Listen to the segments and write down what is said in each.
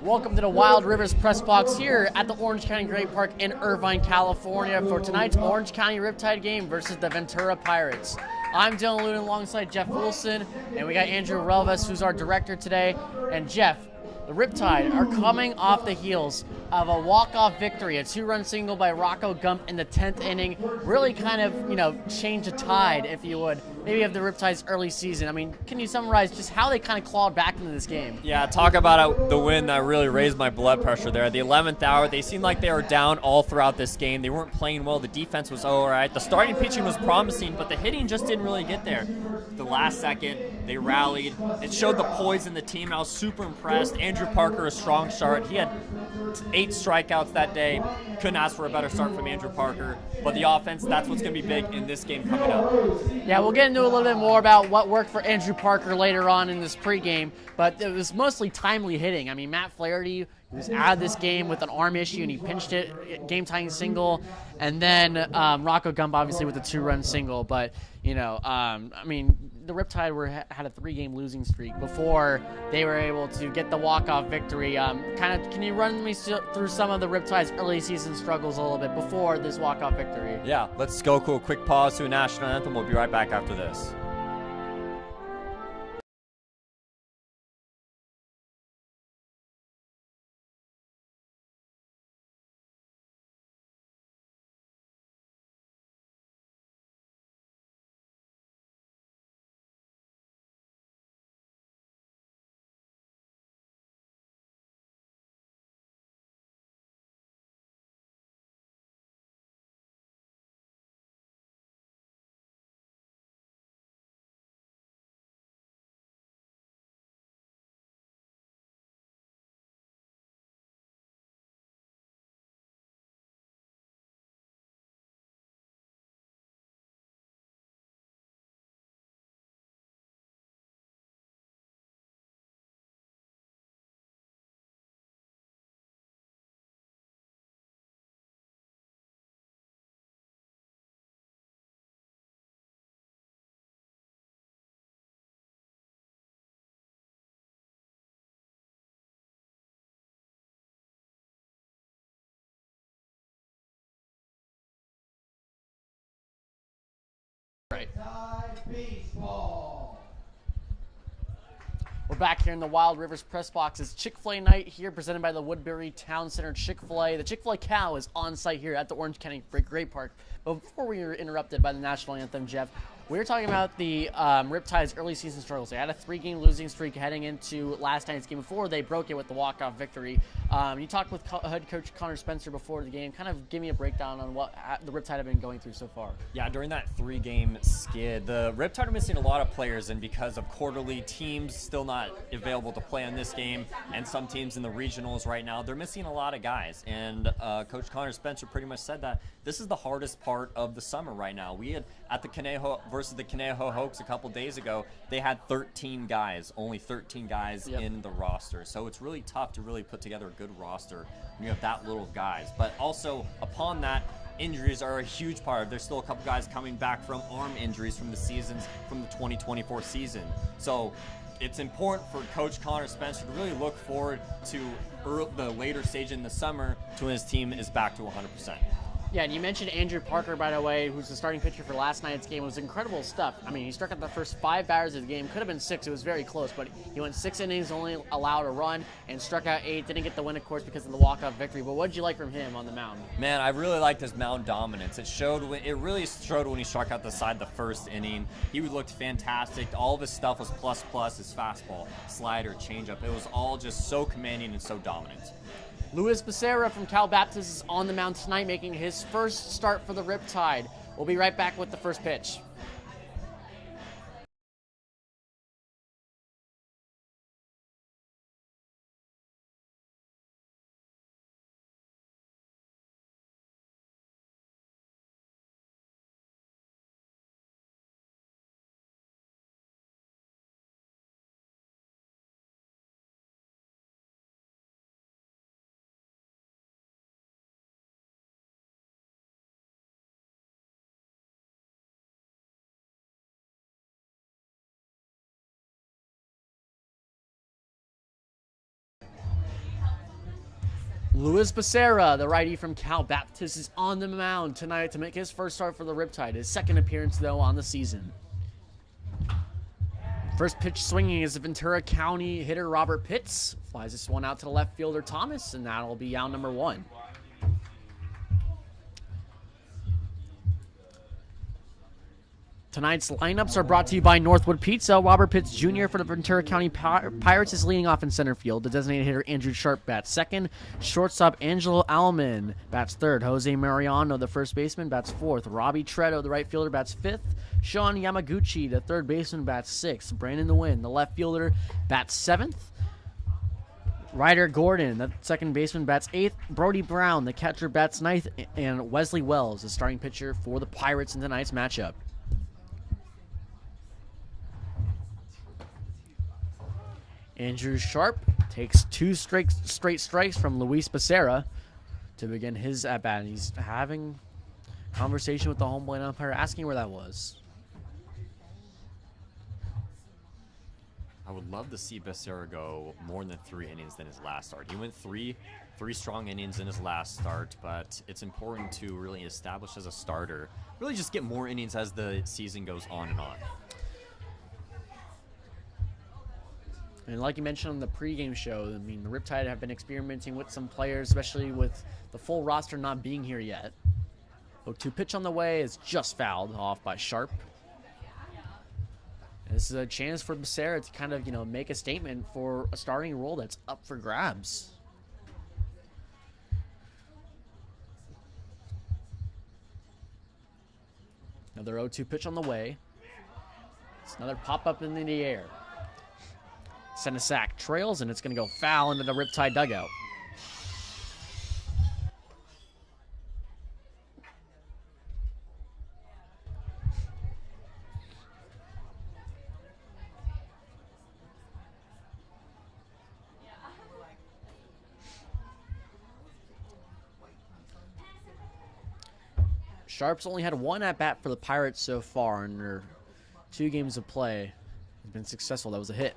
Welcome to the Wild Rivers Press Box here at the Orange County Great Park in Irvine, California for tonight's Orange County Riptide game versus the Ventura Pirates. I'm Dylan Luden alongside Jeff Wilson, and we got Andrew Relvas, who's our director today. And Jeff, the Riptide are coming off the heels of a walk-off victory, a two-run single by Rocco Gump in the 10th inning. Really kind of, change the tide, if you would, maybe of the Riptide's early season. I mean, can you summarize just how they kind of clawed back into this game? Yeah, talk about the win that really raised my blood pressure there. At the 11th hour, they seemed like they were down all throughout this game. They weren't playing well. The defense was all right. The starting pitching was promising, but the hitting just didn't really get there. The last second, they rallied. It showed the poise in the team. I was super impressed. Andrew Parker, a strong start. He had 8 strikeouts that day. Couldn't ask for a better start from Andrew Parker. But the offense, that's what's going to be big in this game coming up. Yeah, we'll get into a little bit more about what worked for Andrew Parker later on in this pregame, but it was mostly timely hitting. I mean, Matt Flaherty was out of this game with an arm issue, and he pinched it, game-tying single, and then Rocco Gump obviously with a 2-run single. But, the Riptide had a 3-game losing streak before they were able to get the walk-off victory. Can you run me through some of the Riptide's early season struggles a little bit before this walk-off victory? Yeah, let's go to a quick pause to a national anthem. We'll be right back after this. Right. We're back here in the Wild Rivers Press Box. It's Chick-fil-A night here, presented by the Woodbury Town Center Chick-fil-A. The Chick-fil-A cow is on site here at the Orange County Great Park. But before we were interrupted by the national anthem, Jeff, we were talking about the Riptide's early season struggles. They had a 3-game losing streak heading into last night's game before they broke it with the walk-off victory. You talked with head coach Connor Spencer before the game. Kind of give me a breakdown on what the Riptide have been going through so far. Yeah, during that 3-game skid, the Riptide are missing a lot of players, and because of quarterly teams still not available to play in this game, and some teams in the regionals right now, they're missing a lot of guys. And Coach Connor Spencer pretty much said that this is the hardest part of the summer right now. We had at the Conejo versus the Conejo Hoax a couple days ago, they had 13 guys, only 13 guys in the roster. So it's really tough to really put together a good roster when you have that little of guys. But also upon that, injuries are a huge part. There's still a couple guys coming back from arm injuries from the 2024 season. So it's important for Coach Connor Spencer to really look forward to the later stage in the summer to when his team is back to 100%. Yeah, and you mentioned Andrew Parker, by the way, who's the starting pitcher for last night's game. It was incredible stuff. I mean, he struck out the first 5 batters of the game. Could have been 6. It was very close, but he went 6 innings, only allowed a run, and struck out 8. Didn't get the win, of course, because of the walk-off victory. But what did you like from him on the mound? Man, I really liked his mound dominance. It really showed when he struck out the side the first inning. He looked fantastic. All of his stuff was plus, his fastball, slider, changeup. It was all just so commanding and so dominant. Luis Becerra from Cal Baptist is on the mound tonight, making his first start for the Riptide. We'll be right back with the first pitch. Luis Becerra, the righty from Cal Baptist, is on the mound tonight to make his first start for the Riptide. His second appearance, though, on the season. First pitch swinging is the Ventura County hitter Robert Pitts. Flies this one out to the left fielder Thomas, and that'll be out number 1. Tonight's lineups are brought to you by Northwood Pizza. Robert Pitts Jr. for the Ventura County Pirates is leading off in center field. The designated hitter Andrew Sharp bats second. Shortstop Angelo Alman bats third. Jose Mariano, the first baseman, bats fourth. Robbie Tretto, the right fielder, bats fifth. Sean Yamaguchi, the third baseman, bats sixth. Brandon DeWin, the left fielder, bats seventh. Ryder Gordon, the second baseman, bats eighth. Brody Brown, the catcher, bats ninth. And Wesley Wells, the starting pitcher for the Pirates in tonight's matchup. Andrew Sharp takes 2 straight strikes from Luis Becerra to begin his at-bat. He's having a conversation with the home plate umpire, asking where that was. I would love to see Becerra go more than 3 innings than his last start. He went three strong innings in his last start, but it's important to really establish as a starter, really just get more innings as the season goes on and on. And like you mentioned on the pregame show, I mean, the Riptide have been experimenting with some players, especially with the full roster not being here yet. 0-2 pitch on the way is just fouled off by Sharp. And this is a chance for Becerra to kind of, make a statement for a starting role that's up for grabs. Another 0-2 pitch on the way. It's another pop-up into the air. Senesac trails, and it's going to go foul into the Riptide dugout. Sharp's only had 1 at-bat for the Pirates so far in their 2 games of play. He's been successful. That was a hit.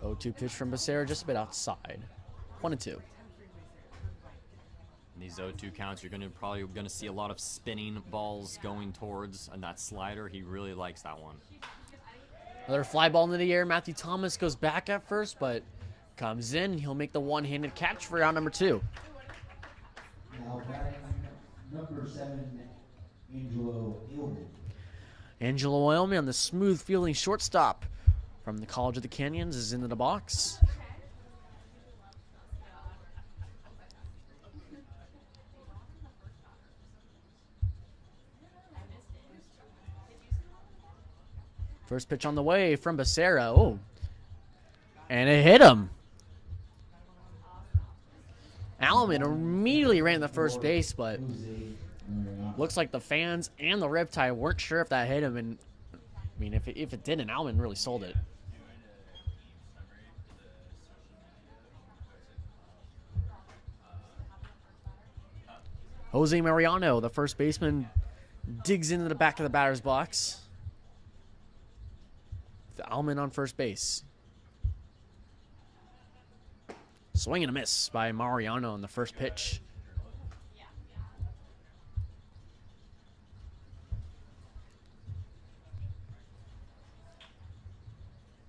0-2 pitch from Becerra, just a bit outside. 1-2. In these 0-2 counts, you're probably going to see a lot of spinning balls going towards, and that slider, he really likes that one. Another fly ball into the air. Matthew Thomas goes back at first, but comes in. He'll make the one-handed catch for out number 2. Now batting number 7, Angelo Ilman. Angelo Ilman on the smooth fielding shortstop from the College of the Canyons is into the box. First pitch on the way from Becerra. Oh, and it hit him. Alman immediately ran to first base, but looks like the fans and the Riptide weren't sure if that hit him. And I mean, if it didn't, Alman really sold it. Jose Mariano, the first baseman, digs into the back of the batter's box. Alman on first base. Swing and a miss by Mariano on the first pitch.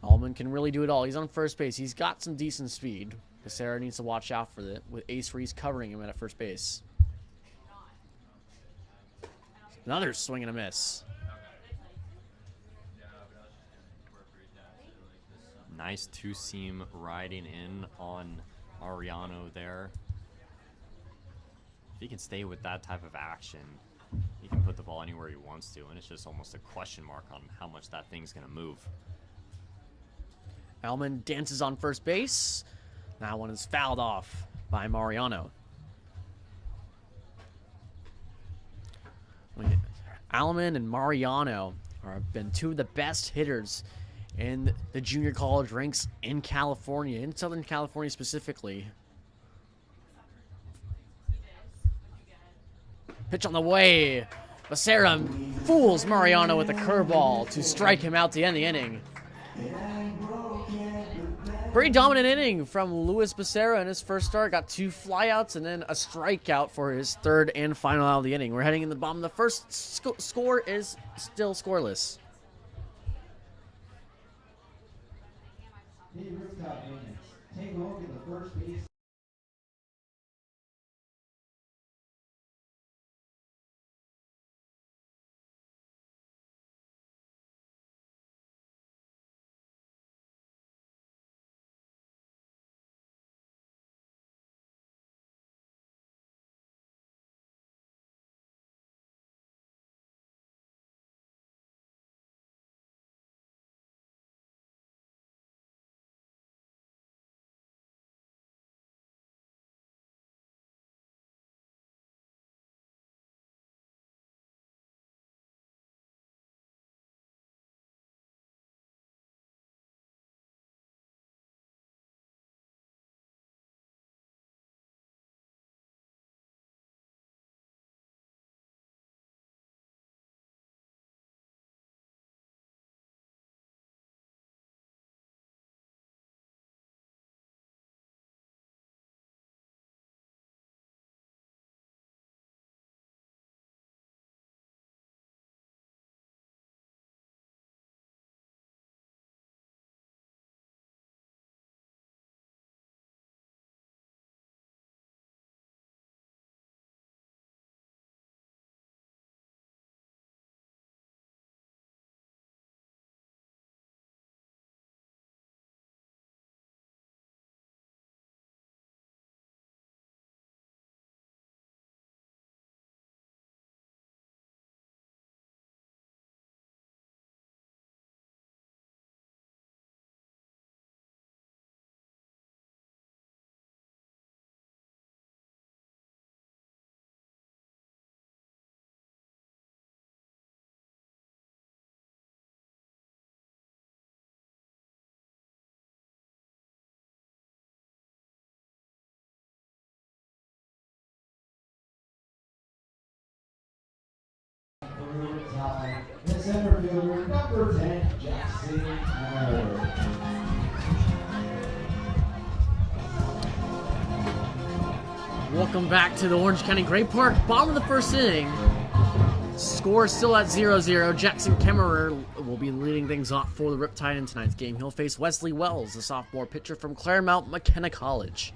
Alman can really do it all. He's on first base. He's got some decent speed. Becerra needs to watch out for it with Ace Reese covering him at first base. Another swing and a miss. Nice 2-seam riding in on Mariano there. If he can stay with that type of action, he can put the ball anywhere he wants to, and it's just almost a question mark on how much that thing's going to move. Alman dances on first base. That one is fouled off by Mariano. Alman and Mariano have been 2 of the best hitters in the junior college ranks in California, in Southern California specifically. Pitch on the way. Becerra fools Mariano with a curveball to strike him out to end the inning. Pretty dominant inning from Luis Becerra in his first start. Got 2 flyouts and then a strikeout for his third and final out of the inning. We're heading in the bottom. The first score is still scoreless. Hey, Riptide fans, take a look at the first base. The center fielder, number 10, Jackson Howard. Welcome back to the Orange County Great Park. Bottom of the first inning. Score is still at 0-0. Jackson Kemmerer will be leading things off for the Riptide in tonight's game. He'll face Wesley Wells, a sophomore pitcher from Claremont McKenna College.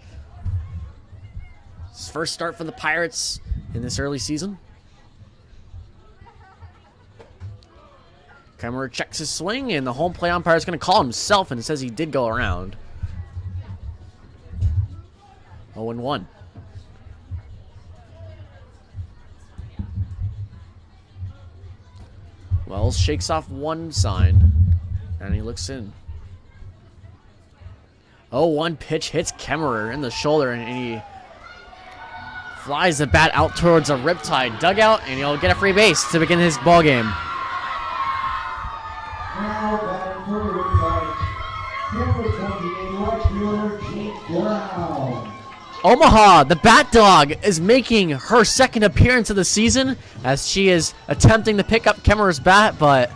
His first start for the Pirates in this early season. Kemmerer checks his swing, and the home plate umpire is going to call himself, and it says he did go around. 0-1. Wells shakes off one sign, and he looks in. 0-1 pitch hits Kemmerer in the shoulder, and he flies the bat out towards a Riptide dugout, and he'll get a free base to begin his ball game. Now batting for the Riptide, number 28, right fielder, Jake Brown. Omaha, the Bat Dog, is making her second appearance of the season as she is attempting to pick up Kemmerer's bat, but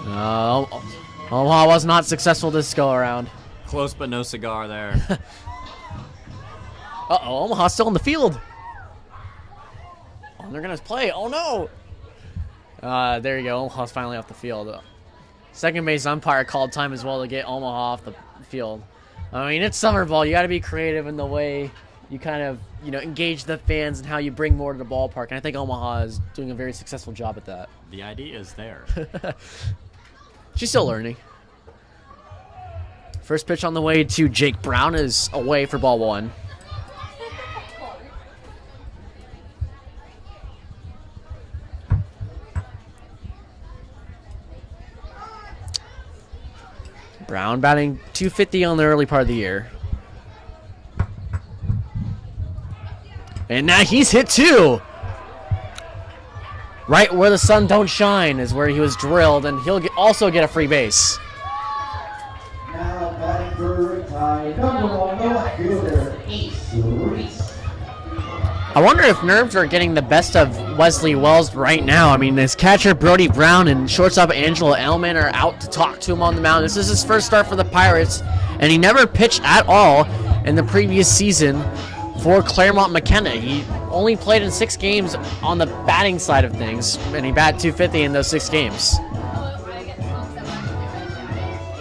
Omaha was not successful this go around. Close but no cigar there. Uh-oh, Omaha's still in the field. Oh, they're going to play. Oh, no. There you go. Omaha's finally off the field. Second base umpire called time as well to get Omaha off the field. I mean, it's summer ball. You got to be creative in the way you kind of, engage the fans and how you bring more to the ballpark. And I think Omaha is doing a very successful job at that. The idea is there. She's still learning. First pitch on the way to Jake Brown is away for ball 1. Brown batting .250 on the early part of the year. And now he's hit 2. Right where the sun don't shine is where he was drilled, and he'll also get a free base. Now batting for Riptide, number 1, the left fielder, Ace Reese. I wonder if nerves are getting the best of Wesley Wells right now. I mean, his catcher Brody Brown and shortstop Angelo Ellman are out to talk to him on the mound. This is his first start for the Pirates, and he never pitched at all in the previous season for Claremont McKenna. He only played in 6 games on the batting side of things, and he batted .250 in those 6 games.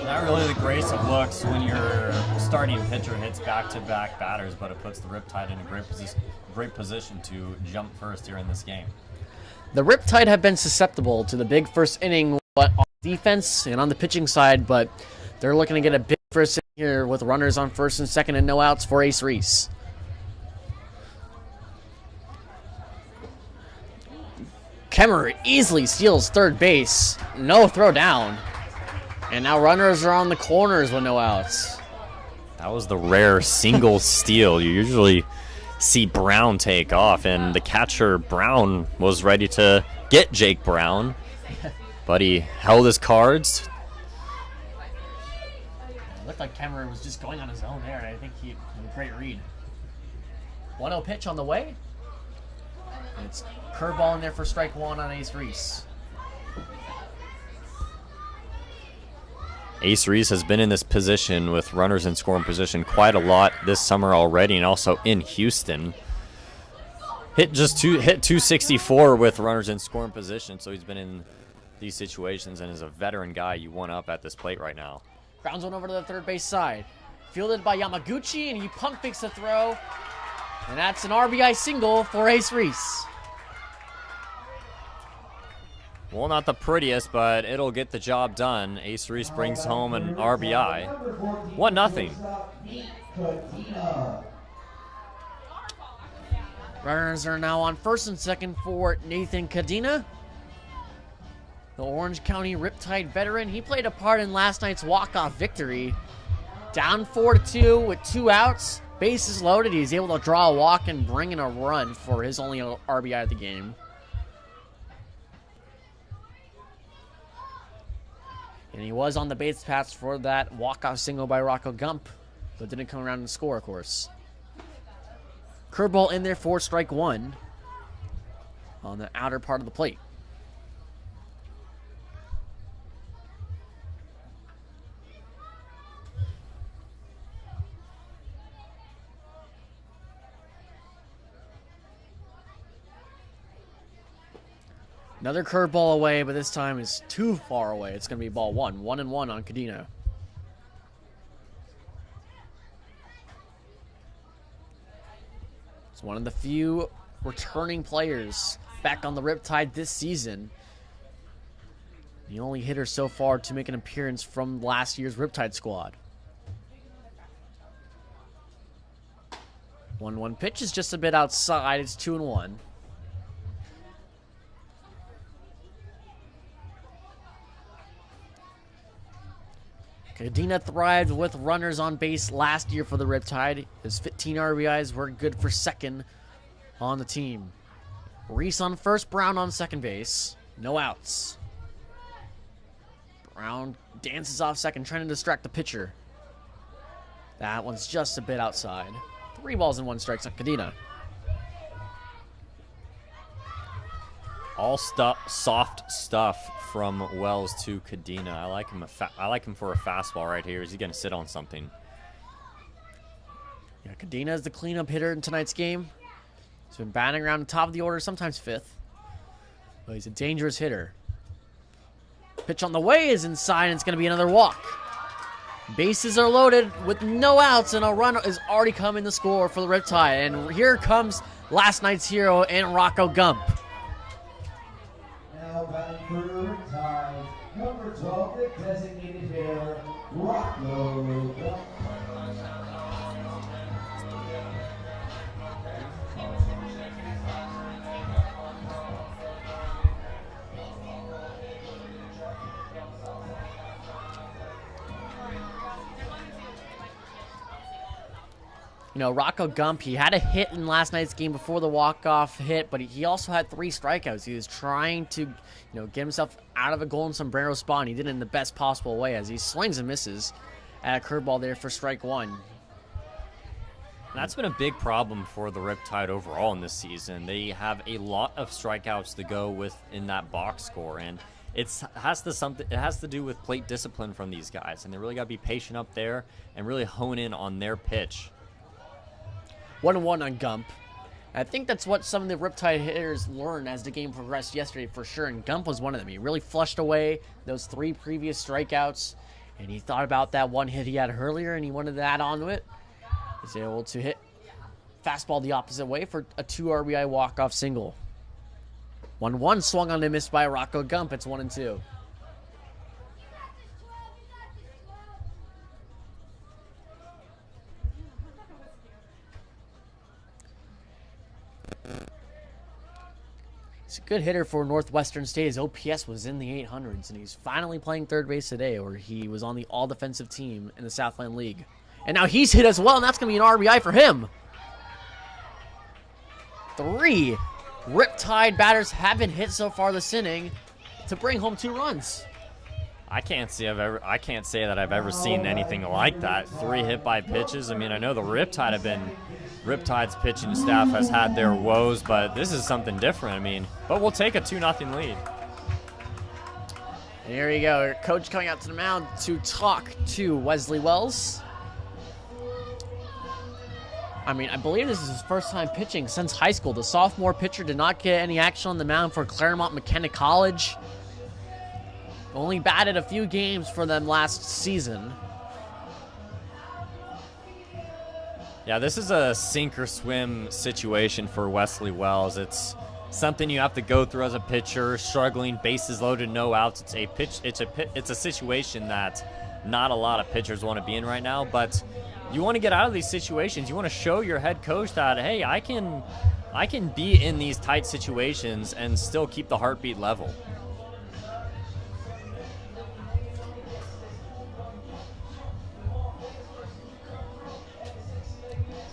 Not really the greatest of looks when your starting pitcher hits back-to-back batters, but it puts the Riptide in a great position to jump first here in this game. The Riptide have been susceptible to the big first inning on defense and on the pitching side, but they're looking to get a big first inning here with runners on first and second and no outs for Ace Reese. Kemmer easily steals third base. No throw down. And now runners are on the corners with no outs. That was the rare single steal. You usually see Brown take off, and the catcher Brown was ready to get Jake Brown, but he held his cards. It looked like Kemmer was just going on his own there, and I think he had a great read. 1-0 pitch on the way. It's curveball in there for strike one on Ace Reese. Ace Reese has been in this position with runners in scoring position quite a lot this summer already, and also in Houston. Hit 264 with runners in scoring position, so he's been in these situations, and is a veteran guy you want up at this plate right now. Grounds one over to the third base side. Fielded by Yamaguchi, and he pump fakes the throw. And that's an RBI single for Ace Reese. Well, not the prettiest, but it'll get the job done. Ace Reese brings home an RBI. 1-0. Runners are now on first and second for Nathan Cadena, the Orange County Riptide veteran. He played a part in last night's walk-off victory. Down 4-2 with 2 outs. Bases loaded. He's able to draw a walk and bring in a run for his only RBI of the game. And he was on the base paths for that walk-off single by Rocco Gump, but didn't come around and score, of course. Curveball in there for strike one on the outer part of the plate. Another curveball away, but this time is too far away. It's going to be ball one. 1-1 on Cadena. It's one of the few returning players back on the Riptide this season. The only hitter so far to make an appearance from last year's Riptide squad. 1-1 pitch is just a bit outside. It's 2-1. Cadena thrived with runners on base last year for the Riptide. His 15 RBIs were good for second on the team. Reese on first, Brown on second base. No outs. Brown dances off second, trying to distract the pitcher. That one's just a bit outside. 3 balls and 1 strike on Cadena. All soft stuff from Wells to Cadena. I like him for a fastball right here. Is he going to sit on something? Yeah, Cadena is the cleanup hitter in tonight's game. He's been batting around the top of the order, sometimes 5th. But he's a dangerous hitter. Pitch on the way is inside, and it's going to be another walk. Bases are loaded with no outs, and a run is already coming to score for the Riptide. And here comes last night's hero and Rocco Gump. Now batting for Riptide, number 12, the designated hitter, Rocco Gump. You know, Rocco Gump, he had a hit in last night's game before the walk-off hit, but he also had 3 strikeouts. He was trying to, get himself out of a golden sombrero spot, and he did it in the best possible way as he swings and misses at a curveball there for strike one. That's been a big problem for the Riptide overall in this season. They have a lot of strikeouts to go with in that box score, and it has to do with plate discipline from these guys, and they really got to be patient up there and really hone in on their pitch. 1-1 on Gump. I think that's what some of the Riptide hitters learned as the game progressed yesterday for sure, and Gump was one of them. He really flushed away those 3 previous strikeouts, and he thought about that one hit he had earlier, and he wanted to add on to it. He's able to hit fastball the opposite way for a 2 RBI walk-off single. 1-1 swung on and missed by Rocco Gump. It's 1-2. He's a good hitter for Northwestern State. His OPS was in the 800s, and he's finally playing third base today, where he was on the all-defensive team in the Southland League. And now he's hit as well, and that's going to be an RBI for him. 3 Riptide batters have been hit so far this inning to bring home 2 runs. I can't say that I've ever seen anything like that. 3 hit by pitches. I mean, I know the Riptide's pitching staff has had their woes, but this is something different. I mean, but we'll take a 2-0 lead. And here you go, coach coming out to the mound to talk to Wesley Wells. I mean, I believe this is his first time pitching since high school. The sophomore pitcher did not get any action on the mound for Claremont McKenna College. Only batted a few games for them last season. Yeah, this is a sink or swim situation for Wesley Wells. It's something you have to go through as a pitcher, struggling, bases loaded, no outs. It's a situation that not a lot of pitchers want to be in right now, but you want to get out of these situations. You want to show your head coach that, hey, I can be in these tight situations and still keep the heartbeat level.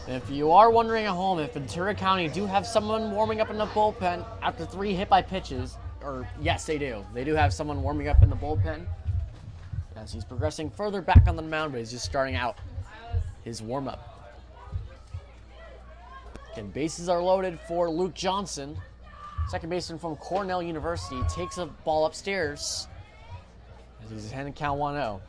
If you are wondering at home if Ventura County do have someone warming up in the bullpen after 3 hit by pitches, or yes, they do. They do have someone warming up in the bullpen. As he's progressing further back on the mound, but he's just starting out his warm-up. Again, bases are loaded for Luke Johnson. Second baseman from Cornell University takes a ball upstairs as he's handing count 1-0.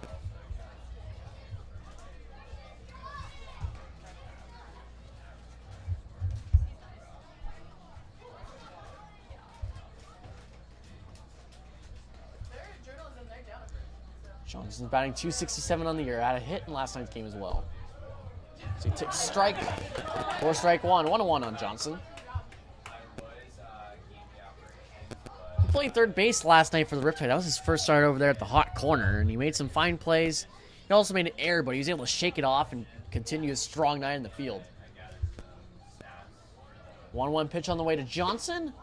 Johnson's batting .267 on the year. Had a hit in last night's game as well. So he takes strike. 4 strike 1. 1-1 on Johnson. He played third base last night for the Riptide. That was his first start over there at the hot corner, and he made some fine plays. He also made an error, but he was able to shake it off and continue his strong night in the field. 1-1 pitch on the way to Johnson.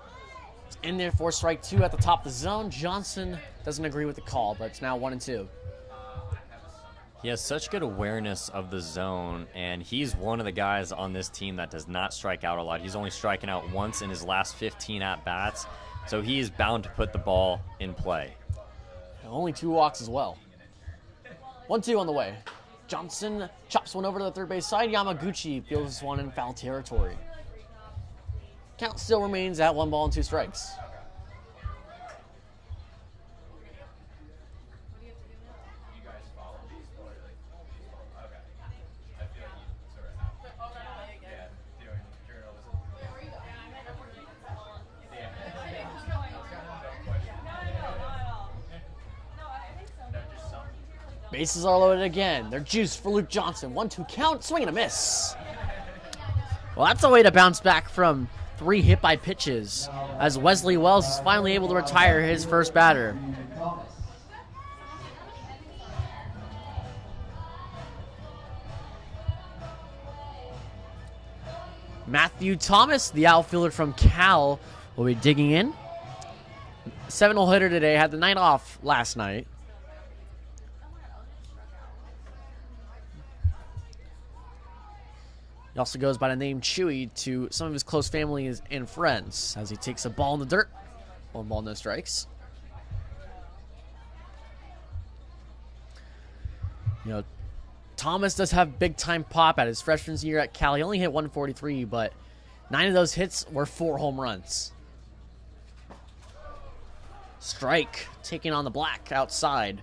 It's in there for strike 2 at the top of the zone. Johnson doesn't agree with the call, but it's now 1-2. He has such good awareness of the zone, and he's one of the guys on this team that does not strike out a lot. He's only striking out once in his last 15 at-bats, so he is bound to put the ball in play. Only 2 walks as well. 1-2 on the way. Johnson chops one over to the third base side. Yamaguchi feels this one in foul territory. Count still remains at 1 ball and 2 strikes. Bases are loaded again. They're juiced for Luke Johnson. 1-2 count, swing and a miss. Well, that's a way to bounce back from 3 hit by pitches, as Wesley Wells is finally able to retire his first batter. Matthew Thomas, the outfielder from Cal, will be digging in. 7-hole hitter today, had the night off last night. He also goes by the name Chewy to some of his close family and friends as he takes a ball in the dirt. 1 ball, no strikes. You know, Thomas does have big time pop at his freshman year at Cal. He only hit 143, but 9 of those hits were 4 home runs. Strike, taking on the black outside.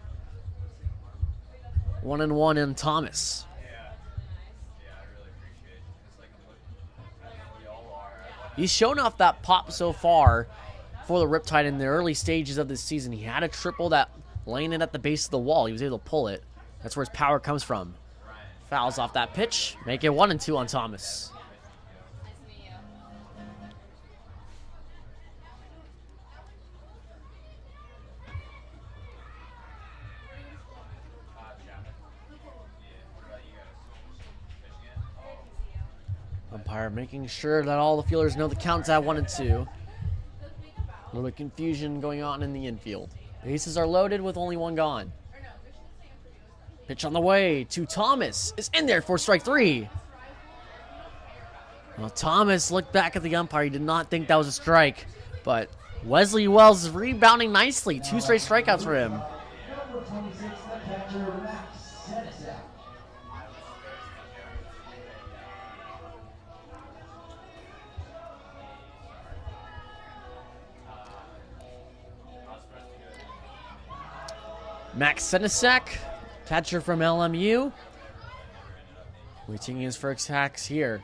1-1 in Thomas. He's shown off that pop so far for the Riptide in the early stages of this season. He had a triple that landed at the base of the wall. He was able to pull it. That's where his power comes from. Fouls off that pitch. Make it 1-2 on Thomas. Umpire making sure that all the fielders know the count's at 1-2. A little bit of confusion going on in the infield. Bases are loaded with only 1 gone. Pitch on the way to Thomas. Is in there for strike 3. Well, Thomas looked back at the umpire. He did not think that was a strike. But Wesley Wells is rebounding nicely. 2 straight strikeouts for him. Number 26, the catcher, Max Sensa. Max Senesak, catcher from LMU. Waiting his first attacks here.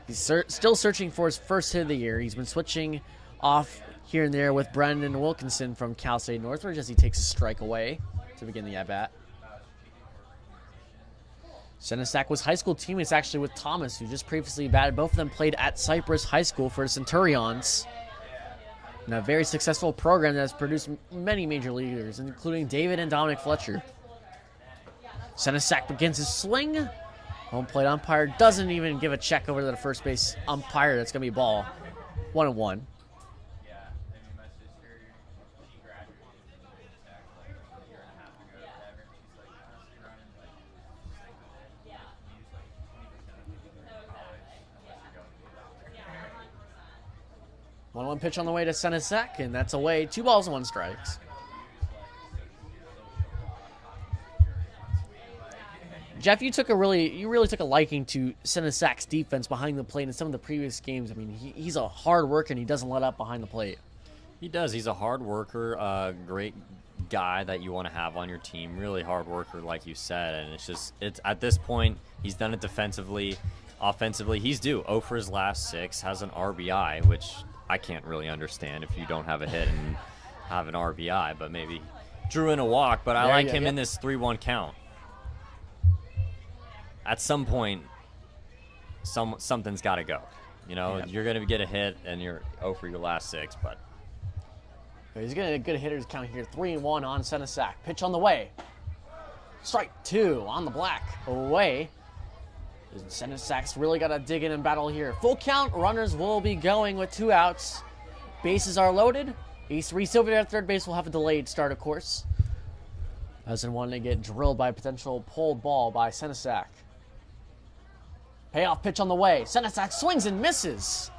He's still searching for his first hit of the year. He's been switching off here and there with Brandon Wilkinson from Cal State Northridge as he takes a strike away to begin the at-bat. Senesak was high school teammates actually with Thomas, who just previously batted. Both of them played at Cypress High School for the Centurions. And a very successful program that has produced many major leaguers, including David and Dominic Fletcher. Senesak begins his swing. Home plate umpire doesn't even give a check over to the first base umpire. That's going to be ball. 1-1. One pitch on the way to Senesak, and that's away. 2 balls and 1 strikes. Jeff, you really took a liking to Senesak's defense behind the plate in some of the previous games. I mean, he's a hard worker and he doesn't let up behind the plate. He does. He's a hard worker, great guy that you want to have on your team. Really hard worker, like you said. And it's at this point, he's done it defensively. Offensively, he's due. 0 for his last 6, has an RBI, which I can't really understand if you don't have a hit and have an RBI, but maybe drew in a walk. But I like him in this 3-1 count. At some point, something's got to go. You know, you're going to get a hit and you're 0 for your last 6, but he's getting a good hitter's count here. 3-1 on Senesak. Pitch on the way. Strike 2 on the black. Away. Senesak's really got to dig in and battle here. Full count. Runners will be going with 2 outs. Bases are loaded. He's Silver at third base will have a delayed start, of course. Doesn't want to get drilled by a potential pulled ball by Senesak. Payoff pitch on the way. Senesak swings and misses.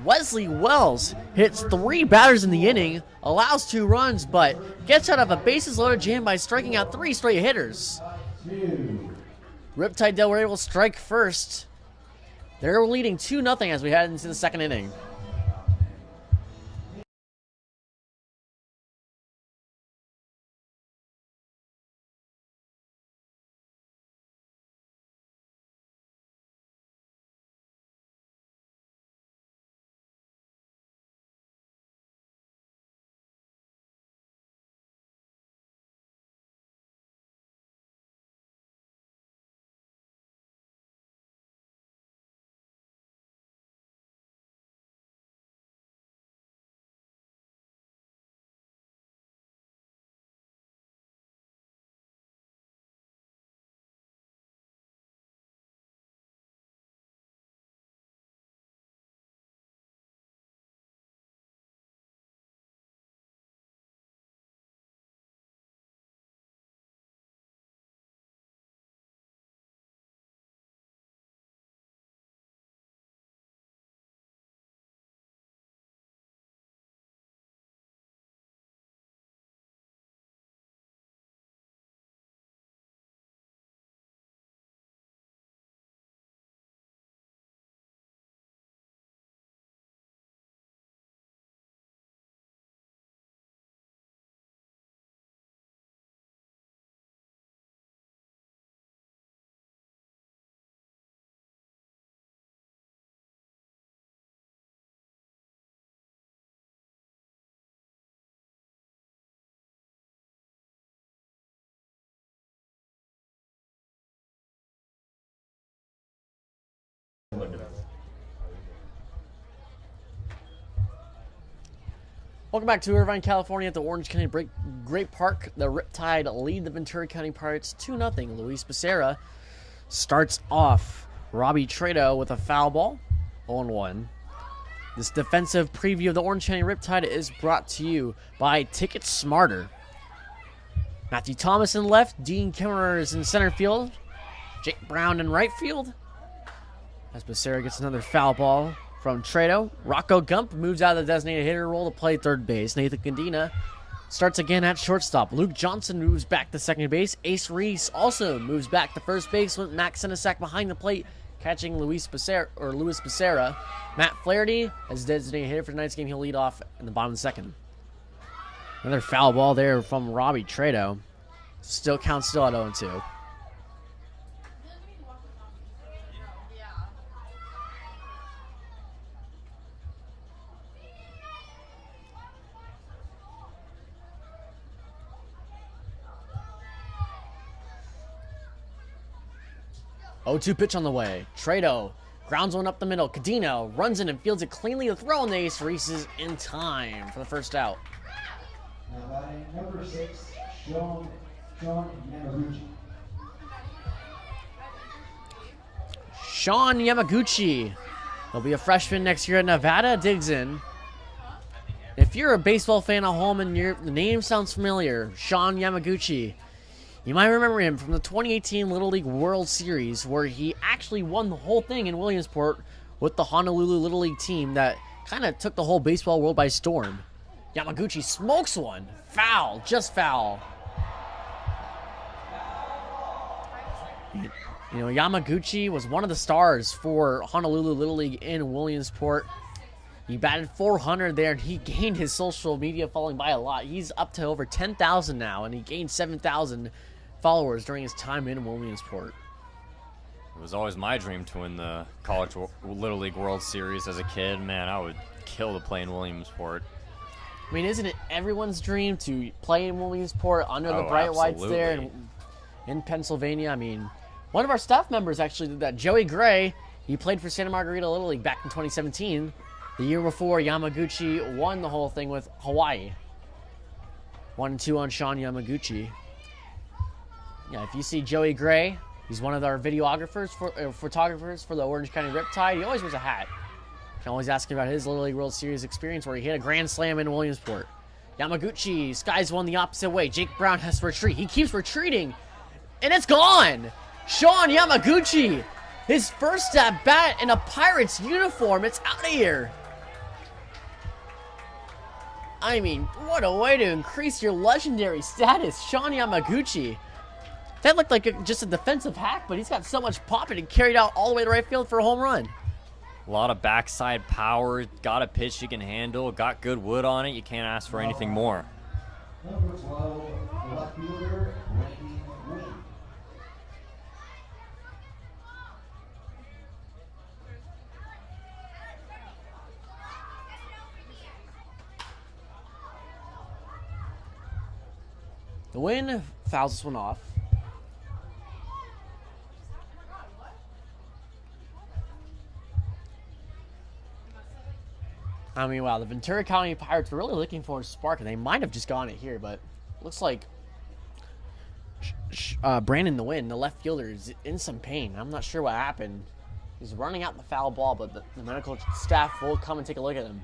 Wesley Wells hits 3 batters in the inning, allows 2 runs, but gets out of a bases loaded jam by striking out 3 straight hitters. Riptide were able to strike first. They're leading 2-0 as we head into the second inning. Welcome back to Irvine, California at the Orange County Great Park. The Riptide lead the Ventura County Pirates 2-0. Luis Becerra starts off. Robbie Trado with a foul ball, 0-1. This defensive preview of the Orange County Riptide is brought to you by Ticket Smarter. Matthew Thomas in left, Dean Kimmerer is in center field, Jake Brown in right field. As Becerra gets another foul ball from Trado. Rocco Gump moves out of the designated hitter role to play third base. Nathan Condina starts again at shortstop. Luke Johnson moves back to second base. Ace Reese also moves back to first base with Max Senesac behind the plate, catching Luis Becerra. Matt Flaherty, as designated hitter for tonight's game, he'll lead off in the bottom of the second. Another foul ball there from Robbie Trado. Still at 0-2. 0-2 pitch on the way. Trado grounds one up the middle. Cadino runs in and fields it cleanly. The throw on the Ace Reese's in time for the first out. Now batting number 6, Sean Yamaguchi. Sean Yamaguchi. He'll be a freshman next year at Nevada. Digs in. If you're a baseball fan at home and the name sounds familiar, Sean Yamaguchi, you might remember him from the 2018 Little League World Series, where he actually won the whole thing in Williamsport with the Honolulu Little League team that kind of took the whole baseball world by storm. Yamaguchi smokes one. Foul. Just foul. You know, Yamaguchi was one of the stars for Honolulu Little League in Williamsport. He batted .400 there, and he gained his social media following by a lot. He's up to over 10,000 now, and he gained 7,000 followers during his time in Williamsport. It was always my dream to win the College Little League World Series as a kid. Man, I would kill to play in Williamsport. I mean, isn't it everyone's dream to play in Williamsport under the bright lights there in Pennsylvania? I mean, one of our staff members actually did that. Joey Gray, he played for Santa Margarita Little League back in 2017. The year before, Yamaguchi won the whole thing with Hawaii. 1-2 on Sean Yamaguchi. Yeah, if you see Joey Gray, he's one of our videographers, photographers for the Orange County Riptide. He always wears a hat. You can always ask him about his Little League World Series experience where he hit a grand slam in Williamsport. Yamaguchi skies one the opposite way. Jake Brown has to retreat. He keeps retreating, and it's gone. Sean Yamaguchi, his first at bat in a Pirates uniform. It's out of here. I mean, what a way to increase your legendary status, Sean Yamaguchi. That looked like just a defensive hack, but he's got so much pop and carried out all the way to right field for a home run. A lot of backside power, got a pitch you can handle, got good wood on it. You can't ask for anything more. Number 12, left fielder, Randy Lee. The wind fouls this one off. I mean, wow, the Ventura County Pirates were really looking for a spark, and they might have just gotten it here, but looks like Brandon the Wind, the left fielder, is in some pain. I'm not sure what happened. He's running out the foul ball, but the medical staff will come and take a look at him.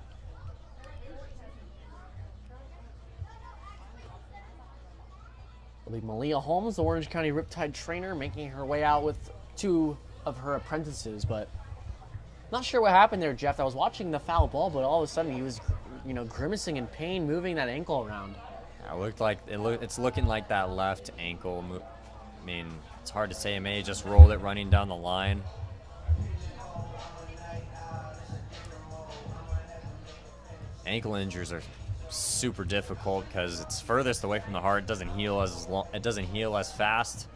It'll be Malia Holmes, the Orange County Riptide trainer, making her way out with 2 of her apprentices, but not sure what happened there, Jeff. I was watching the foul ball, but all of a sudden he was, grimacing in pain, moving that ankle around. It's looking like that left ankle. I mean, it's hard to say. It may just rolled it running down the line. Ankle injuries are super difficult because it's furthest away from the heart. It doesn't heal as fast.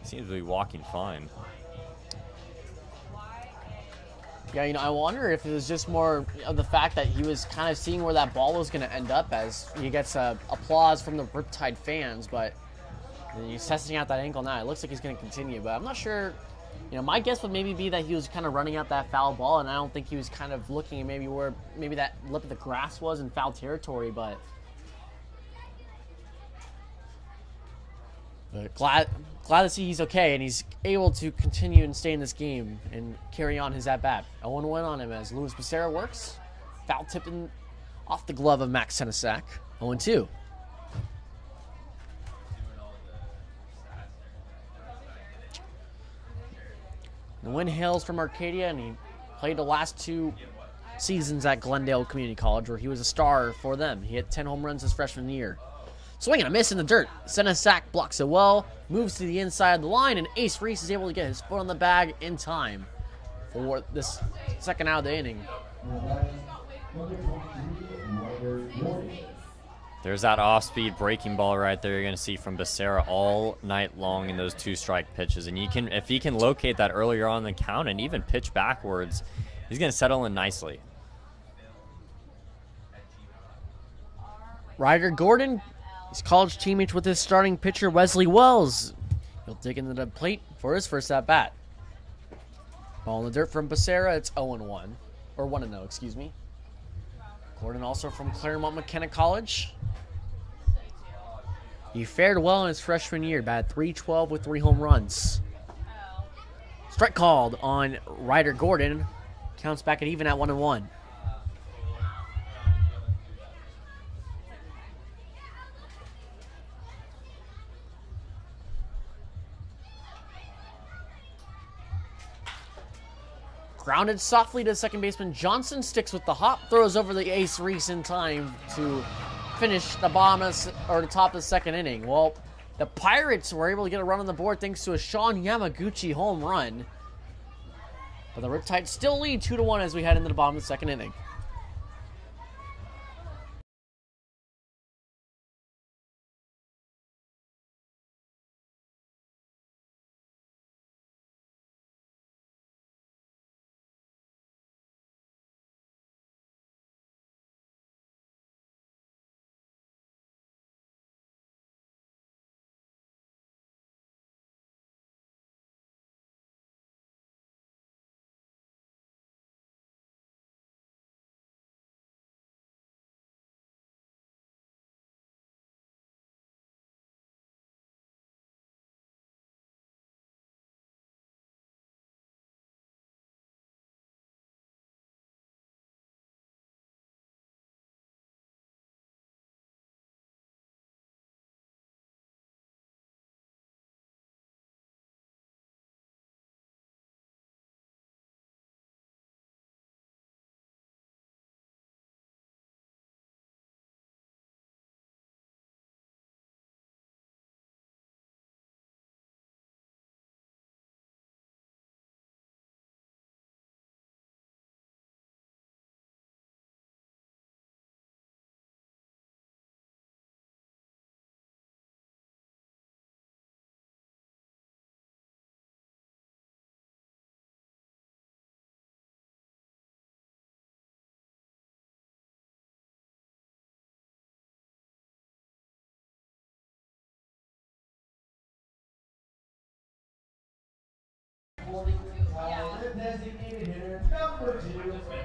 Seems to be walking fine. Yeah, I wonder if it was just more of the fact that he was kind of seeing where that ball was going to end up as he gets applause from the Riptide fans, but he's testing out that ankle now. It looks like he's going to continue, but I'm not sure My guess would maybe be that he was kind of running out that foul ball, and I don't think he was kind of looking at maybe that lip of the grass was in foul territory, but glad to see he's okay, and he's able to continue and stay in this game and carry on his at-bat. 0-1 on him as Luis Becerra works. Foul tipping off the glove of Max Senesac. 0-2. The win hails from Arcadia, and he played the last 2 seasons at Glendale Community College, where he was a star for them. He hit 10 home runs his freshman year. Swing and a miss in the dirt. Senesac blocks it well, moves to the inside of the line, and Ace Reese is able to get his foot on the bag in time for this second out of the inning. There's that off-speed breaking ball right there you're going to see from Becerra all night long in those 2-strike pitches. And if he can locate that earlier on in the count and even pitch backwards, he's going to settle in nicely. Ryder Gordon, his college teammate with his starting pitcher Wesley Wells. He'll dig into the plate for his first at-bat. Ball in the dirt from Becerra. It's 0-1. Or 1-0, excuse me. Gordon also from Claremont McKenna College. He fared well in his freshman year, batted .312 with 3 home runs. Strike called on Ryder Gordon. Counts back at even at 1-1. Grounded softly to second baseman Johnson, sticks with the hop, throws over the Ace Reese in time to finish the top of the second inning. Well, the Pirates were able to get a run on the board thanks to a Sean Yamaguchi home run. But the Riptide still lead 2-1 as we head into the bottom of the second inning.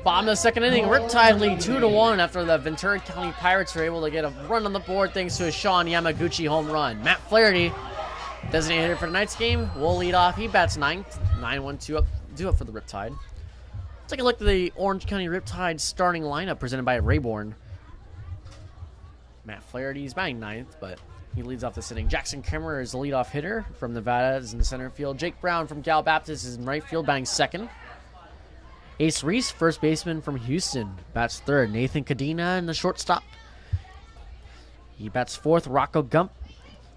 Bottom of the second inning, Riptide lead 2-1 after the Ventura County Pirates are able to get a run on the board thanks to a Sean Yamaguchi home run. Matt Flaherty, designated hitter for tonight's game, will lead off. He bats ninth. 9-1-2 up for the Riptide. Let's take a look at the Orange County Riptide starting lineup presented by Rayborn. Matt Flaherty is batting ninth, but he leads off this inning. Jackson Kemmerer is the leadoff hitter from Nevada, is in the center field. Jake Brown from Cal Baptist is in right field, batting second. Ace Reese, first baseman from Houston, bats third. Nathan Cadena in the shortstop. He bats fourth. Rocco Gump,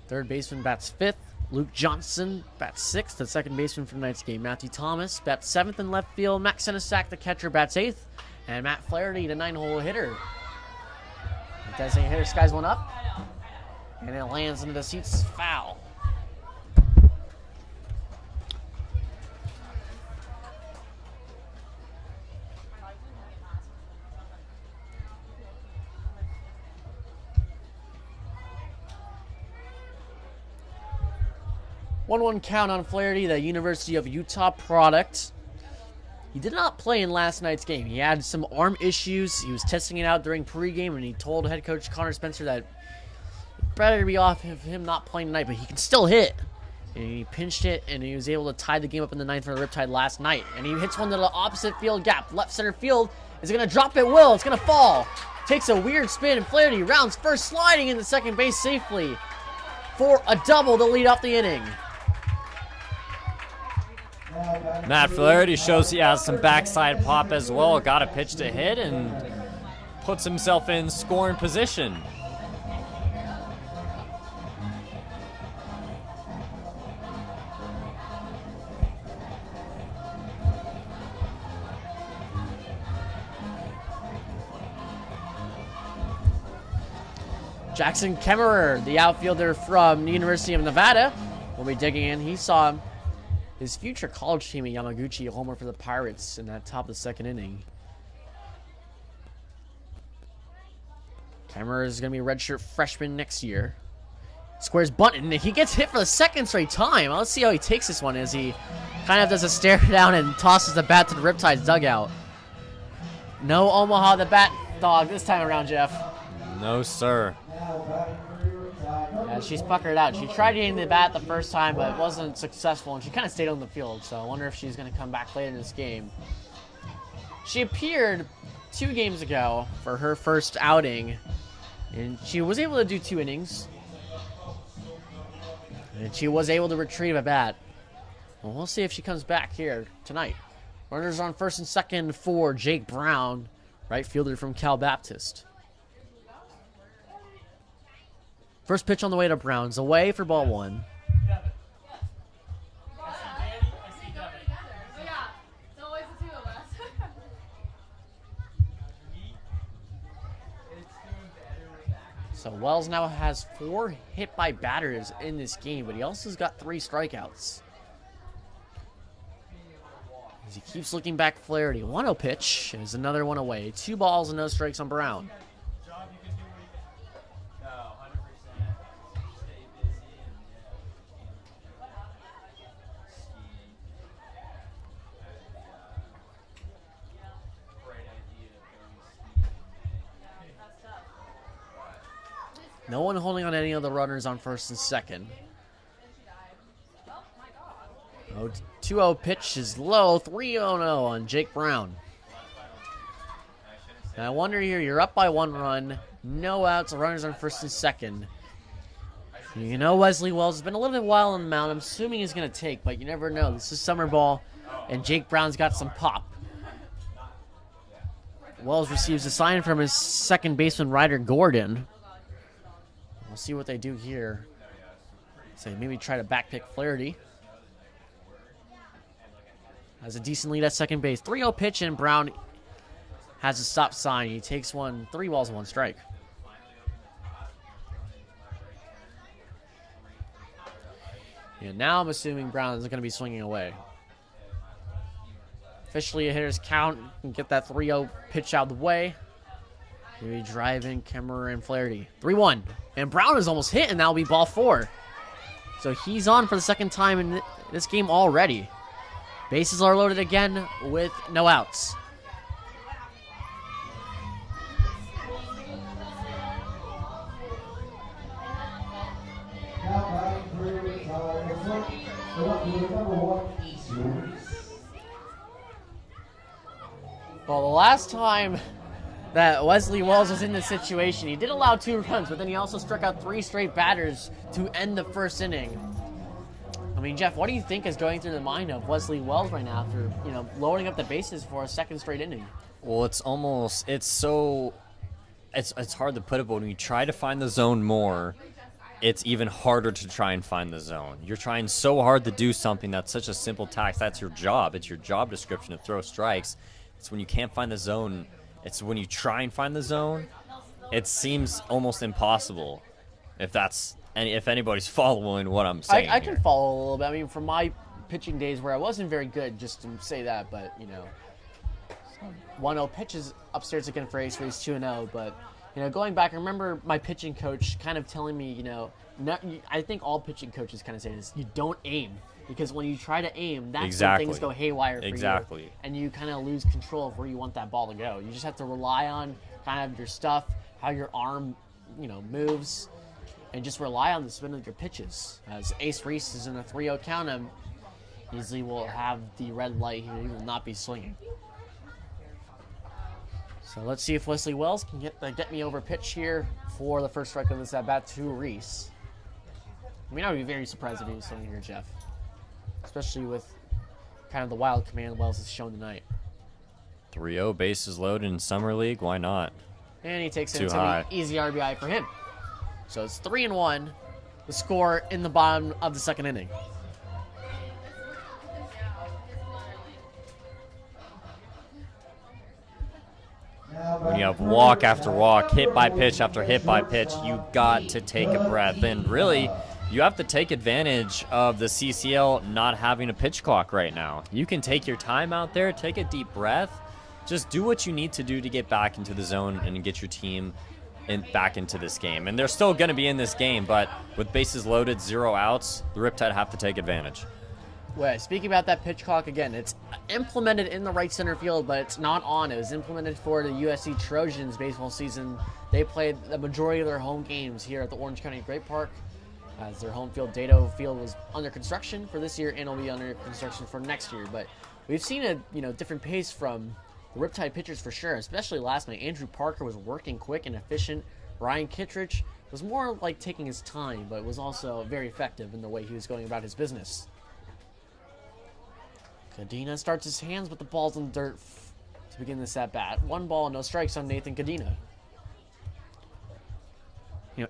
third baseman, bats fifth. Luke Johnson bats sixth. The second baseman for tonight's game. Matthew Thomas bats seventh in left field. Max Senesac, the catcher, bats eighth. And Matt Flaherty, the 9-hole hitter. The designated hitter skies one up. And it lands into the seats, foul. 1-1 count on Flaherty, the University of Utah product. He did not play in last night's game. He had some arm issues. He was testing it out during pregame, and he told head coach Connor Spencer that it better be off of him not playing tonight, but he can still hit. And he pinched it, and he was able to tie the game up in the ninth for the Riptide last night. And he hits one to the opposite field gap. Left center field is going to drop it. Will. It's going to fall. Takes a weird spin, and Flaherty rounds first, sliding into second base safely for a double to lead off the inning. Matt Flaherty shows he has some backside pop as well. Got a pitch to hit and puts himself in scoring position. Jackson Kemmerer, the outfielder from the University of Nevada, will be digging in. He saw his future college team at Yamaguchi homer for the Pirates in that top of the second inning. Kemmerer is going to be a redshirt freshman next year. Squares bunting. He gets hit for the second straight time. Let's see how he takes this one as he kind of does a stare down and tosses the bat to the Riptide's dugout. No Omaha the bat dog this time around, Jeff. No, sir. Yeah, she's puckered out. She tried hitting the bat the first time, but it wasn't successful, and she kind of stayed on the field, so I wonder if she's going to come back later in this game. She appeared 2 games ago for her first outing, and she was able to do 2 innings, and she was able to retrieve a bat. Well, we'll see if she comes back here tonight. Runners on first and second for Jake Brown, right fielder from Cal Baptist. First pitch on the way to Browns, away for ball 1. So Wells now has 4 hit by batters in this game, but he also has got 3 strikeouts. As he keeps looking back, Flaherty. 1-0 pitch is another one away. 2 balls and no strikes on Brown. No one holding on any of the runners on first and second. 2-0 pitch is low. 3-0 on Jake Brown. Now I wonder here, you're up by 1 run. No outs, runners on first and second. You know Wesley Wells has been a little bit wild on the mound. I'm assuming he's going to take, but you never know. This is summer ball, and Jake Brown's got some pop. Wells receives a sign from his second baseman, Ryder Gordon. We'll see what they do here. So maybe try to backpick Flaherty. Has a decent lead at second base. 3-0 pitch, and Brown has a stop sign. He takes 3 balls and 1 strike. And now I'm assuming Brown is going to be swinging away. Officially a hitter's count. And get that 3-0 pitch out of the way. Maybe drive in Kemmerer and Flaherty. 3-1. And Brown is almost hit, and that'll be ball 4. So he's on for the second time in this game already. Bases are loaded again with no outs. Well, the last time that Wesley Wells was in this situation, he did allow 2 runs, but then he also struck out 3 straight batters to end the first inning. I mean, Jeff, what do you think is going through the mind of Wesley Wells right now after, loading up the bases for a second straight inning? Well, it's hard to put it, but when you try to find the zone more, it's even harder to try and find the zone. You're trying so hard to do something that's such a simple task. That's your job. It's your job description to throw strikes. It's when you can't find the zone. It's when you try and find the zone, it seems almost impossible. If anybody's following what I'm saying, I can follow a little bit. I mean, from my pitching days where I wasn't very good, just to say that, but 1-0 pitches upstairs again for Ace, where he's 2-0. But Going back, I remember my pitching coach kind of telling me, I think all pitching coaches kind of say this: you don't aim, because when you try to aim, that's when things go haywire for you, and you kind of lose control of where you want that ball to go. You just have to rely on kind of your stuff, how your arm, moves, and just rely on the spin of your pitches. As Ace Reese is in a 3-0 count, him easily will have the red light. He will not be swinging. So let's see if Wesley Wells can get me over pitch here for the first strike of this at bat to Reese. I mean, I would be very surprised if he was swinging here, Jeff. Especially with kind of the wild command Wells has shown tonight. 3-0, bases loaded in Summer League. Why not? And he takes it into an easy RBI for him. So it's 3-1, the score in the bottom of the second inning. When you have walk after walk, hit by pitch after hit by pitch, you got to take a breath. And really, you have to take advantage of the CCL not having a pitch clock right now. You can take your time out there, take a deep breath, just do what you need to do to get back into the zone and get your team back into this game. And they're still going to be in this game, but with bases loaded, 0 outs, the Riptide have to take advantage. Well, speaking about that pitch clock again, it's implemented in the right center field, but it's not on. It was implemented for the USC Trojans baseball season. They played the majority of their home games here at the Orange County Great Park, as their home field, Dado Field, was under construction for this year and will be under construction for next year. But we've seen a different pace from the Riptide pitchers for sure, especially last night. Andrew Parker was working quick and efficient. Ryan Kittredge was more like taking his time, but was also very effective in the way he was going about his business. Cadena starts his hands with the balls in the dirt to begin this at-bat. 1 ball, no strikes on Nathan Cadena.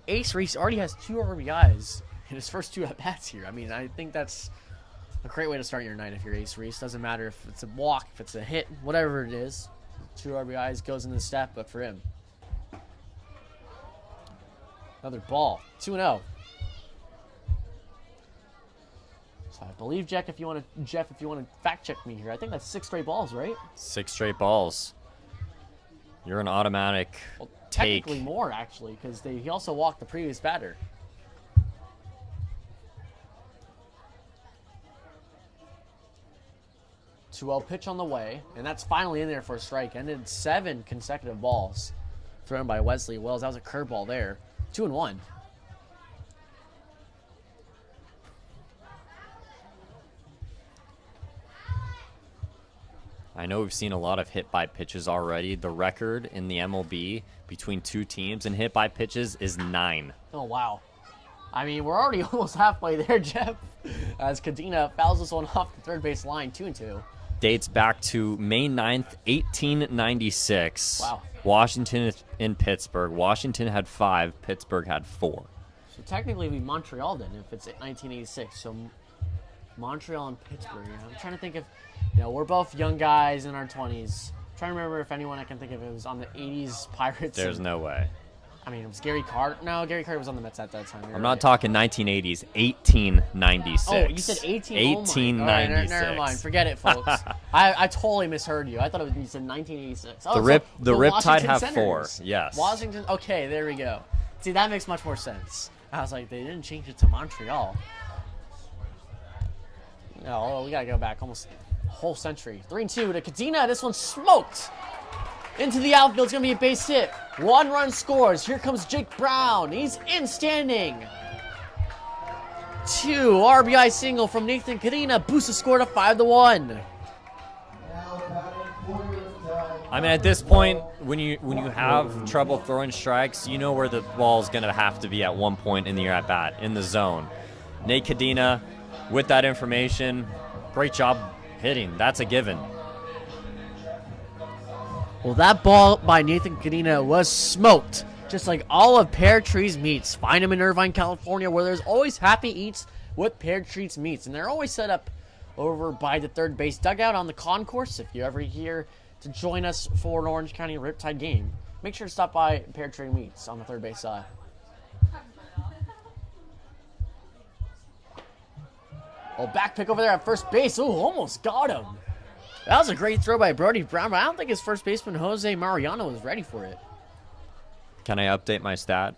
Ace Reese already has 2 RBIs in his first 2 at-bats here. I mean, I think that's a great way to start your night if you're Ace Reese. Doesn't matter if it's a walk, if it's a hit, whatever it is. 2 RBIs goes in the stat book for him. Another ball. 2-0. So I believe, Jeff, if you want to fact check me here, I think that's 6 straight balls, right? 6 straight balls. You're an automatic technically take. More, actually, because he also walked the previous batter. Two-0 pitch on the way, and that's finally in there for a strike. Ended 7 consecutive balls thrown by Wesley Wells. That was a curveball there. 2-1. I know we've seen a lot of hit by pitches already. The record in the MLB between 2 teams in hit by pitches is 9. Oh, wow. I mean, we're already almost halfway there, Jeff, as Cadena fouls this one off the third base line, 2-2. Dates back to May 9th, 1896. Wow. Washington in Pittsburgh. Washington had 5. Pittsburgh had 4. So technically it'd be Montreal then if it's 1986. So Montreal and Pittsburgh. I'm trying to think if, we're both young guys in our 20s. I'm trying to remember if anyone I can think of it was on the 80s Pirates. There's no way. I mean, it was Gary Carter. No, Gary Carter was on the Mets at that time. I'm not talking 1980s, 1896. Oh, you said 1896. Right, never mind. Forget it, folks. I totally misheard you. I thought you said 1986. Oh, the Riptide have Senators. 4. Yes. Washington. Okay, there we go. See, that makes much more sense. I was like, they didn't change it to Montreal. No, we gotta go back almost a whole century. 3-2 to Cadena. This one smoked into the outfield. It's gonna be a base hit. 1 run scores. Here comes Jake Brown. He's in standing. 2 RBI single from Nathan Cadena. Boosts the score to 5-1. I mean, at this point, when you have trouble throwing strikes, you know where the ball's gonna have to be at one point in the at bat, in the zone. Nate Cadena, with that information, great job hitting. That's a given. Well, that ball by Nathan Cadena was smoked, just like all of Pear Trees Meats. Find them in Irvine, California, where there's always happy eats with Pear Trees Meats. And they're always set up over by the third base dugout on the concourse. If you're ever here to join us for an Orange County Riptide game, make sure to stop by Pear Tree Meats on the third base side. Oh, back pick over there at first base. Ooh, almost got him. That was a great throw by Brody Brown, but I don't think his first baseman, Jose Mariano, was ready for it. Can I update my stat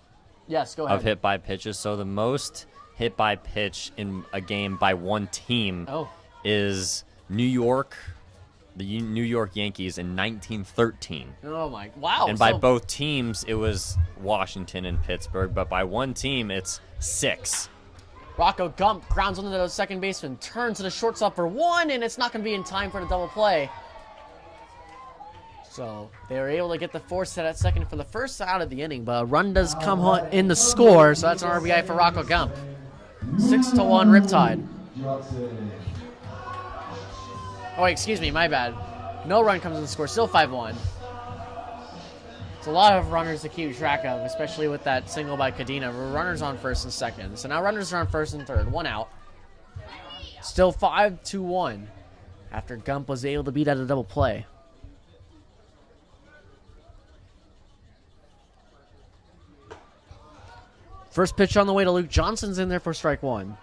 Yes, go ahead. of hit by pitches? So the most hit by pitch in a game by one team is New York, the New York Yankees in 1913. Oh my, wow. And by both teams, it was Washington and Pittsburgh, but by one team, it's 6. Rocco Gump grounds onto the second baseman, turns to the shortstop for 1, and it's not going to be in time for the double play. So they were able to get the force set at second for the first out of the inning, but a run does come in the score, so that's an RBI for Rocco Gump. 6-1 Riptide. Oh, wait, excuse me, my bad. No run comes in the score, still 5-1. It's a lot of runners to keep track of, especially with that single by Cadena. Runners on first and second. So now runners are on first and third, 1 out. Still 5-1 after Gump was able to beat out a double play. First pitch on the way to Luke Johnson's in there for strike 1.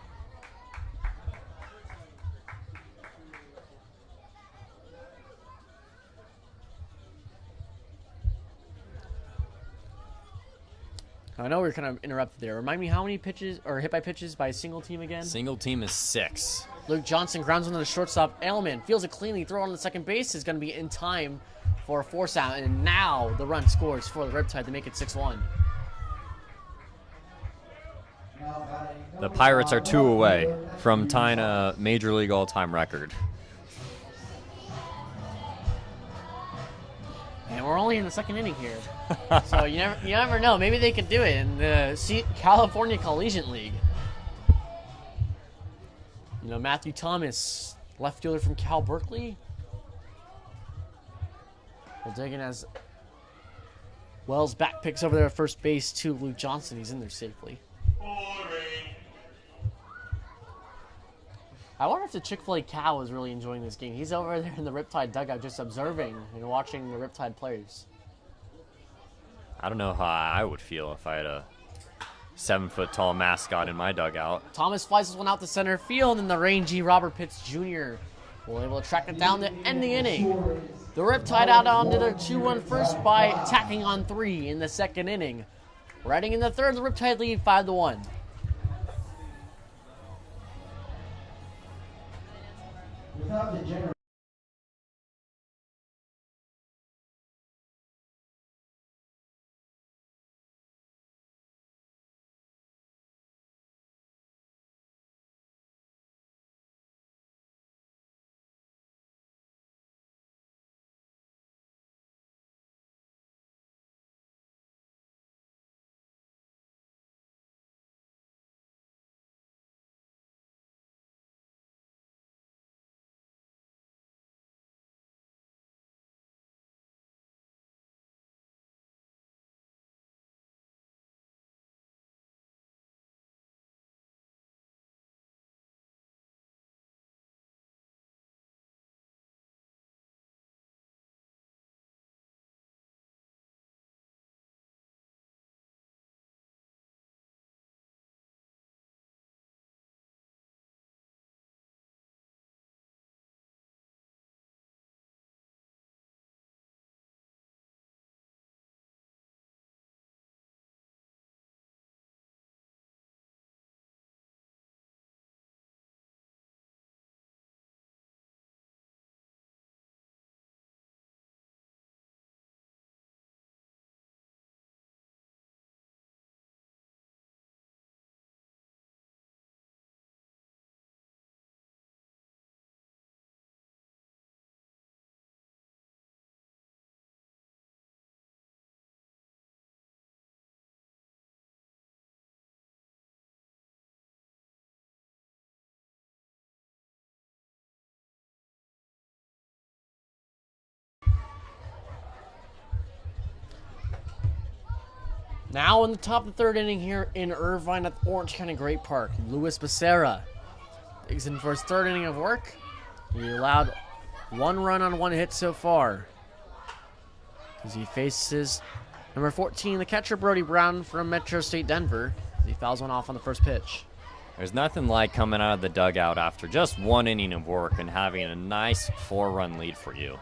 I know we were kind of interrupted there. Remind me how many pitches or hit by pitches by a single team again? Single team is 6. Luke Johnson grounds into the shortstop. Edelman feels it cleanly. Throw on the second base is going to be in time for a force out. And now the run scores for the Riptide to make it 6-1. The Pirates are 2 away from tying a Major League all-time record. And we're only in the second inning here. So you never know. Maybe they could do it in the California Collegiate League. You know, Matthew Thomas, left fielder from Cal Berkeley. We'll dig in as Wells back picks over there at first base to Luke Johnson. He's in there safely. I wonder if the Chick-fil-A cow is really enjoying this game. He's over there in the Riptide dugout just observing and watching the Riptide players. I don't know how I would feel if I had a 7-foot-tall mascot in my dugout. Thomas flies this one out to center field, and the rangy Robert Pitts Jr. will able to track it down to end the inning. The Riptide out onto their 2-1 first by tacking on 3 in the second inning. Riding in the third, the Riptide lead 5-1. Without the general Now in the top of the third inning here in Irvine at Orange County Great Park, Luis Becerra digs in for his third inning of work. He allowed 1 run on 1 hit so far, as he faces number 14, the catcher Brody Brown from Metro State Denver, as he fouls one off on the first pitch. There's nothing like coming out of the dugout after just 1 inning of work and having a nice 4-run lead for you.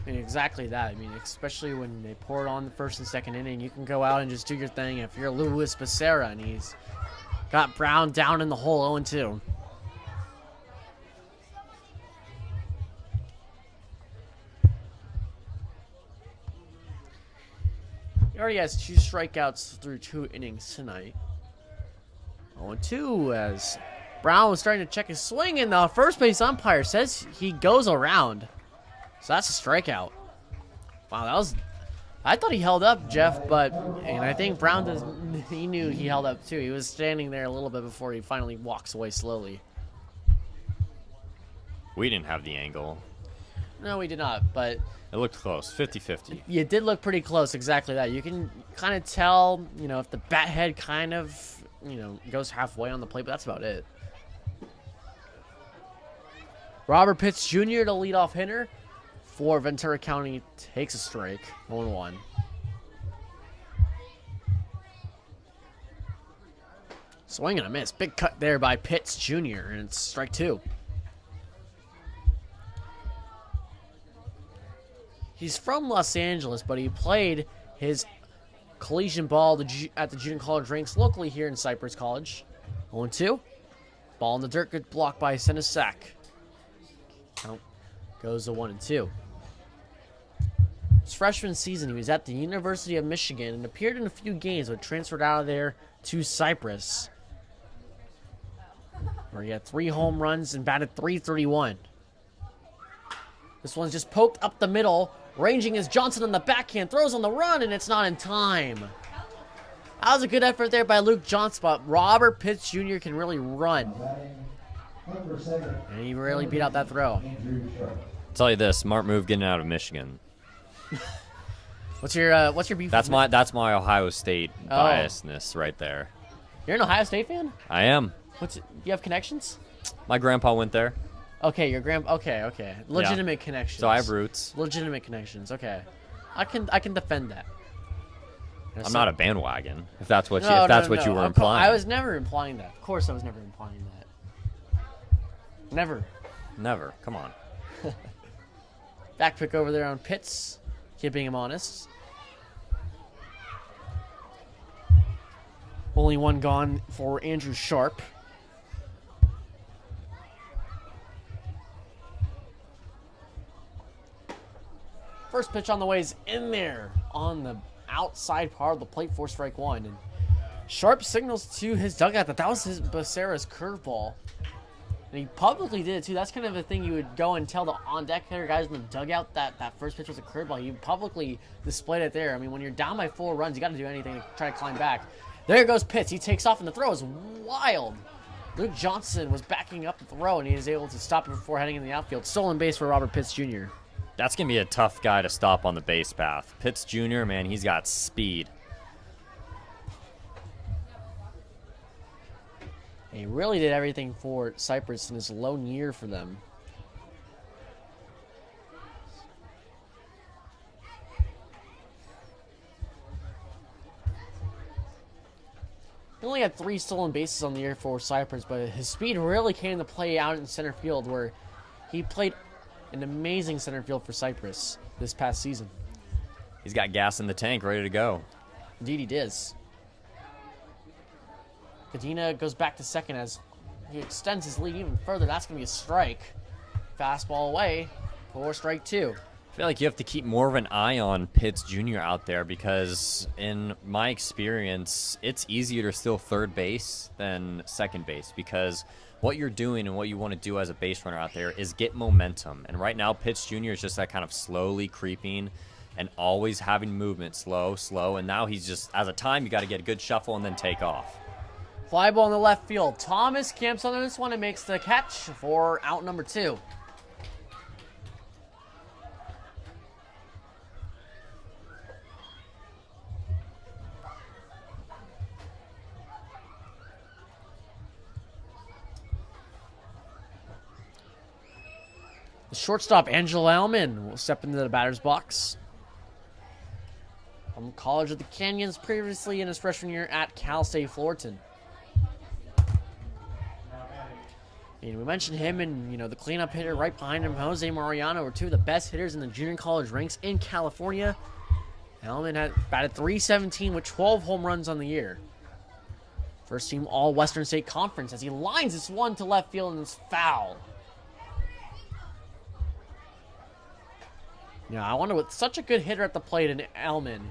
Exactly that. I mean, especially when they pour it on the first and second inning, you can go out and just do your thing. If you're Luis Becerra and he's got Brown down in the hole 0-2. He already has 2 strikeouts through 2 innings tonight. 0-2 as Brown was starting to check his swing, and the first base umpire says he goes around. So that's a strikeout. Wow, that was... I thought he held up, Jeff, and I think Brown he knew he held up too. He was standing there a little bit before he finally walks away slowly. We didn't have the angle. No, we did not, but... It looked close, 50-50. It did look pretty close, exactly that. You can kind of tell, if the bat head kind of, goes halfway on the plate, but that's about it. Robert Pitts Jr., the leadoff hitter for Ventura County, takes a strike, 0-1. Swing and a miss. Big cut there by Pitts Jr., and it's strike 2. He's from Los Angeles, but he played his collegiate ball at the junior college ranks locally here in Cypress College. 0-2. Ball in the dirt, good block by Senesac. Count goes to 1-2. His freshman season, he was at the University of Michigan and appeared in a few games, but transferred out of there to Cypress, where he had 3 home runs and batted .331. This one's just poked up the middle, ranging as Johnson on the backhand, throws on the run, and it's not in time. That was a good effort there by Luke Johnson, but Robert Pitts Jr. can really run. And he really beat out that throw. I'll tell you this, smart move getting out of Michigan. What's your beef? That's my Ohio State biasness right there. You're an Ohio State fan? I am. You have connections? My grandpa went there. Okay, your grandpa. Okay. Legitimate connections. So I have roots. Legitimate connections. Okay, I can defend that. I'm not a bandwagon. If that's what you were I implying. was never implying that. Of course, I was never implying that. Never. Come on. Back pick over there on Pitts, keeping him honest. Only one gone for Andrew Sharp. First pitch on the way is in there on the outside part of the plate for strike 1. And Sharp signals to his dugout that was his Becerra's curveball. And he publicly did it too. That's kind of the thing you would go and tell the on-deck hitter guys in the dugout that first pitch was a curveball. You publicly displayed it there. I mean, when you're down by 4 runs, you got to do anything to try to climb back. There goes Pitts. He takes off, and the throw is wild. Luke Johnson was backing up the throw, and he is able to stop it before heading in the outfield. Stolen base for Robert Pitts Jr. That's going to be a tough guy to stop on the base path. Pitts Jr., man, he's got speed. He really did everything for Cypress in his lone year for them. He only had 3 stolen bases on the year for Cypress, but his speed really came to play out in center field, where he played an amazing center field for Cypress this past season. He's got gas in the tank, ready to go. Indeed he does. Cadena goes back to second as he extends his lead even further. That's going to be a strike. Fastball away for strike 2. I feel like you have to keep more of an eye on Pitts Jr. out there because, in my experience, it's easier to steal third base than second base because what you're doing and what you want to do as a base runner out there is get momentum. And right now, Pitts Jr. is just that kind of slowly creeping and always having movement, slow. And now he's just, as a time, you got to get a good shuffle and then take off. Fly ball in the left field. Thomas camps on this one and makes the catch for out number 2. The shortstop, Angela Elman, will step into the batter's box. From College of the Canyons, previously in his freshman year at Cal State Fullerton. And we mentioned him and, the cleanup hitter right behind him, Jose Mariano, were two of the best hitters in the junior college ranks in California. Elman had batted .317 with 12 home runs on the year. First team All Western State Conference as he lines this one to left field and it's foul. I wonder, with such a good hitter at the plate in Elman,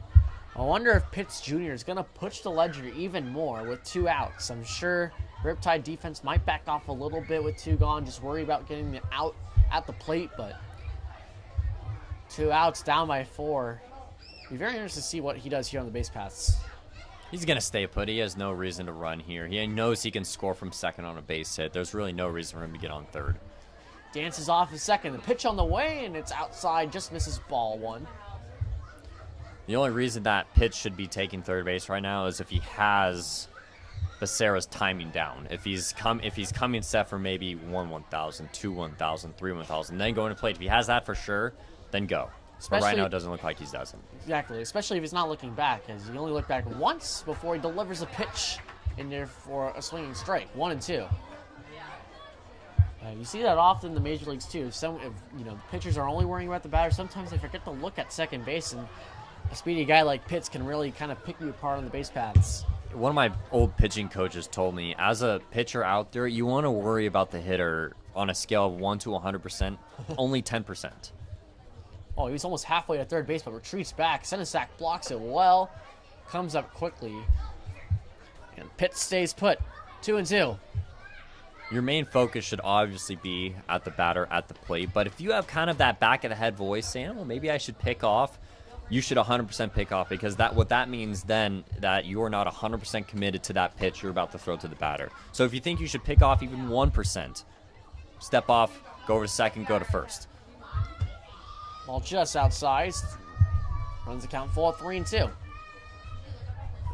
I wonder if Pitts Jr. is going to push the ledger even more with 2 outs. I'm sure Riptide defense might back off a little bit with 2 gone, just worry about getting the out at the plate, but 2 outs, down by 4. Be very interested to see what he does here on the base paths. He's going to stay put. He has no reason to run here. He knows he can score from second on a base hit. There's really no reason for him to get on third. Dances off his second. The pitch on the way, and it's outside. Just misses ball 1. The only reason that pitch should be taking third base right now is if he has Becerra's timing down. If he's coming set for maybe 1/1000, 2/1000, 3/1000, then going to plate. If he has that for sure, then go. But right now, it doesn't look like he doesn't. Exactly, especially if he's not looking back, as he only looked back once before he delivers a pitch in there for a swinging strike, 1-2. You see that often in the major leagues too. If pitchers are only worrying about the batter, sometimes they forget to look at second base, and a speedy guy like Pitts can really kind of pick you apart on the base paths. One of my old pitching coaches told me, as a pitcher out there, you want to worry about the hitter on a scale of 1 to 100%, only 10%. Oh, he was almost halfway to third base, but retreats back. Senesac blocks it well, comes up quickly, and Pitts stays put. 2-2. Your main focus should obviously be at the batter at the plate, but if you have kind of that back of the head voice saying, well, maybe I should pick off, you should 100% pick off, because what that means then that you're not 100% committed to that pitch you're about to throw to the batter. So if you think you should pick off even 1%, step off, go over to second, go to first. Ball just outside. Runs the count full at 3-2.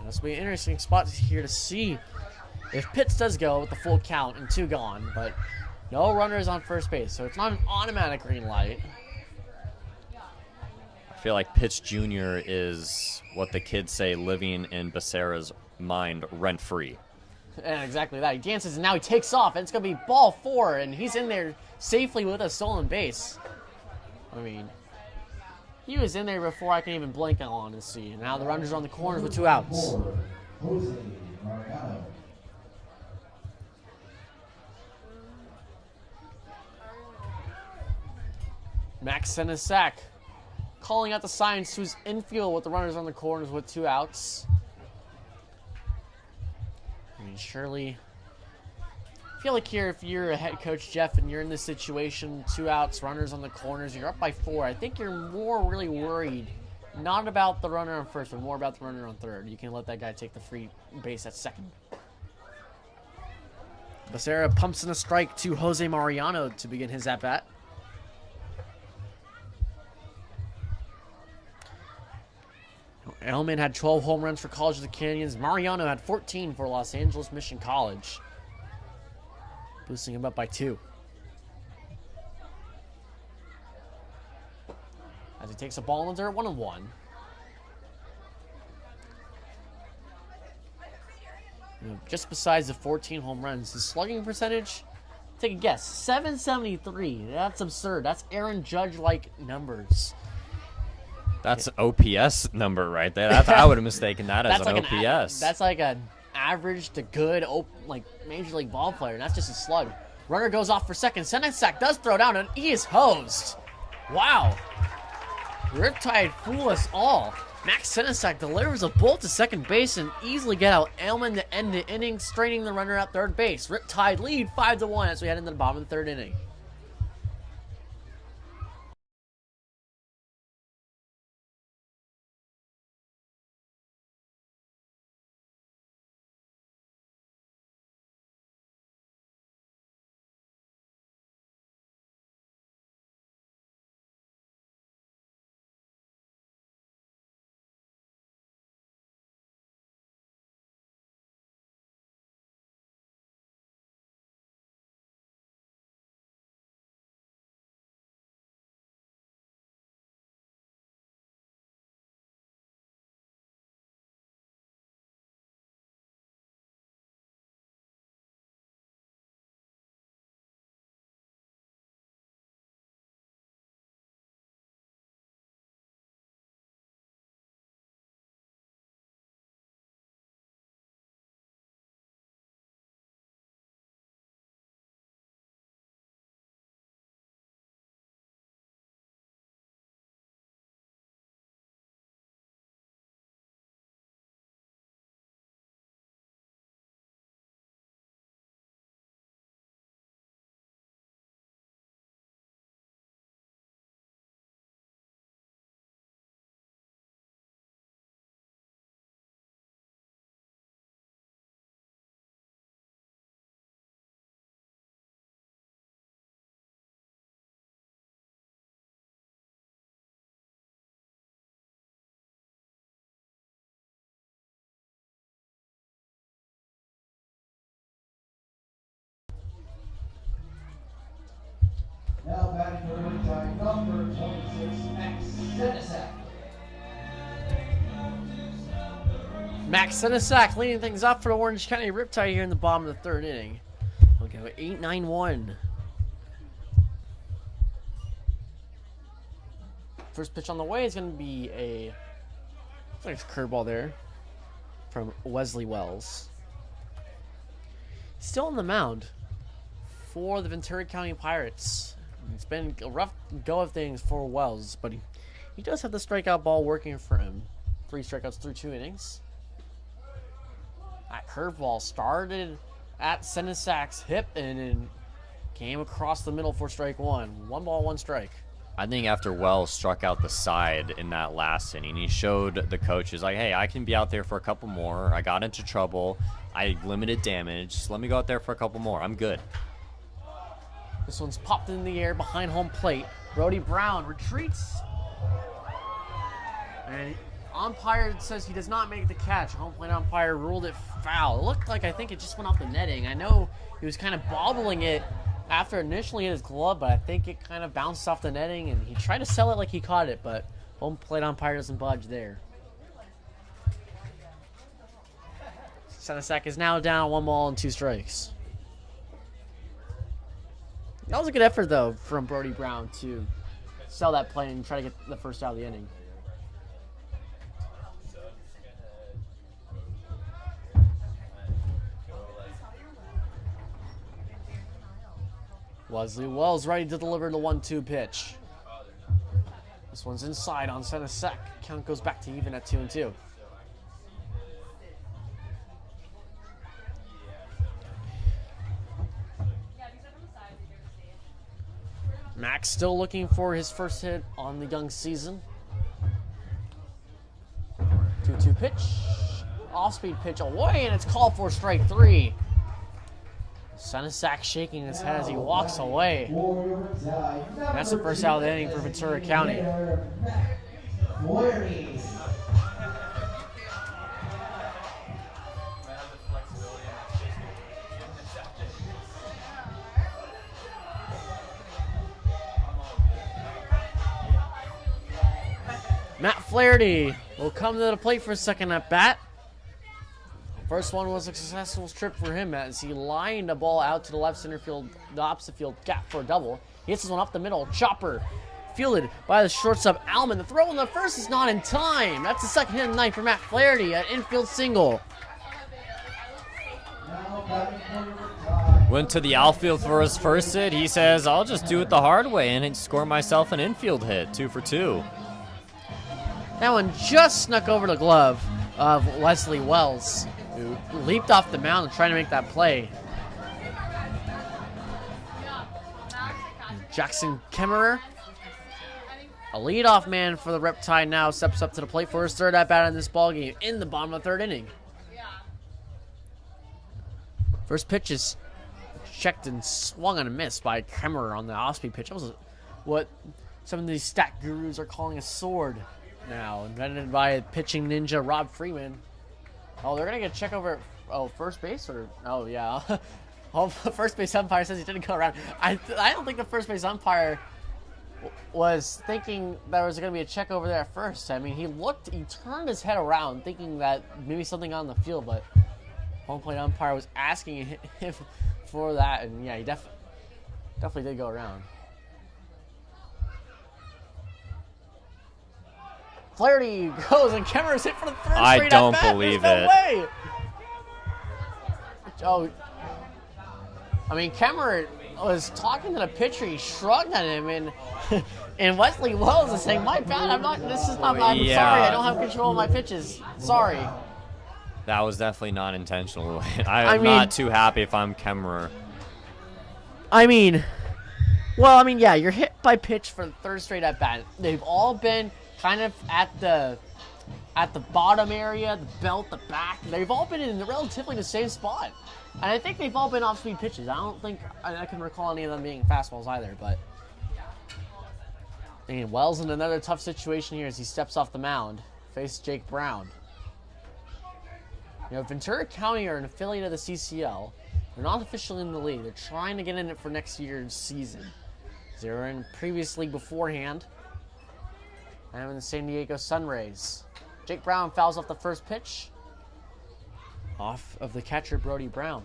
This will be an interesting spot here to see if Pitts does go with the full count and 2 gone, but no runners on first base, so it's not an automatic green light. I feel like Pitts Jr. is what the kids say, living in Becerra's mind rent-free. And exactly that. He dances, and now he takes off, and it's going to be ball 4, and he's in there safely with a stolen base. I mean, he was in there before I can even blink on to see. And now the runners are on the corners with 2 outs. Jose Mariano. Max Senesac calling out the signs to his infield with the runners on the corners with 2 outs. I mean, surely, I feel like here, if you're a head coach, Jeff, and you're in this situation, 2 outs, runners on the corners, you're up by 4. I think you're more really worried, not about the runner on first, but more about the runner on third. You can let that guy take the free base at second. Becerra pumps in a strike to Jose Mariano to begin his at-bat. Elman had 12 home runs for College of the Canyons. Mariano had 14 for Los Angeles Mission College, boosting him up by 2. As he takes a ball in there at 1-1. Just besides the 14 home runs, his slugging percentage, take a guess, 773. That's absurd. That's Aaron Judge-like numbers. That's an OPS number right there. I would have mistaken that as an OPS. That's like an average to good, major league ball player, and that's just a slug. Runner goes off for second. Senesac does throw down, and he is hosed. Wow. Riptide fool us all. Max Senesac delivers a bolt to second base and easily get out Elman to end the inning, straining the runner at third base. Riptide lead 5-1 as we head into the bottom of the 3rd inning. for Riptide, number 26, Max Senesak. Max Senesak leading things up for the Orange County Riptide here in the bottom of the third inning. We'll go 8-9-1. First pitch on the way is going to be a nice curveball there from Wesley Wells. Still on the mound for the Ventura County Pirates. It's been a rough go of things for Wells, but he does have the strikeout ball working for him. 3 strikeouts through 2 innings. That curveball started at Senesak's hip and then came across the middle for strike 1. 1 ball, 1 strike. I think after Wells struck out the side in that last inning, he showed the coaches, like, hey, I can be out there for a couple more. I got into trouble. I limited damage. So let me go out there for a couple more. I'm good. This one's popped in the air behind home plate. Brody Brown retreats. And umpire says he does not make the catch. Home plate umpire ruled it foul. It looked like, I think it just went off the netting. I know he was kind of bobbling it after initially hit his glove, but I think it kind of bounced off the netting, and he tried to sell it like he caught it, but home plate umpire doesn't budge there. Senesak is now down 1 ball and 2 strikes. That was a good effort, though, from Brody Brown to sell that play and try to get the first out of the inning. Wesley Wells ready to deliver the 1-2 pitch. This one's inside on Senesak. Count goes back to even at 2-2. Max still looking for his first hit on the young season. 2-2 pitch. Off-speed pitch away, and it's called for strike 3. Senesak shaking his head as he walks away. That's the first out of the inning for Ventura County. Matt Flaherty will come to the plate for a second at bat. First one was a successful trip for him as he lined the ball out to the left center field, the opposite field gap for a double. He hits this one up the middle. Chopper fielded by the shortstop Alman. The throw on the first is not in time. That's the second hit of the night for Matt Flaherty, an infield single. Went to the outfield for his first hit. He says, I'll just do it the hard way and score myself an infield hit. 2 for 2. That one just snuck over the glove of Wesley Wells, who leaped off the mound trying to make that play. Jackson Kemmerer, a leadoff man for the Riptide, now steps up to the plate for his third at-bat in this ballgame in the bottom of the third inning. First pitch is checked and swung and missed by Kemmerer on the off-speed pitch. That was what some of these stat gurus are calling a sword now, invented by pitching ninja Rob Freeman. Oh, they're going to get a check over at first base? Or oh, yeah. Oh, first base umpire says he didn't go around. I don't think the first base umpire was thinking there was going to be a check over there at first. I mean, he turned his head around thinking that maybe something on the field, but home plate umpire was asking him for that, and yeah, he definitely did go around. Flaherty goes, and Kemmerer's hit for the third straight I don't at-bat. believe There's it. No way. Oh, I mean, Kemmerer was talking to the pitcher. He shrugged at him, and and Wesley Wells is saying, "My bad. This is not. I'm Yeah. sorry. I don't have control of my pitches. Sorry." That was definitely not intentional. I I'm mean- not too happy if I'm Kemmerer. I mean, yeah, you're hit by pitch for the third straight at bat. They've all been kind of at the bottom area, the belt, the back. They've all been in relatively the same spot. And I think they've all been off-speed pitches. I don't think I can recall any of them being fastballs either, but and Wells in another tough situation here as he steps off the mound, faces Jake Brown. You know, Ventura County are an affiliate of the CCL. They're not officially in the league. They're trying to get in it for next year's season. They were in previously beforehand. And in the San Diego Sunrays. Jake Brown fouls off the first pitch. Off of the catcher, Brody Brown.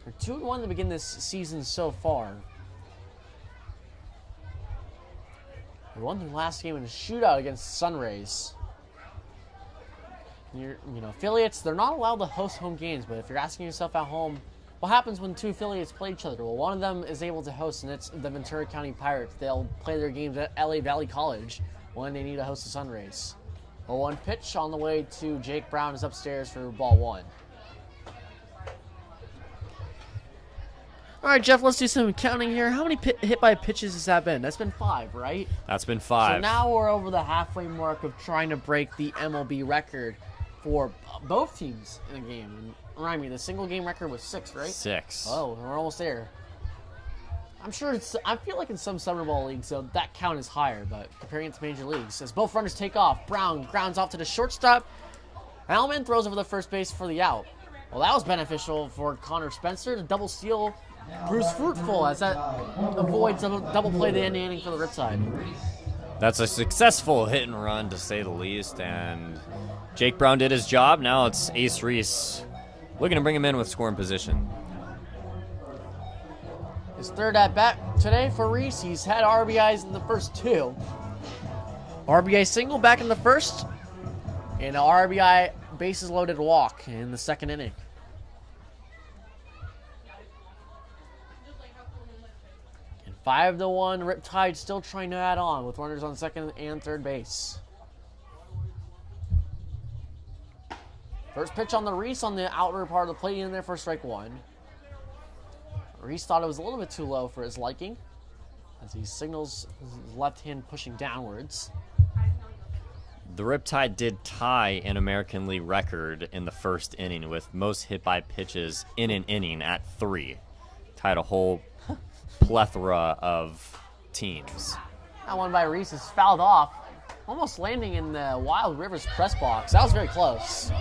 They're 2-1 to begin this season so far. They won their last game in a shootout against the Sunrays. Affiliates, they're not allowed to host home games, but if you're asking yourself at home, what happens when two affiliates play each other? Well, one of them is able to host, and it's the Ventura County Pirates. They'll play their games at LA Valley College when they need to host the Sunrays. A 1 pitch on the way to Jake Brown is upstairs for ball 1. All right, Jeff, let's do some counting here. How many hit by pitches has that been? That's been 5, right? That's been 5. So now we're over the halfway mark of trying to break the MLB record for both teams in a game. And remind me, the single game record was 6, right? 6. Oh, we're almost there. I'm sure I feel like in some summer ball leagues, so that count is higher, but comparing it to major leagues, as both runners take off, Brown grounds off to the shortstop. Alman throws over the first base for the out. Well, that was beneficial for Connor Spencer. The double steal proves fruitful as that avoids a double play the end inning for the Riptide. That's a successful hit and run, to say the least, and Jake Brown did his job. Now it's Ace Reese looking to bring him in with scoring position. His third at-bat today for Reese. He's had RBIs in the first 2. RBI single back in the first, and an RBI bases loaded walk in the second inning. And 5-1, Riptide still trying to add on with runners on second and third base. First pitch on the Reese on the outer part of the plate in there for strike 1. Reese thought it was a little bit too low for his liking as he signals his left hand pushing downwards. The Riptide did tie an American League record in the first inning with most hit by pitches in an inning at 3. Tied a whole plethora of teams. That one by Reese is fouled off, almost landing in the Wild Rivers press box. That was very close.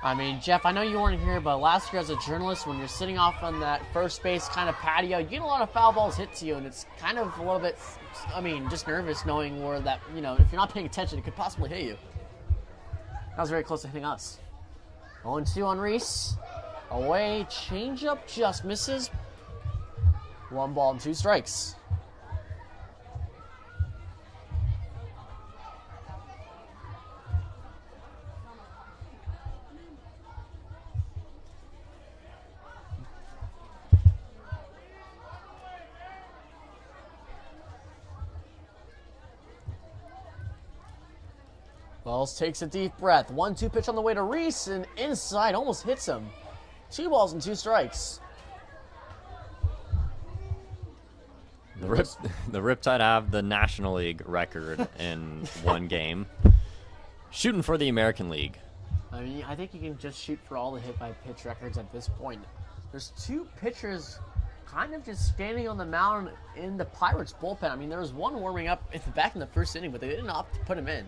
I mean, Jeff, I know you weren't here, but last year as a journalist, when you're sitting off on that first base kind of patio, you get a lot of foul balls hit to you, and it's kind of a little bit, just nervous knowing where that, if you're not paying attention, it could possibly hit you. That was very close to hitting us. 0-2 on Reese. Away, changeup just misses. 1 ball and 2 strikes. Wells takes a deep breath. 1-2 pitch on the way to Reese, and inside almost hits him. 2 balls and 2 strikes. The Riptide have the National League record in 1 game. Shooting for the American League. I mean, I think you can just shoot for all the hit-by-pitch records at this point. There's 2 pitchers kind of just standing on the mound in the Pirates bullpen. I mean, there was one warming up back in the first inning, but they didn't opt to put him in.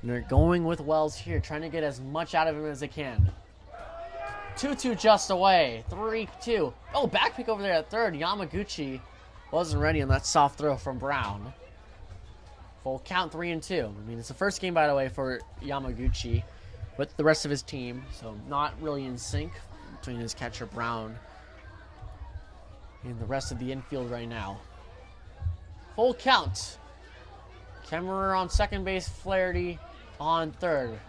And they're going with Wells here, trying to get as much out of him as they can. 2-2 just away. 3-2. Oh, back pick over there at third. Yamaguchi wasn't ready on that soft throw from Brown. Full count, 3-2. I mean, it's the first game, by the way, for Yamaguchi with the rest of his team, so not really in sync between his catcher Brown and the rest of the infield right now. Full count. Kemmerer on second base, Flaherty on third.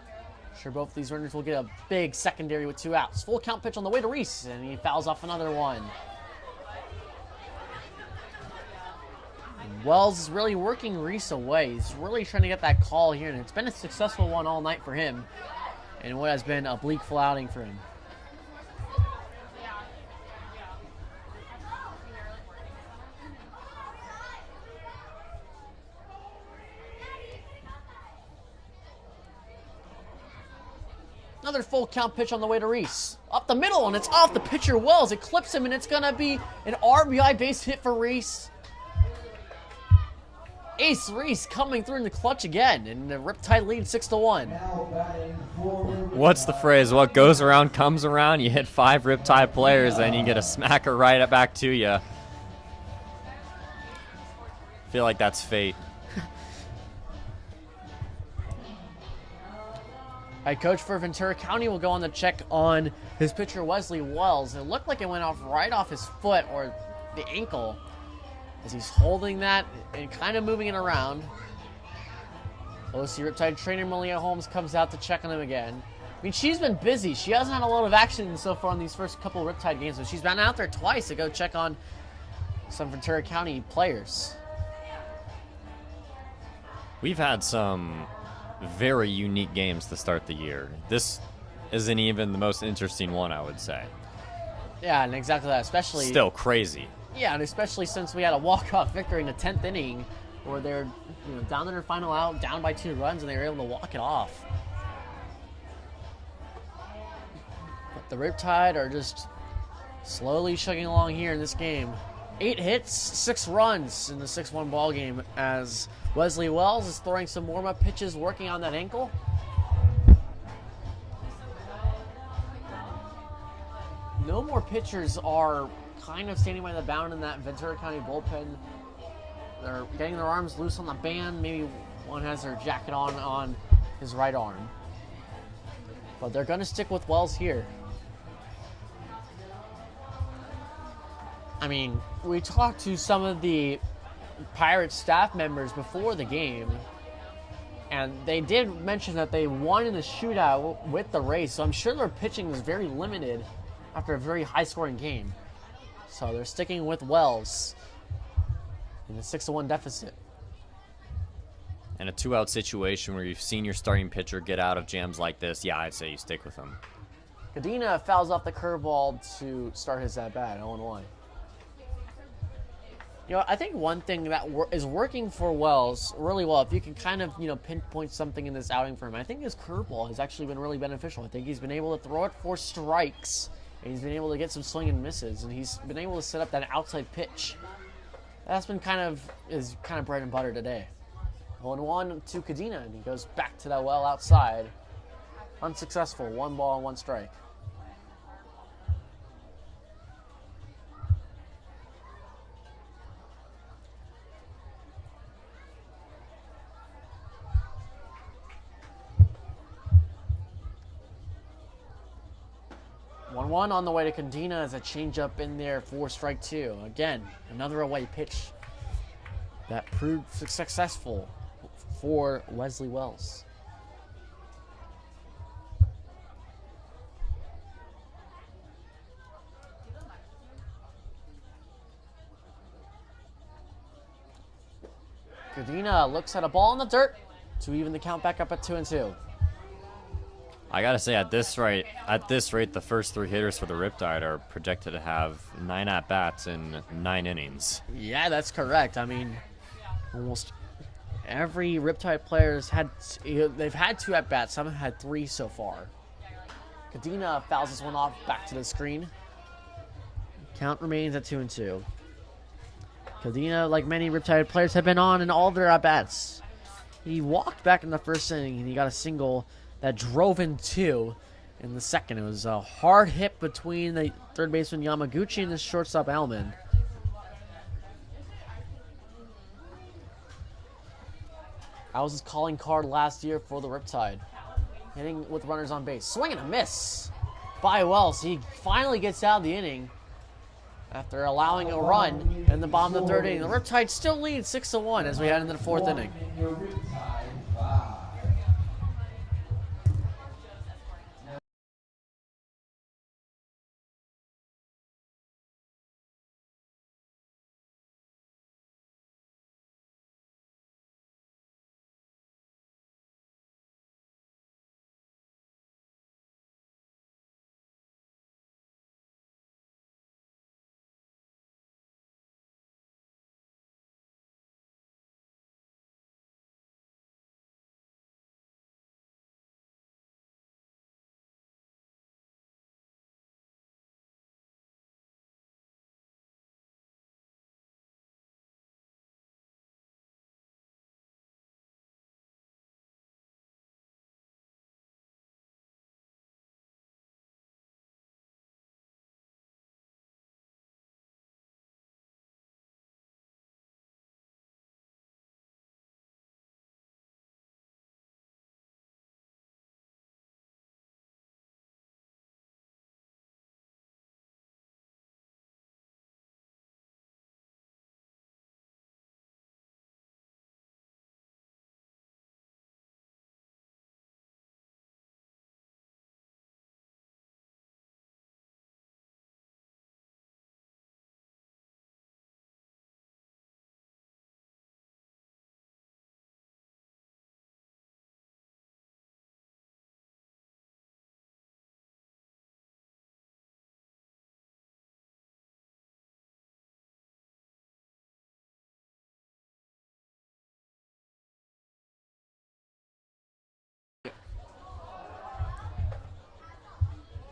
Sure, both of these runners will get a big secondary with 2 outs. Full count pitch on the way to Reese, and he fouls off another one. And Wells is really working Reese away. He's really trying to get that call here, and it's been a successful one all night for him, and what has been a bleak full outing for him. Another full count pitch on the way to Reese. Up the middle, and it's off the pitcher Wells. It clips him, and it's going to be an RBI base hit for Reese. Ace Reese coming through in the clutch again, and the Riptide lead 6-1. Now batting for What's the phrase? What goes around comes around. You hit 5 Riptide players, and you get a smacker right back to you. Feel like that's fate. Head coach for Ventura County will go on the check on his pitcher Wesley Wells. It looked like it went off right off his foot or the ankle as he's holding that and kind of moving it around. OC Riptide trainer Malia Holmes comes out to check on him again. I mean, she's been busy. She hasn't had a lot of action so far in these first couple Riptide games, but she's been out there twice to go check on some Ventura County players. We've had some very unique games to start the year. This isn't even the most interesting one, I would say. Yeah, and exactly that, especially... Still crazy. Yeah, and especially since we had a walk-off victory in the 10th inning where they're down in their final out, down by 2 runs, and they were able to walk it off. But the Riptide are just slowly chugging along here in this game. 8 hits, 6 runs in the 6-1 ball game as Wesley Wells is throwing some warm-up pitches, working on that ankle. No more pitchers are kind of standing by the mound in that Ventura County bullpen. They're getting their arms loose on the band. Maybe one has their jacket on his right arm. But they're going to stick with Wells here. I mean, we talked to some of the Pirates staff members before the game, and they did mention that they won in the shootout with the Rays, so I'm sure their pitching was very limited after a very high-scoring game. So they're sticking with Wells in the 6-1 deficit. In a 2-out situation where you've seen your starting pitcher get out of jams like this, yeah, I'd say you stick with him. Cadena fouls off the curveball to start his at-bat, 0-1. I think one thing that is working for Wells really well, if you can kind of, pinpoint something in this outing for him, I think his curveball has actually been really beneficial. I think he's been able to throw it for strikes, and he's been able to get some swing and misses, and he's been able to set up that outside pitch. That's been kind of bread and butter today. 0-1 to Cadena, and he goes back to that well outside. Unsuccessful, 1 ball and 1 strike. One on the way to Cadena as a changeup in there for strike 2. Again, another away pitch that proved successful for Wesley Wells. Cadena looks at a ball in the dirt to even the count back up at 2-2. I gotta say, at this rate, the first 3 hitters for the Riptide are projected to have 9 at-bats in 9 innings. Yeah, that's correct. I mean, almost every Riptide player's they've had 2 at-bats. Some have had 3 so far. Cadena fouls this one off back to the screen. Count remains at 2-2. Cadena, like many Riptide players, have been on in all their at-bats. He walked back in the first inning and he got a single that drove in 2 in the second. It was a hard hit between the third baseman Yamaguchi and the shortstop Alman. That was his calling card last year for the Riptide. Hitting with runners on base. Swing and a miss by Wells. He finally gets out of the inning after allowing a run in the bottom of the 3rd inning. The Riptide still lead 6-1 as we head into the 4th inning.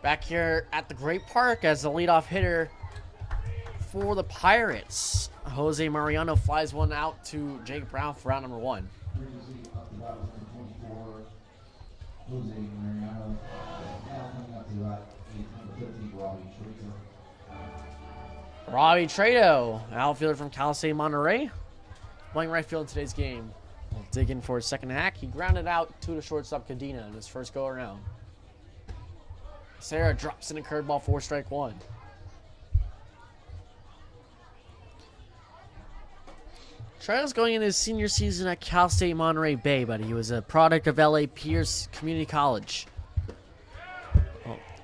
Back here at the Great Park as the leadoff hitter for the Pirates. Jose Mariano flies one out to Jake Brown for round number 1. Previously up to bat was number 24, Jose Mariano. Now coming up to bat, number 15, Robbie Trado, outfielder from Cal State Monterey, playing right field in today's game. We'll dig in for his second hack. He grounded out to the shortstop Cadena in his first go around. Sarah drops in a curveball for strike 1. Trado's going into his senior season at Cal State Monterey Bay, but he was a product of LA Pierce Community College.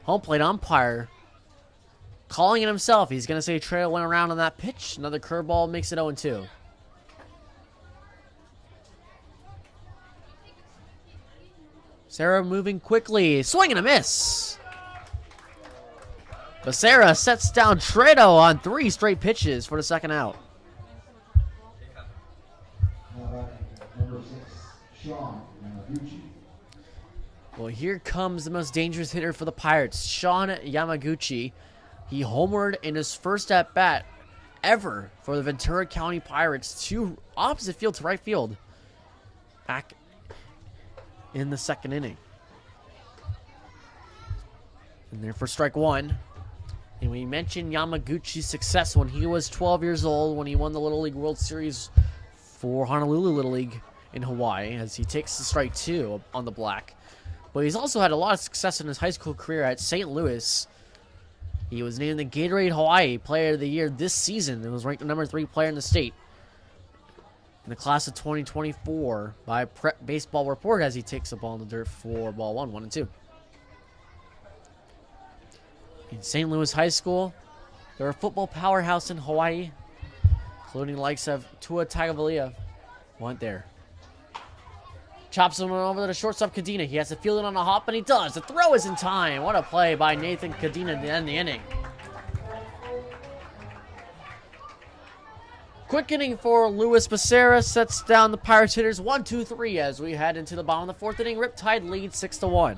Home plate umpire calling it himself. He's going to say Trado went around on that pitch. Another curveball makes it 0-2. Sarah moving quickly. Swing and a miss. Becerra sets down Trado on 3 straight pitches for the second out. number 6, Sean Yamaguchi. Well, here comes the most dangerous hitter for the Pirates, Sean Yamaguchi. He homered in his first at-bat ever for the Ventura County Pirates to opposite field to right field back in the second inning. And there for strike 1. And we mentioned Yamaguchi's success when he was 12 years old when he won the Little League World Series for Honolulu Little League in Hawaii as he takes the strike 2 on the black. But he's also had a lot of success in his high school career at St. Louis. He was named the Gatorade Hawaii Player of the Year this season and was ranked the number 3 player in the state in the class of 2024 by Prep Baseball Report as he takes the ball in the dirt for ball 1-1-2. In St. Louis High School, they're a football powerhouse in Hawaii, including the likes of Tua Tagovailoa went there. Chops him over to the shortstop Cadena. He has to field it on a hop, and he does. The throw is in time. What a play by Nathan Cadena to end the inning. Quick inning for Luis Becerra sets down the Pirates hitters 1-2-3 as we head into the bottom of the 4th inning. Riptide leads 6-1.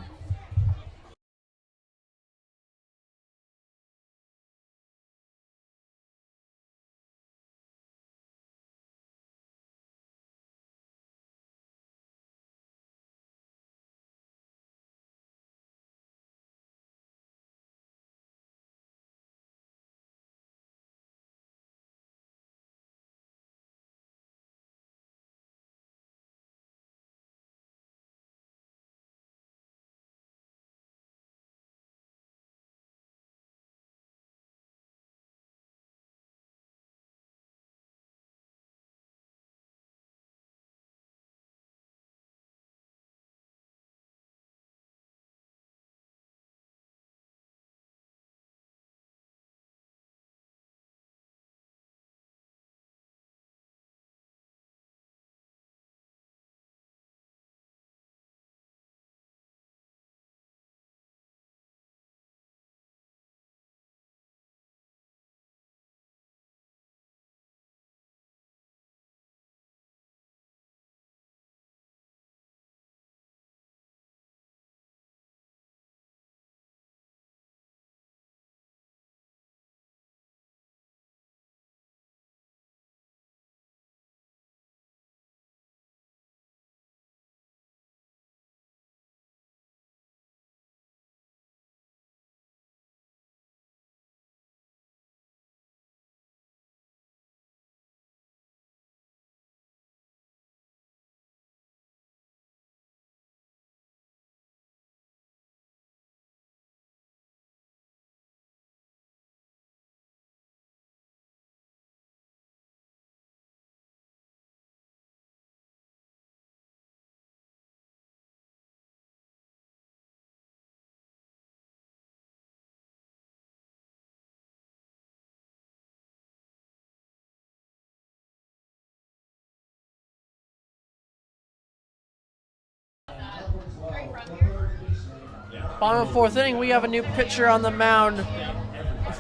Bottom of the 4th inning, we have a new pitcher on the mound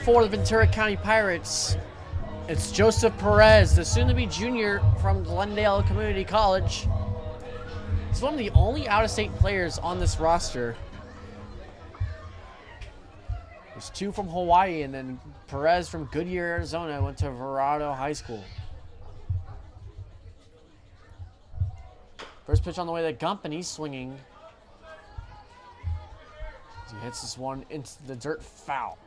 for the Ventura County Pirates. It's Joseph Perez, the soon-to-be junior from Glendale Community College. He's one of the only out-of-state players on this roster. There's 2 from Hawaii, and then Perez from Goodyear, Arizona, went to Verado High School. First pitch on the way to Gump, and he's swinging. He hits this one into the dirt, foul.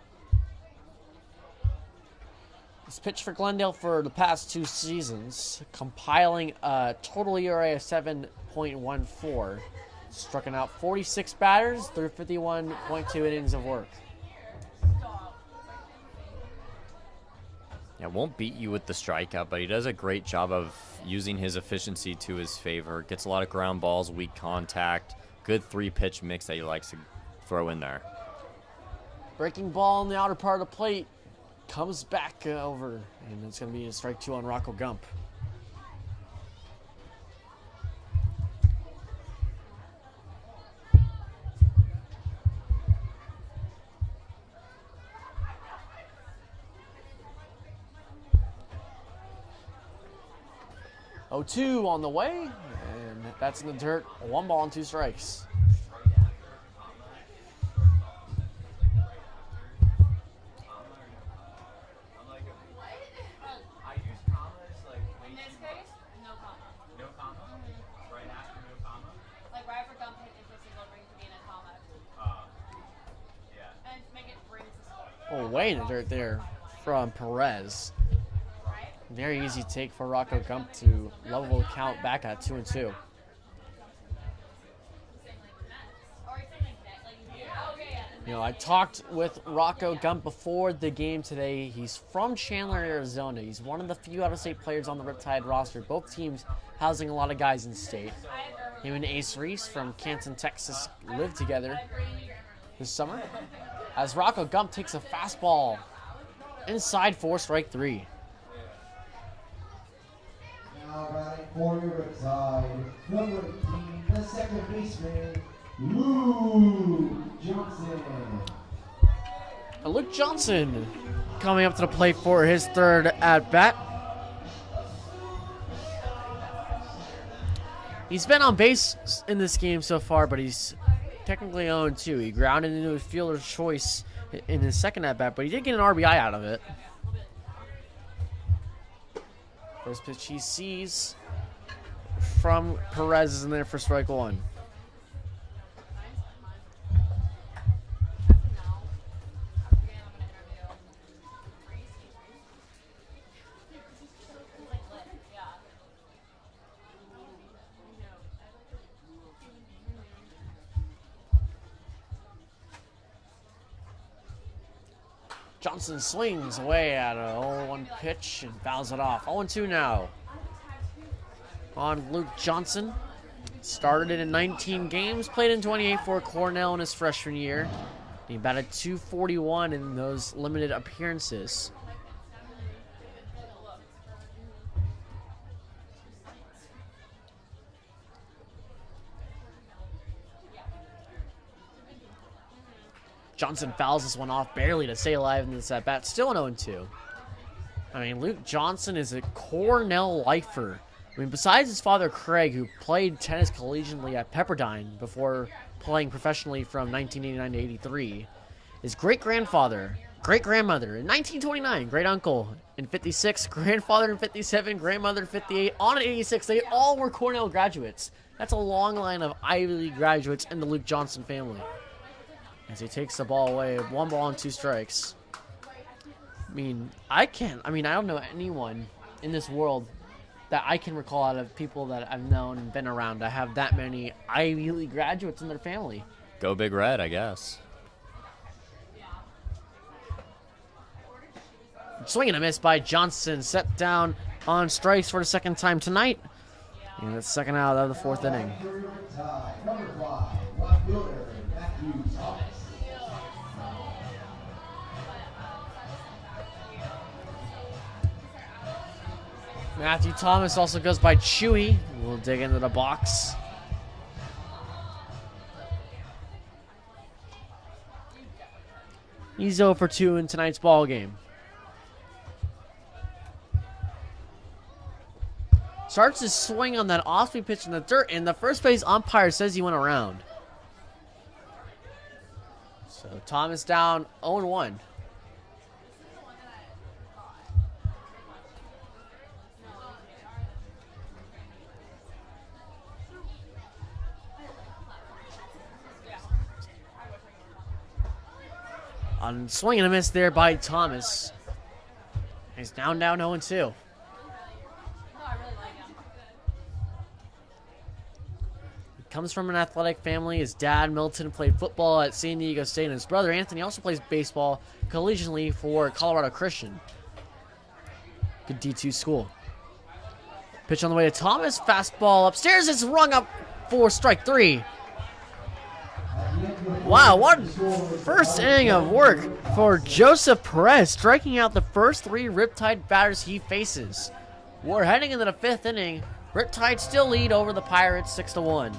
He's pitched for Glendale for the past 2 seasons, compiling a total ERA of 7.14. Striking out 46 batters through 51.2 innings of work. Yeah, won't beat you with the strikeout, but he does a great job of using his efficiency to his favor. Gets a lot of ground balls, weak contact, good 3-pitch mix that he likes to throw in there. Breaking ball in the outer part of the plate. Comes back over, and it's going to be a strike 2 on Rocco Gump. Oh, 2 on the way, and that's in the dirt. 1 ball and 2 strikes. Oh, way in the dirt there from Perez. Very easy take for Rocco Gump to level the count back at 2-2. You know, I talked with Rocco Gump before the game today. He's from Chandler, Arizona. He's one of the few out-of-state players on the Riptide roster. Both teams housing a lot of guys in state. Him and Ace Reese from Canton, Texas lived together this summer. As Rocco Gump takes a fastball inside for strike 3. Now batting for Riptide, number 18, the second baseman, Luke Johnson. Luke Johnson coming up to the plate for his 3rd at-bat. He's been on base in this game so far, but he's technically 0-2. He grounded into a fielder's choice in his 2nd at-bat, but he did get an RBI out of it. First pitch he sees from Perez is in there for strike 1. Johnson swings away at a 0-1 pitch and fouls it off. 0-2 now on Luke Johnson. Started in 19 games, played in 28 for Cornell in his freshman year. He batted .241 in those limited appearances. Johnson fouls this one off barely to stay alive in this at-bat. Still an 0-2. I mean, Luke Johnson is a Cornell lifer. I mean, besides his father, Craig, who played tennis collegiately at Pepperdine before playing professionally from 1989 to 83, his great-grandfather, great-grandmother in 1929, great-uncle in 56, grandfather in 57, grandmother in 58, on in 86. They all were Cornell graduates. That's a long line of Ivy League graduates in the Luke Johnson family. As he takes the ball away, 1 ball and 2 strikes. I don't know anyone in this world that I can recall out of people that I've known and been around to have that many Ivy League graduates in their family. Go Big Red, I guess. Swing and a miss by Johnson, set down on strikes for the 2nd time tonight. And that's 2nd out of the 4th inning. Number 5, left fielder, Matthew Thomas. Matthew Thomas also goes by Chewy. We'll dig into the box. He's 0 for 2 in tonight's ball game. Starts his swing on that off-speed pitch in the dirt, and the first base umpire says he went around. So Thomas down 0-1. On swing and a miss there by Thomas. He's down 0-2. He comes from an athletic family. His dad, Milton, played football at San Diego State, and his brother, Anthony, also plays baseball collegiately for Colorado Christian. Good D2 school. Pitch on the way to Thomas. Fastball upstairs. It's rung up for strike 3. Wow, what first inning of work for Joseph Perez, striking out the first 3 Riptide batters he faces. We're heading into the 5th inning. Riptide still lead over the Pirates 6-1.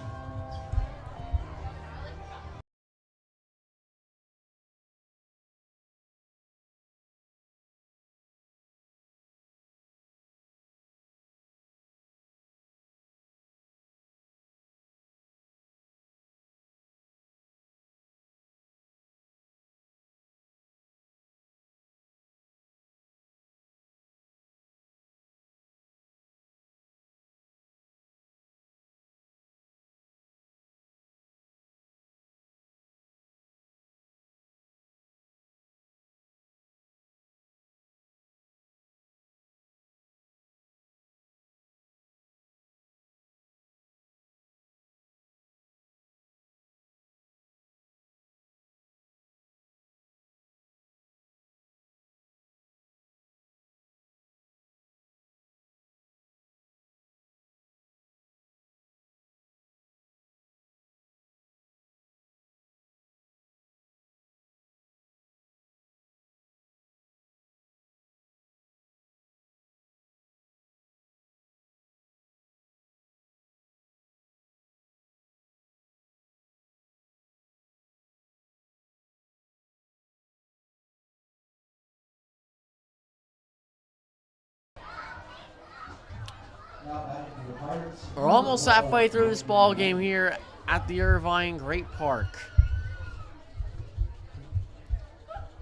We're almost halfway through this ball game here at the Irvine Great Park.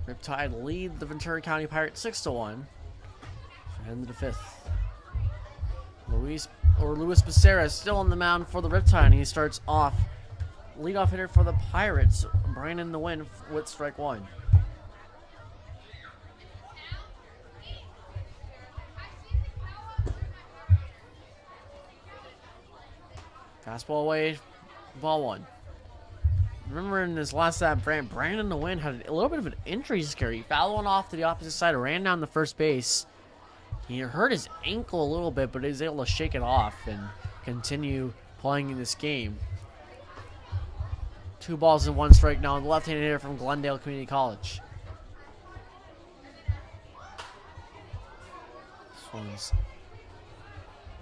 Riptide lead the Ventura County Pirates 6-1. End of the 5th. Luis Becerra is still on the mound for the Riptide, and he starts off leadoff hitter for the Pirates, Brandon the win with strike 1. Fastball away, ball 1. Remember in his last at Brandon the Wind had a little bit of an injury scare. He fouled one off to the opposite side, ran down the first base. He hurt his ankle a little bit, but he was able to shake it off and continue playing in this game. 2 balls and 1 strike now. The left-handed hitter from Glendale Community College. This one's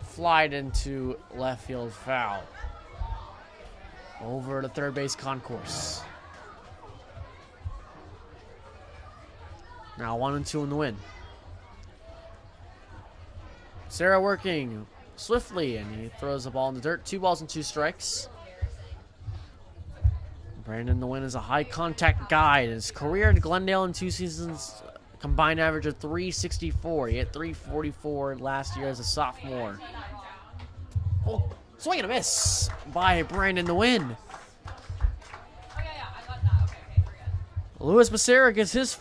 flied into left field foul. Over to third base concourse. Now 1-2 in the win. Sarah working swiftly, and he throws the ball in the dirt. 2 balls and 2 strikes. Brandon the win is a high contact guy. His career at Glendale in 2 seasons combined average of .364. He hit .344 last year as a sophomore. Oh, swing and a miss by Brandon the win. Luis Becerra gets his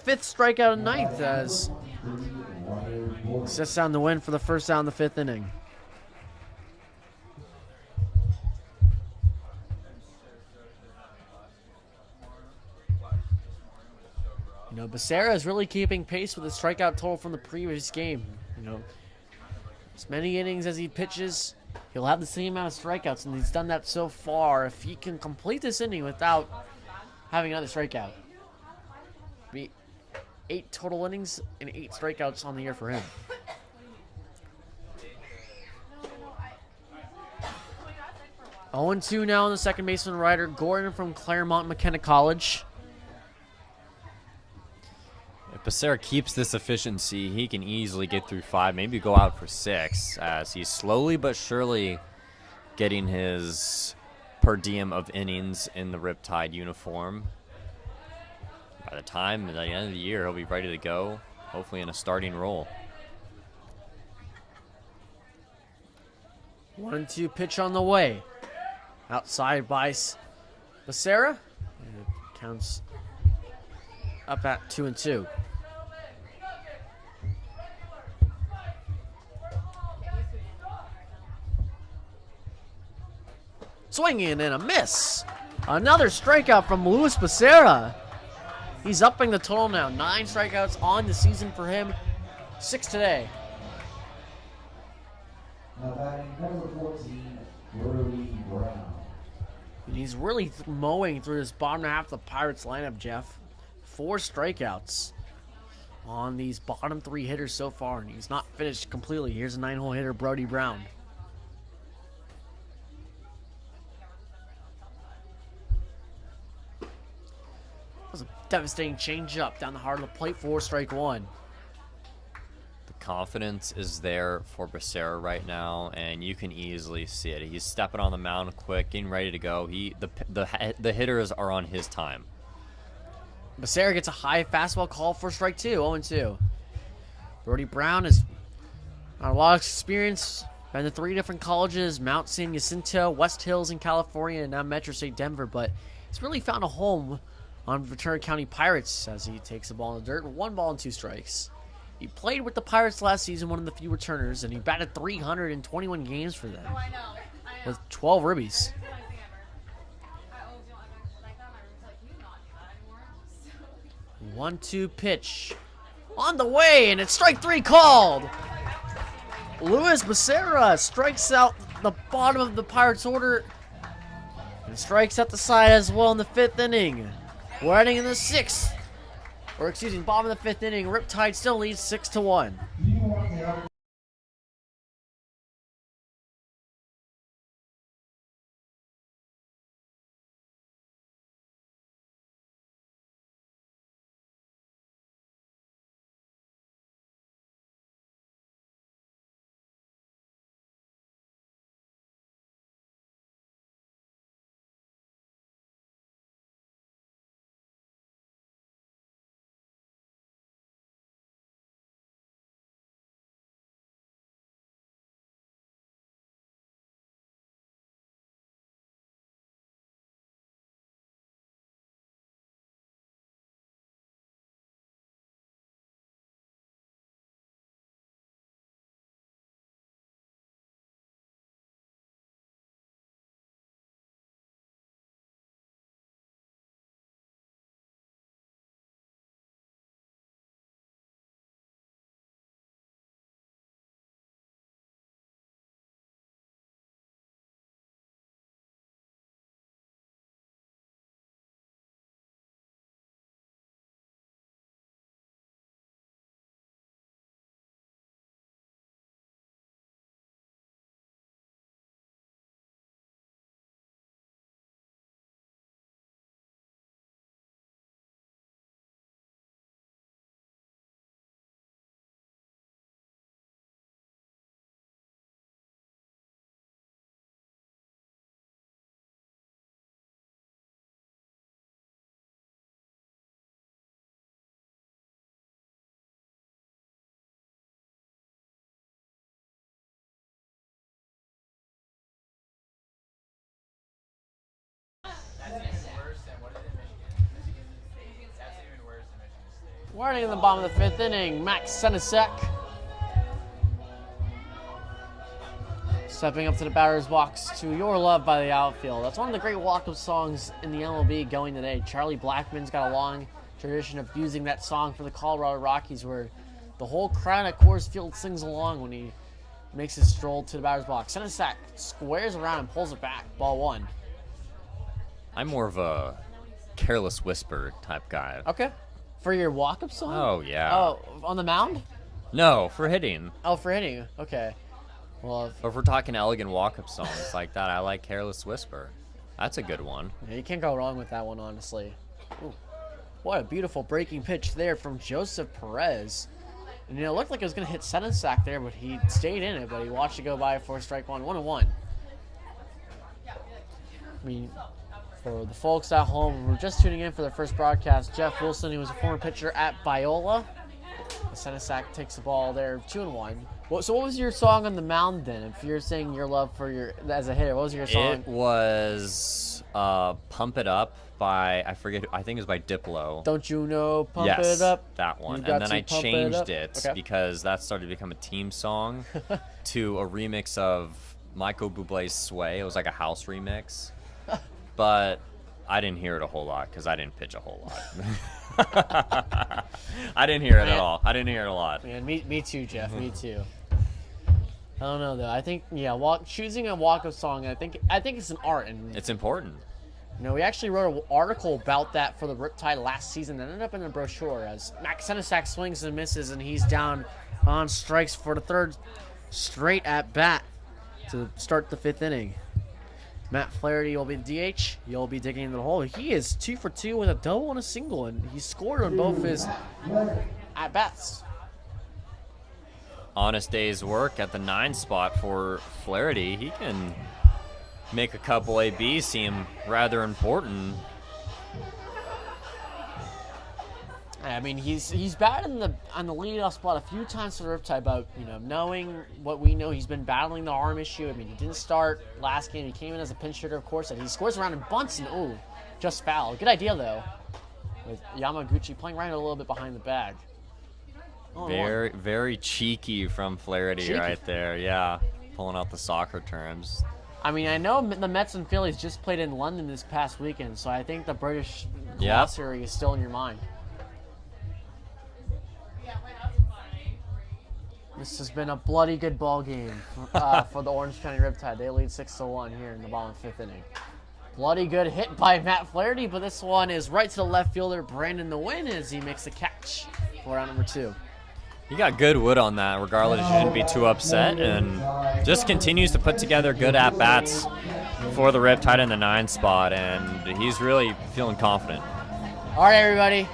5th strikeout of the 9th as he sets down the win for the first out in the 5th inning. You know, Becerra is really keeping pace with the strikeout total from the previous game. You know, as many innings as he pitches, he'll have the same amount of strikeouts, and he's done that so far. If he can complete this inning without having another strikeout, be 8 total innings and 8 strikeouts on the year for him. Oh, 2 now on the second baseman, Ryder Gordon from Claremont McKenna College. If Becerra keeps this efficiency, he can easily get through 5, maybe go out for 6, as he's slowly but surely getting his per diem of innings in the Riptide uniform. By the time at the end of the year, he'll be ready to go, hopefully in a starting role. 1-2 pitch on the way. Outside by Becerra. And it counts up at 2-2. Swinging and a miss. Another strikeout from Luis Becerra. He's upping the total now. 9 strikeouts on the season for him. 6 today. Now batting number 14, Burley Brown. And he's really mowing through this bottom half of the Pirates lineup, Jeff. 4 strikeouts on these bottom 3 hitters so far, and he's not finished completely. Here's a 9-hole hitter, Brody Brown. That was a devastating changeup down the heart of the plate for strike 1. The confidence is there for Becerra right now, and you can easily see it. He's stepping on the mound quick, getting ready to go. The hitters are on his time. Becerra gets a high fastball call for strike 2, 0-2. Brody Brown has got a lot of experience. Been to 3 different colleges, Mount San Jacinto, West Hills in California, and now Metro State Denver, but he's really found a home on Ventura County Pirates as he takes the ball in the dirt. 1 ball and 2 strikes. He played with the Pirates last season, one of the few returners, and he batted 321 games for them with 12 ribbies. 1-2 pitch on the way, and it's strike 3 called. Luis Becerra strikes out the bottom of the Pirates order and strikes out the side as well in the 5th inning. We're heading in the 6th, or excuse me, bottom of the 5th inning. Riptide still leads 6-1. We're heading in the bottom of the 5th inning. Max Senesek stepping up to the batter's box to Your Love by the Outfield. That's one of the great walk-up songs in the MLB going today. Charlie Blackmon's got a long tradition of using that song for the Colorado Rockies, where the whole crowd at Coors Field sings along when he makes his stroll to the batter's box. Senesek squares around and pulls it back. Ball 1. I'm more of a Careless Whisper type guy. Okay. For your walk-up song? Oh, yeah. Oh, on the mound? No, for hitting. Oh, for hitting. Okay. Well, Or if we're talking elegant walk-up songs like that, I like Careless Whisper. That's a good one. yeah, you can't go wrong with that one, honestly. Ooh. What a beautiful breaking pitch there from Joseph Perez. And it looked like it was going to hit Senesek there, but he stayed in it, but he watched it go by for strike 1. 1-1. I mean, For the folks at home who are just tuning in for their first broadcast, Jeff Wilson, who was a former pitcher at Biola. The Senesac takes the ball there, 2-1. So what was your song on the mound then? If you're saying your love for your as a hitter, what was your song? It was "Pump It Up" by I think it was by Diplo. Don't you know? Pump Yes, it up. that one. You've got And then to I pump changed up. it Okay. because that started to become a team song to a remix of Michael Bublé's "Sway." It was like a house remix, but I didn't hear it a whole lot because I didn't pitch a whole lot. I didn't hear it at all. I didn't hear it a lot. Man, me too, Jeff. Me too. I don't know though. I think choosing a walk-up song. I think it's an art, and It's important. we actually wrote an article about that for the Riptide last season that ended up in the brochure as Max Senesac swings and misses, and he's down on strikes for the third straight at bat to start the fifth inning. Matt Flaherty will be the DH. He'll be digging into the hole. He is 2 for 2 with a double and a single, and he scored on both his at bats. Honest day's work at the 9 spot for Flaherty. He can make a couple ABs seem rather important. I mean, he's batted on the leadoff spot a few times for the Riptide, but knowing what we know, he's been battling the arm issue. I mean, he didn't start last game. He came in as a pinch hitter, of course, and he scores around and bunts, and just foul. Good idea though, with Yamaguchi playing right a little bit behind the bag. Very, very cheeky from Flaherty Cheeky. right there. Yeah, pulling out the soccer terms. I mean, I know the Mets and Phillies just played in London this past weekend, so I think the British Yeah. glossary is still in your mind. This has been a bloody good ball game for the Orange County Riptide. They lead 6-1 here in the bottom fifth inning. Bloody good hit by Matt Flaherty, but this one is right to the left fielder Brandon the Win as he makes the catch for round number 2. He got good wood on that. Regardless, you shouldn't be too upset, and just continues to put together good at bats for the Riptide in the 9 spot, and he's really feeling confident. All right, everybody.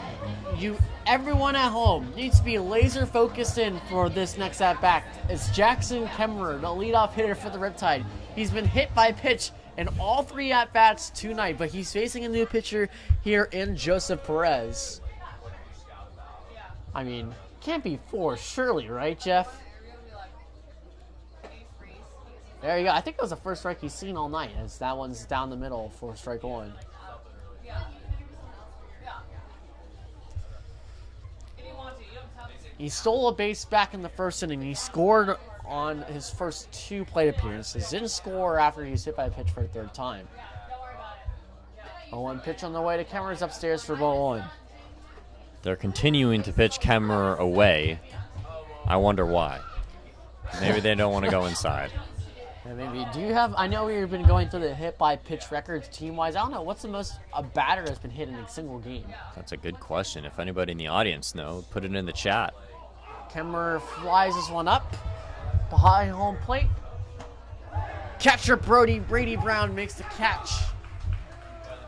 Everyone at home needs to be laser focused in for this next at bat. It's Jackson Kemmerer, the leadoff hitter for the Riptide. He's been hit by pitch in all 3 at bats tonight, but he's facing a new pitcher here in Joseph Perez. I mean, can't be 4, surely, right, Jeff? There you go. I think that was the first strike he's seen all night, as that one's down the middle for strike 1. He stole a base back in the first inning. He scored on his first 2 plate appearances. Didn't score after he was hit by a pitch for the 3rd time. 0-1 pitch on the way to Kemmerer's upstairs for ball 1. They're continuing to pitch Kemmerer away. I wonder why. Maybe they don't want to go inside. Yeah, maybe. I know we've been going through the hit by pitch records team-wise. I don't know, what's the most a batter has been hit in a single game? That's a good question. If anybody in the audience knows, put it in the chat. Kemmerer flies this one up behind home plate. Catcher Brady Brown makes the catch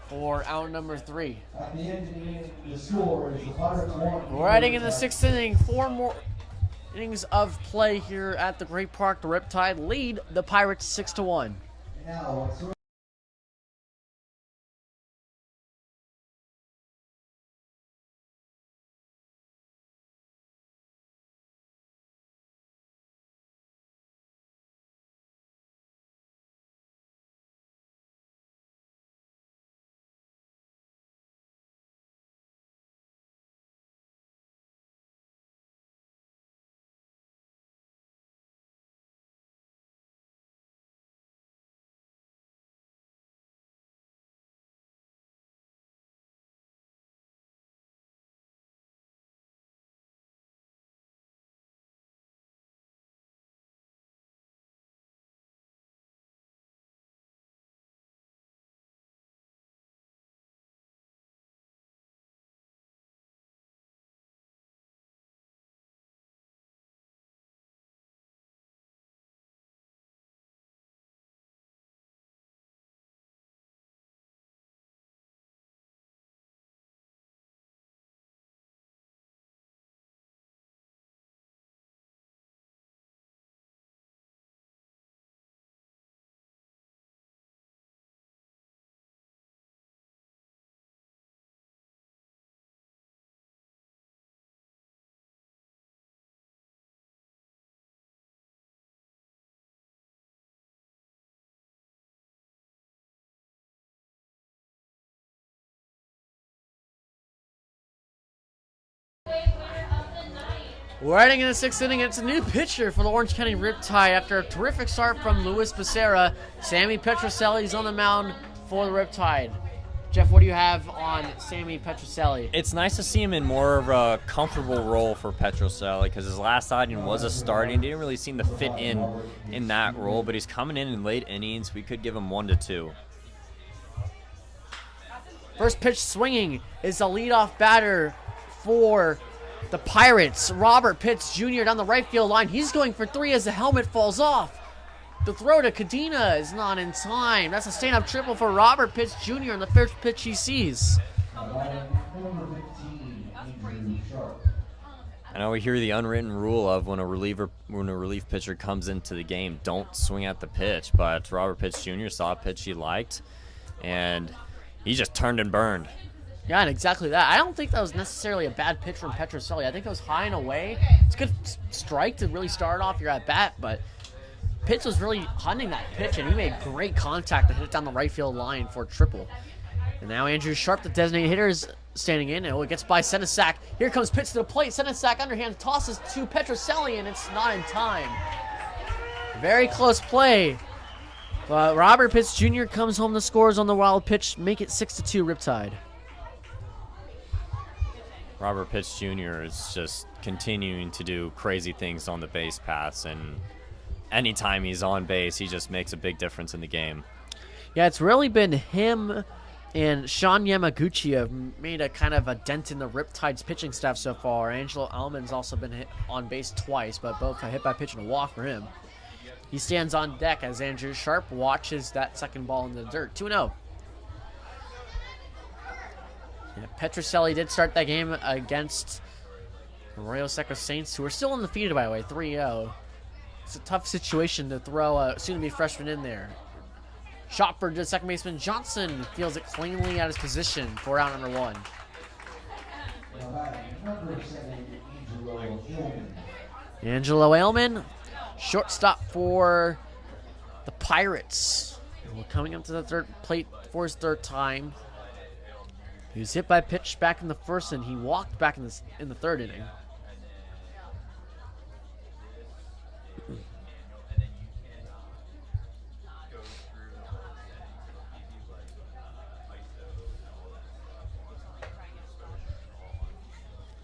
for out number 3. At the end of the inning, the score is the Pirates 1. We're heading in the 6th inning. 4 more innings of play here at the Great Park. The Riptide lead the Pirates 6-1. Now, We're heading in the 6th inning. It's a new pitcher for the Orange County Riptide. After a terrific start from Luis Becerra, Sammy Petroselli's on the mound for the Riptide. Jeff, what do you have on Sammy Petroselli? It's nice to see him in more of a comfortable role for Petroselli because his last outing was a starting. He didn't really seem to fit in that role, but he's coming in late innings. We could give him 1-2. First pitch swinging is the leadoff batter for the Pirates. Robert Pitts Jr. down the right field line. He's going for 3 as the helmet falls off. The throw to Cadena is not in time. That's a stand-up triple for Robert Pitts Jr. on the first pitch he sees. I know we hear the unwritten rule of when a relief pitcher comes into the game, don't swing at the pitch. But Robert Pitts Jr. saw a pitch he liked, and he just turned and burned. Yeah, and exactly that. I don't think that was necessarily a bad pitch from Petroselli. I think that was high and away. It's a good strike to really start off your at-bat, but Pitts was really hunting that pitch, and he made great contact to hit it down the right field line for a triple. And now Andrew Sharp, the designated hitter, is standing in, and it gets by Senesac. Here comes Pitts to the plate. Senesac underhand tosses to Petroselli, and it's not in time. Very close play. But Robert Pitts Jr. comes home the scores on the wild pitch, make it 6-2 Riptide. Robert Pitts Jr. is just continuing to do crazy things on the base paths, and anytime he's on base, he just makes a big difference in the game. Yeah, it's really been him and Sean Yamaguchi have made a kind of a dent in the Riptide's pitching staff so far. Angelo Alman's also been hit on base twice, but both a hit by pitch and a walk for him. He stands on deck as Andrew Sharp watches that second ball in the dirt. 2-0. Yeah, Petroselli did start that game against the Arroyo Seco Saints, who are still undefeated, by the way, 3-0. It's a tough situation to throw a soon-to-be freshman in there. Shot for second baseman Johnson feels it cleanly at his position for out number 1. Angelo Ailman, shortstop for the Pirates. And we're coming up to the third plate for his third time. He was hit by a pitch back in the first, and he walked back in the third inning.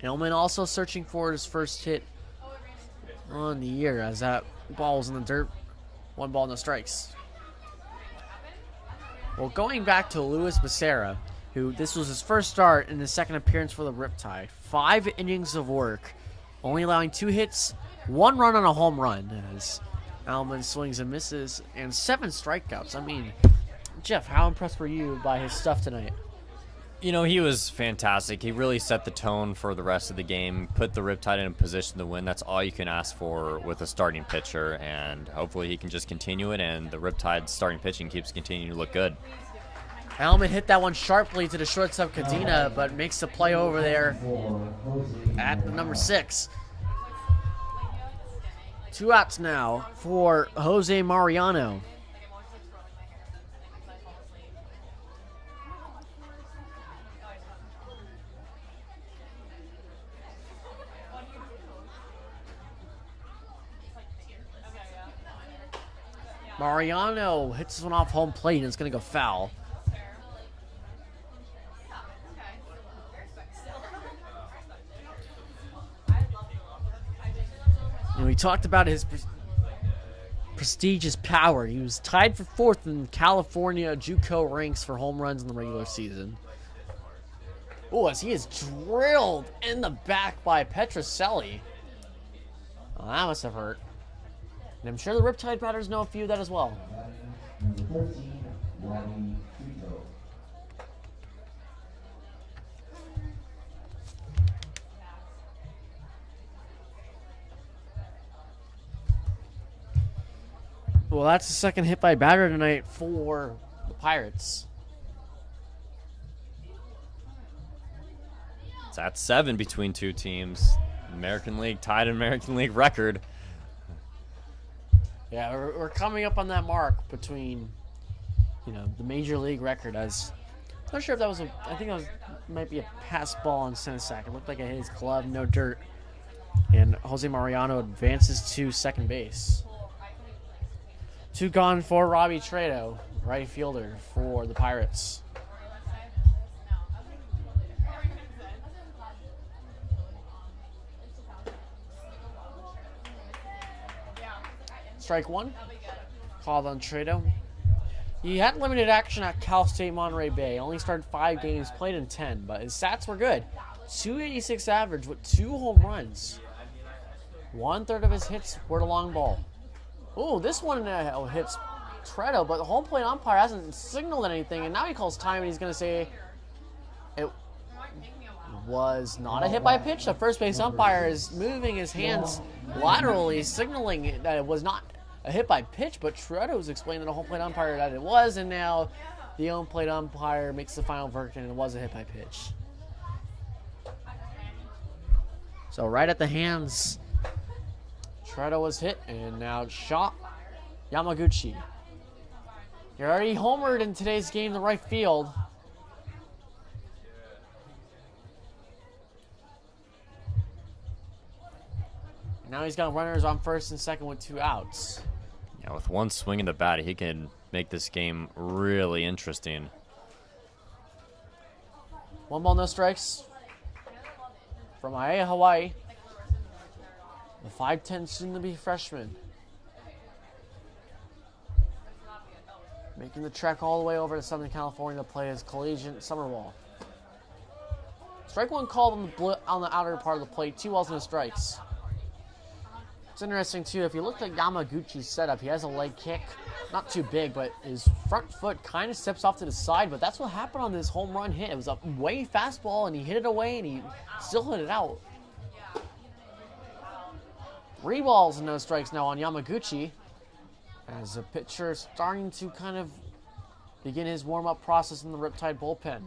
Ailman also searching for his first hit on the year as that ball was in the dirt. 1 ball, no strikes. Well, going back to Luis Becerra, who this was his first start in his second appearance for the Riptide. 5 innings of work, only allowing 2 hits, 1 run on a home run as Ailman swings and misses, and 7 strikeouts. I mean, Jeff, how impressed were you by his stuff tonight? You know, he was fantastic. He really set the tone for the rest of the game, put the Riptide in a position to win. That's all you can ask for with a starting pitcher, and hopefully he can just continue it, and the Riptide starting pitching keeps continuing to look good. Ailman hit that one sharply to the shortstop Cadena, but makes the play over there at number 6. 2 outs now for Jose Mariano. Mariano hits this one off home plate, and it's going to go foul. And we talked about his prestigious power. He was tied for 4th in California JUCO ranks for home runs in the regular season. Oh, as he is drilled in the back by Petroselli. Oh, that must have hurt. And I'm sure the Riptide batters know a few of that as well. Well, that's the second hit by batter tonight for the Pirates. It's at 7 between 2 teams. American League tied an American League record. Yeah, we're coming up on that mark between, the Major League record. As I'm not sure if that was I think that might be a pass ball on Senesac. It looked like it hit his glove, no dirt. And Jose Mariano advances to second base. 2 gone for Robbie Trado, right fielder for the Pirates. Strike 1. Called on Trado. He had limited action at Cal State Monterey Bay. Only started 5 games, played in 10, but his stats were good. 286 average with 2 home runs. 1/3 of his hits were the long ball. Ooh, this one hits Trado, but the home plate umpire hasn't signaled anything, and now he calls time, and he's going to say it was not a hit by pitch. The first base umpire is moving his hands laterally, signaling that it was not a hit by pitch, but Trado was explaining to the home plate umpire that it was, and now the home plate umpire makes the final verdict, and it was a hit by pitch. So right at the hands, Trado was hit, and now shot Yamaguchi. You're already homered in today's game to right field. And now he's got runners on first and second with 2 outs. Yeah, with 1 swing in the bat, he can make this game really interesting. 1 ball, no strikes from Aiea, Hawaii. The 5'10" soon-to-be freshman. Making the trek all the way over to Southern California to play his collegiate summer ball. Strike 1 called on the outer part of the plate. 2 balls, no strikes. It's interesting, too, if you look at Yamaguchi's setup, he has a leg kick. Not too big, but his front foot kind of steps off to the side, but that's what happened on this home run hit. It was a way fastball, and he hit it away, and he still hit it out. 3 balls and no strikes now on Yamaguchi, as the pitcher is starting to kind of begin his warm-up process in the Riptide bullpen.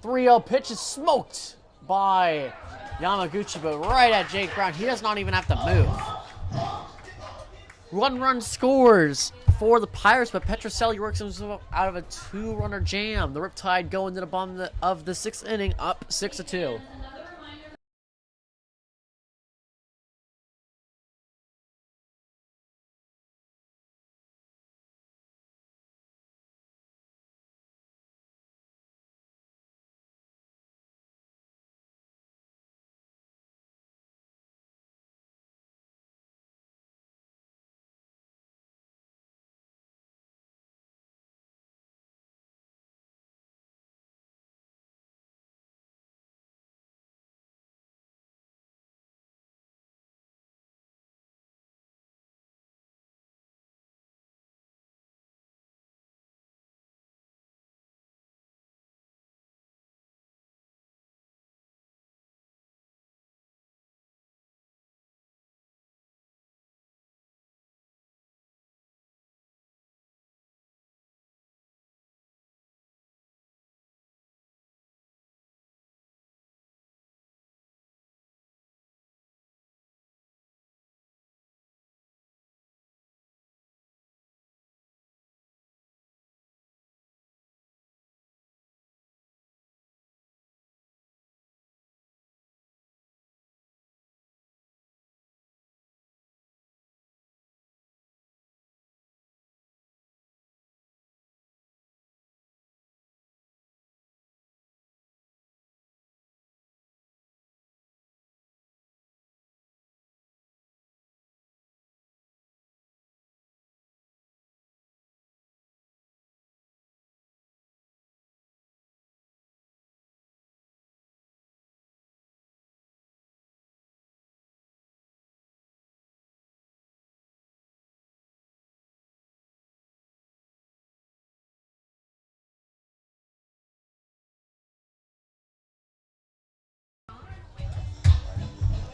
.3-0 pitch is smoked by Yamaguchi, but right at Jake Brown. He does not even have to move. 1 run scores for the Pirates, but Petrocelli works himself out of a 2-runner jam. The Riptide go into the bottom of the 6th inning, up 6-2.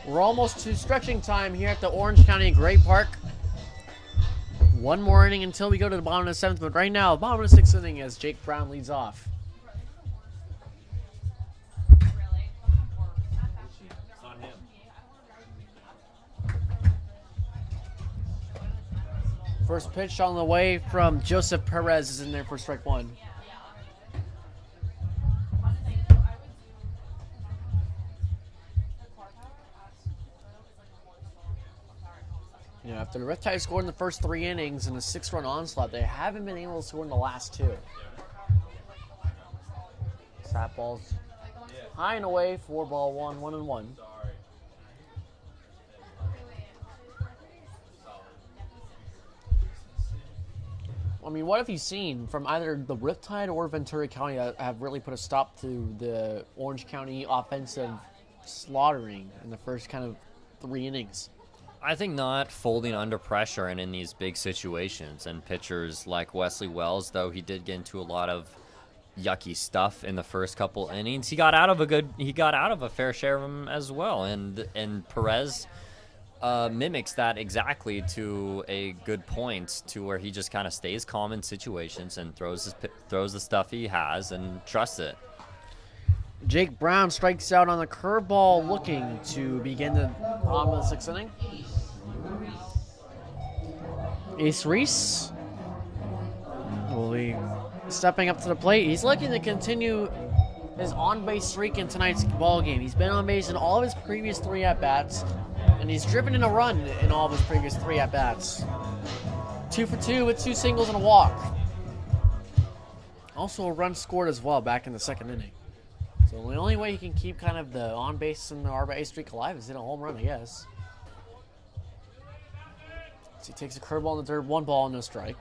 We're almost to stretching time here at the Orange County Great Park. 1 more inning until we go to the bottom of the 7th, but right now, bottom of the 6th inning as Jake Brown leads off. First pitch on the way from Joseph Perez is in there for strike one. You know, after the Riptide scored in the first 3 innings in a 6-run onslaught, they haven't been able to score in the last 2. That ball's high and away for ball 1, 1-1. I mean, what have you seen from either the Riptide or Ventura County that have really put a stop to the Orange County offensive slaughtering in the first kind of 3 innings? I think not folding under pressure and in these big situations. And pitchers like Wesley Wells, though he did get into a lot of yucky stuff in the first couple innings, he got out of a fair share of them as well. And Perez mimics that exactly to a good point, to where he just kind of stays calm in situations and throws the stuff he has and trusts it. Jake Brown strikes out on the curveball, looking to begin the bottom of the 6th inning. Ace Reese will be stepping up to the plate. He's looking to continue his on-base streak in tonight's ball game. He's been on base in all of his previous 3 at-bats, and he's driven in a run in all of his previous 3 at-bats. 2 for 2 with 2 singles and a walk. Also a run scored as well back in the 2nd inning. So the only way he can keep kind of the on-base and the RBI streak alive is in a home run, I guess. So he takes a curveball in the dirt, 1 ball, no strike.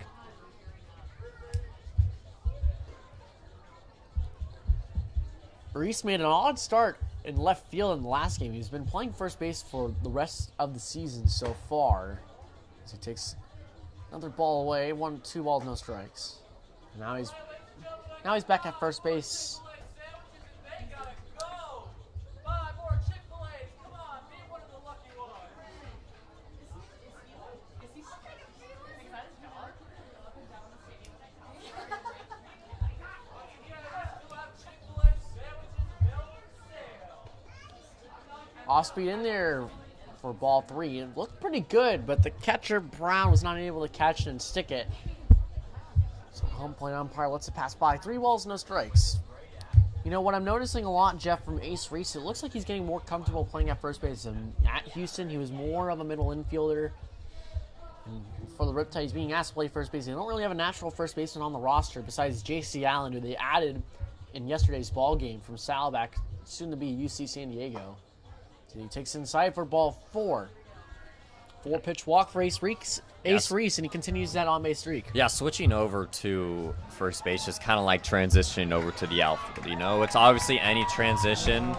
Reese made an odd start in left field in the last game. He's been playing first base for the rest of the season so far. So he takes another ball away, 2 balls, no strikes. And now he's back at first base. Off speed in there for ball 3. It looked pretty good, but the catcher, Brown, was not able to catch it and stick it. So home plate umpire lets it pass by. 3 balls, no strikes. You know, what I'm noticing a lot, Jeff, from Ace Reese, it looks like he's getting more comfortable playing at first base. And at Houston, he was more of a middle infielder. And for the Riptide, he's being asked to play first base. They don't really have a natural first baseman on the roster besides J.C. Allen, who they added in yesterday's ball game from Saddleback, soon to be UC San Diego. So he takes inside for ball 4. 4-pitch walk for Ace Reese, and he continues that on-base streak. Yeah, switching over to first base is kind of like transitioning over to the outfield. You know, it's obviously any transition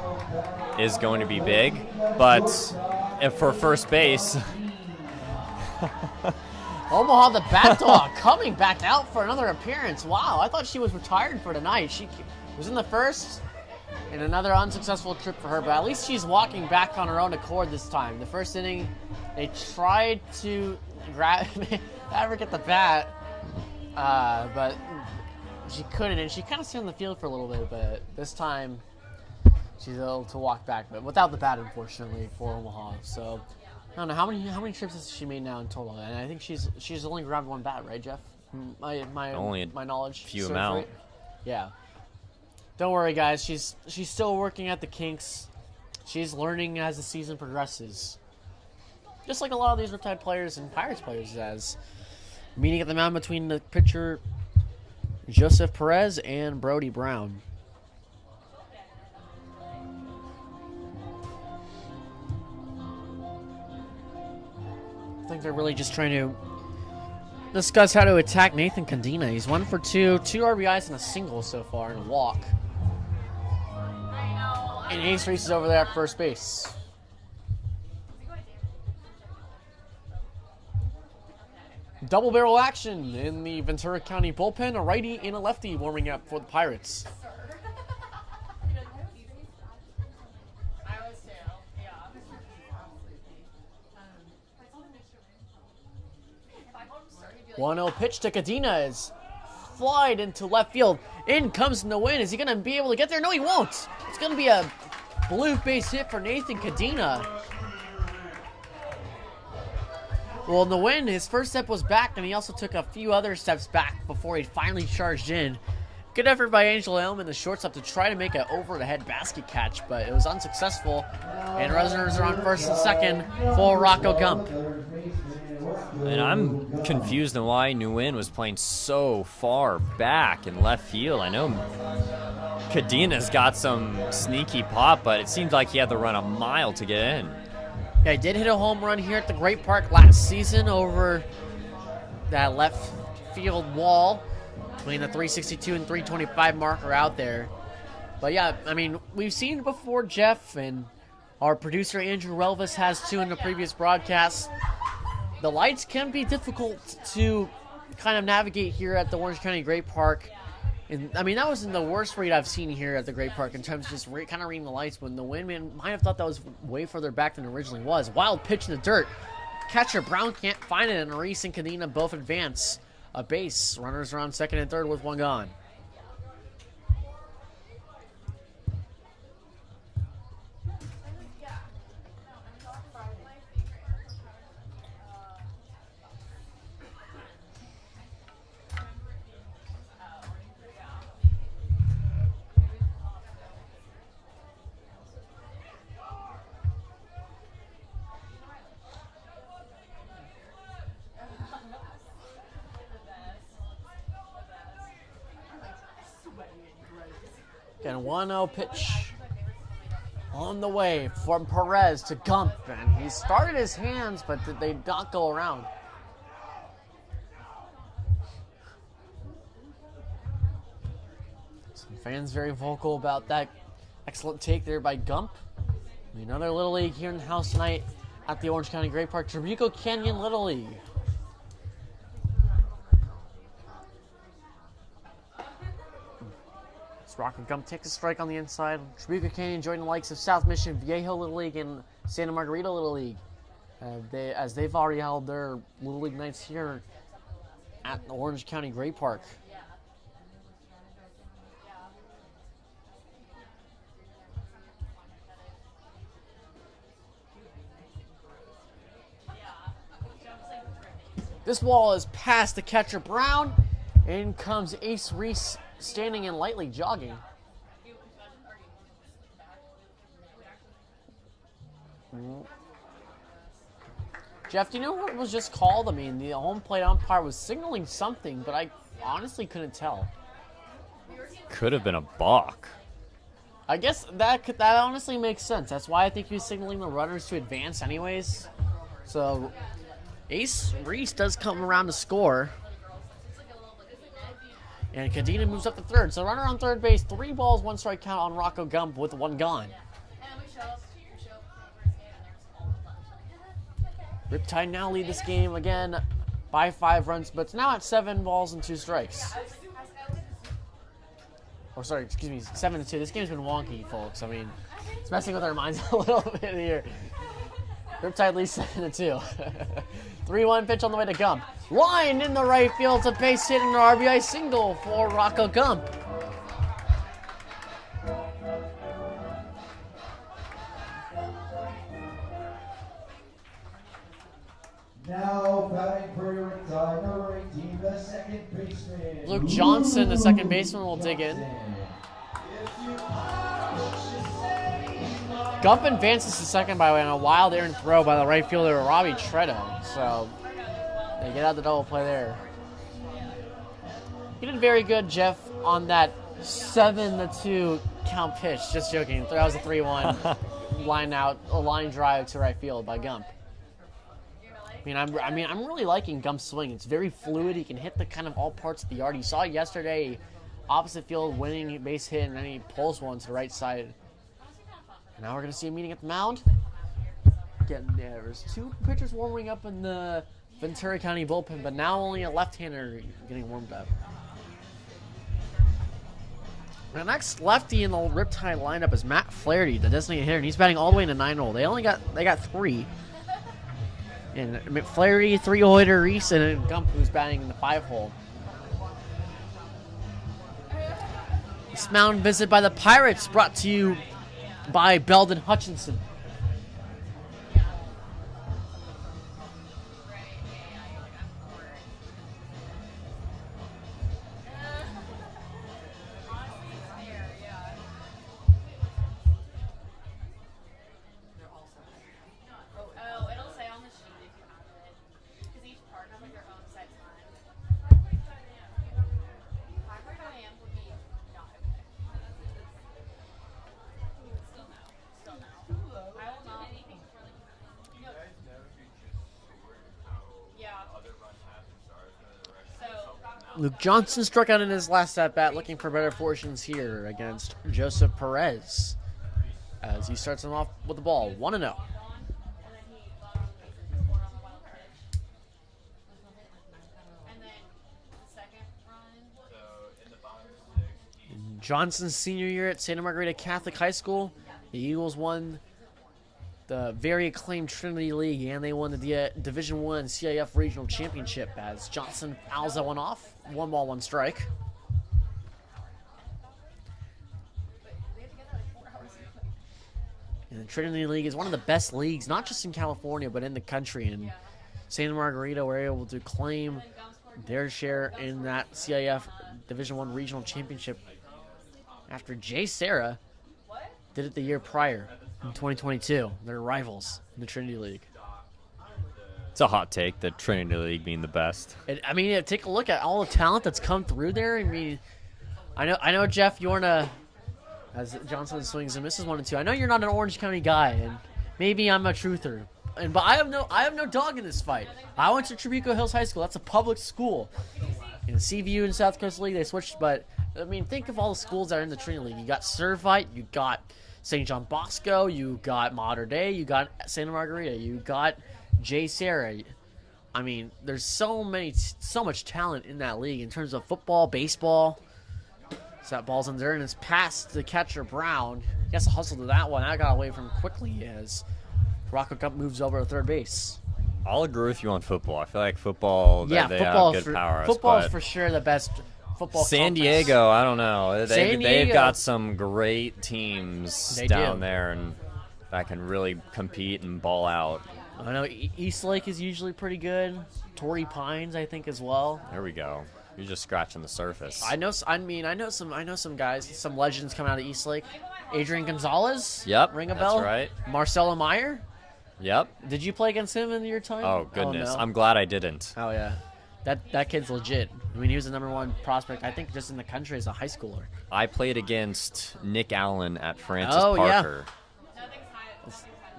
is going to be big, but if for first base... Omaha, the bat dog, coming back out for another appearance. Wow, I thought she was retired for tonight. She was in the first... and another unsuccessful trip for her, but at least she's walking back on her own accord this time. The first inning, they tried to have her get the bat, but she couldn't, and she kind of stayed on the field for a little bit, but this time she's able to walk back, but without the bat, unfortunately, for Omaha. So, I don't know, how many trips has she made now in total? And I think she's only grabbed 1 bat, right, Jeff? My knowledge. Few amount. Yeah. Don't worry, guys. She's still working at the kinks. She's learning as the season progresses. Just like a lot of these Riptide players and Pirates players, as meeting at the mound between the pitcher Joseph Perez and Brody Brown. I think they're really just trying to discuss how to attack Nathan Cadena. He's 1 for 2, 2 RBIs and a single so far, and a walk. And Ace Reese is over there at first base. Double barrel action in the Ventura County bullpen. A righty and a lefty warming up for the Pirates. One-0 pitch to Cadena is flied into left field. In comes Nguyen. Is he going to be able to get there? No, he won't. It's going to be a blue base hit for Nathan Cadena. Well, in the win, his first step was back, and he also took a few other steps back before he finally charged in. Good effort by Angel Elm in the shortstop to try to make an over-the-head basket catch, but it was unsuccessful. And runners are on first and second for Rocco Gump. And I'm confused on why Nguyen was playing so far back in left field. I know Cadina's got some sneaky pop, but it seemed like he had to run a mile to get in. Yeah, he did hit a home run here at the Great Park last season over that left field wall between the 362 and 325 marker out there. But yeah, I mean, we've seen it before, Jeff, and our producer Andrew Relvis has too in the previous broadcast. The lights can be difficult to kind of navigate here at the Orange County Great Park. And I mean, that wasn't the worst read I've seen here at the Great Park in terms of just kind of reading the lights, when the windman might have thought that was way further back than it originally was. Wild pitch in the dirt. Catcher Brown can't find it, and Reese and Cadena both advance a base. Runners are on second and third with one gone. Again, 1-0 pitch on the way from Perez to Gump, and he started his hands, but they did not go around. Some fans very vocal about that excellent take there by Gump. Another Little League here in the house tonight at the Orange County Great Park, Trabuco Canyon Little League. Rock and Gump takes a strike on the inside. Trabuco Canyon joined the likes of South Mission, Viejo Little League, and Santa Margarita Little League. As they've already held their Little League nights here at the Orange County Great Park. This ball is past the catcher Brown. In comes Ace Reese, standing and lightly jogging. Jeff, do you know what was just called? I mean, the home plate umpire was signaling something, but I honestly couldn't tell. Could have been a balk. I guess that honestly makes sense. That's why I think he was signaling the runners to advance anyways. So Ace Reese does come around to score. And Cadena moves up to third. So runner on third base, 3 balls, 1 strike count on Rocco Gump with 1 gone. Riptide now lead this game again by 5 runs, but it's now at 7 balls and 2 strikes. Or sorry, excuse me, 7-2. This game's been wonky, folks. I mean, it's messing with our minds a little bit here. Riptide leads 7-2. 3-1 pitch on the way to Gump. Line in the right field. It's a base hit and an RBI single for Rocco Gump. Now batting for Riptide, number 18, the second baseman. Luke Johnson, the second baseman, will dig in. Gump advances to second by way on a wild errant throw by the right fielder Robbie Tretto. So they get out the double play there. He did very good, Jeff, on that 7-2 count pitch. Just joking. That was a 3-1 line drive to right field by Gump. I'm really liking Gump's swing. It's very fluid. He can hit the kind of all parts of the yard. You saw it yesterday, opposite field, winning base hit, and then he pulls one to the right side. Now we're going to see a meeting at the mound. Again, there's 2 pitchers warming up in the Ventura County bullpen, but now only a left-hander getting warmed up. The next lefty in the Riptide lineup is Matt Flaherty, the designated hitter, and he's batting all the way into 9-hole. They got 3. And Flaherty, 3-hole hitter Reese, and Gump, who's batting in the 5-hole. This mound visit by the Pirates brought to you by Belden Hutchinson. Luke Johnson struck out in his last at-bat, looking for better fortunes here against Joseph Perez as he starts him off with the ball, 1-0. In Johnson's senior year at Santa Margarita Catholic High School, the Eagles won the very acclaimed Trinity League, and they won the Division I CIF Regional Championship as Johnson fouls that one off. 1 ball, 1 strike. And the Trinity League is one of the best leagues, not just in California, but in the country. And Santa Margarita were able to claim their share in that CIF Division I Regional Championship after Jay Serra did it the year prior. In 2022, they're rivals in the Trinity League. It's a hot take, the Trinity League being the best. Take a look at all the talent that's come through there. I know, Jeff, you're as Johnson swings and misses 1 and 2. I know you're not an Orange County guy, and maybe I'm a truther, but I have no dog in this fight. I went to Tribuco Hills High School. That's a public school. In CVU and South Coast League, they switched, but think of all the schools that are in the Trinity League. You got Servite, you got St. John Bosco, you got Mater Dei, you got Santa Margarita, you got Jay Serra. There's so much talent in that league in terms of football, baseball. So that ball's in there, and it's past the catcher Brown. He has to hustle to that one. That got away from him quickly as Rocco Gump moves over to third base. I'll agree with you on football. I feel like football, they have good power. Football is for sure the best football San conference. Diego, I don't know. They've Diego. got some great teams down do. there and that can really compete and ball out. I know East Lake is usually pretty good. Torrey Pines, I think, as well. There we go. You're just scratching the surface. I know some guys, some legends coming out of East Lake. Adrian Gonzalez. Yep, Ring a bell. that's right. Marcelo Meyer. Yep. Did you play against him in your time? Oh goodness, no. I'm glad I didn't. Oh yeah, that kid's legit. He was the #1 prospect, I think, just in the country as a high schooler. I played against Nick Allen at Francis Oh, yeah. Parker.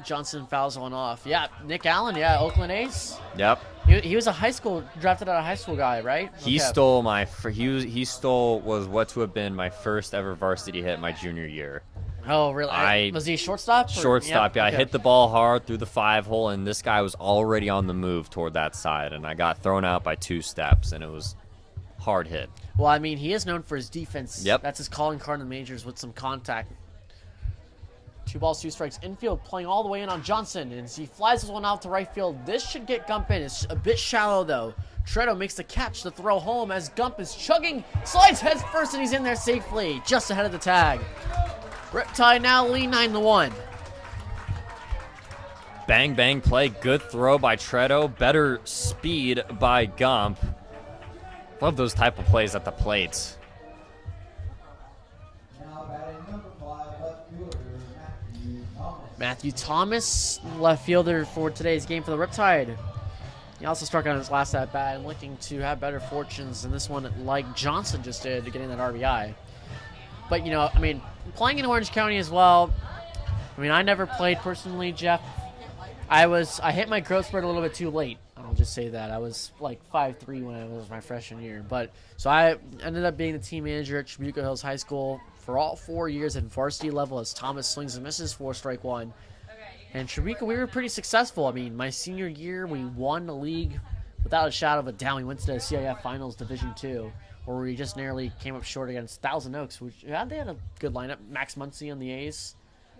Johnson fouls one off. Yeah, Nick Allen. Yeah, Oakland A's. Yep. He was drafted out of high school guy, right? He stole was what to have been my first ever varsity hit my junior year. Oh, really? Was he shortstop? Shortstop, yeah. Okay. I hit the ball hard through the 5-hole, and this guy was already on the move toward that side, and I got thrown out by 2 steps, and it was hard hit. Well, he is known for his defense. Yep. That's his calling card in the majors with some contact. 2 balls, 2 strikes. Infield playing all the way in on Johnson, and he flies this one out to right field. This should get Gump in. It's a bit shallow, though. Tredo makes the catch to throw home as Gump is chugging, slides heads first, and he's in there safely, just ahead of the tag. Riptide now lead 9-1. Bang, bang play. Good throw by Tredo. Better speed by Gump. Love those type of plays at the plate. Now batting number 5, left fielder Matthew Thomas, left fielder for today's game for the Riptide. He also struck out his last at-bat and looking to have better fortunes in this one like Johnson just did, getting that RBI. But, playing in Orange County as well, I never played personally, Jeff. I hit my growth spurt a little bit too late. I'll just say that. I was like 5'3" when I was my freshman year. So I ended up being the team manager at Tribuco Hills High School for all 4 years at varsity level as Thomas swings and misses 4-strike-1. And Tribuco, we were pretty successful. my senior year, we won the league without a shadow of a doubt. We went to the CIF Finals Division II, where we just narrowly came up short against Thousand Oaks, which they had a good lineup. Max Muncy on the A's,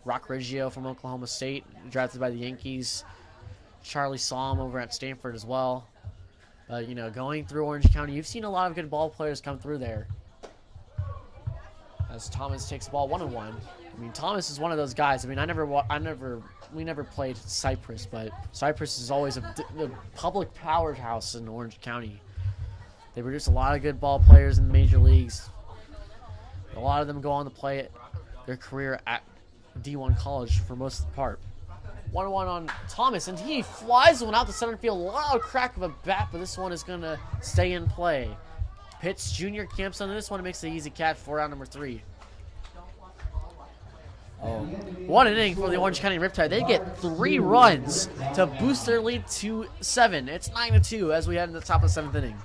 Rock Riggio from Oklahoma State, drafted by the Yankees, Charlie Somm over at Stanford as well. But, going through Orange County, you've seen a lot of good ball players come through there. As Thomas takes the ball 1-1. Thomas is one of those guys. We never played Cypress, but Cypress is always the public powerhouse in Orange County. They produce a lot of good ball players in the major leagues. A lot of them go on to play their career at D1 college for most of the part. 1-1 on Thomas, and he flies one out to center field. Loud crack of a bat, but this one is going to stay in play. Pitts Jr. camps on this one and makes the easy catch for out number 3. What an inning for the Orange County Riptide. They get 3 runs to boost their lead to 7. It's 9-2 as we head into the top of the 7th inning.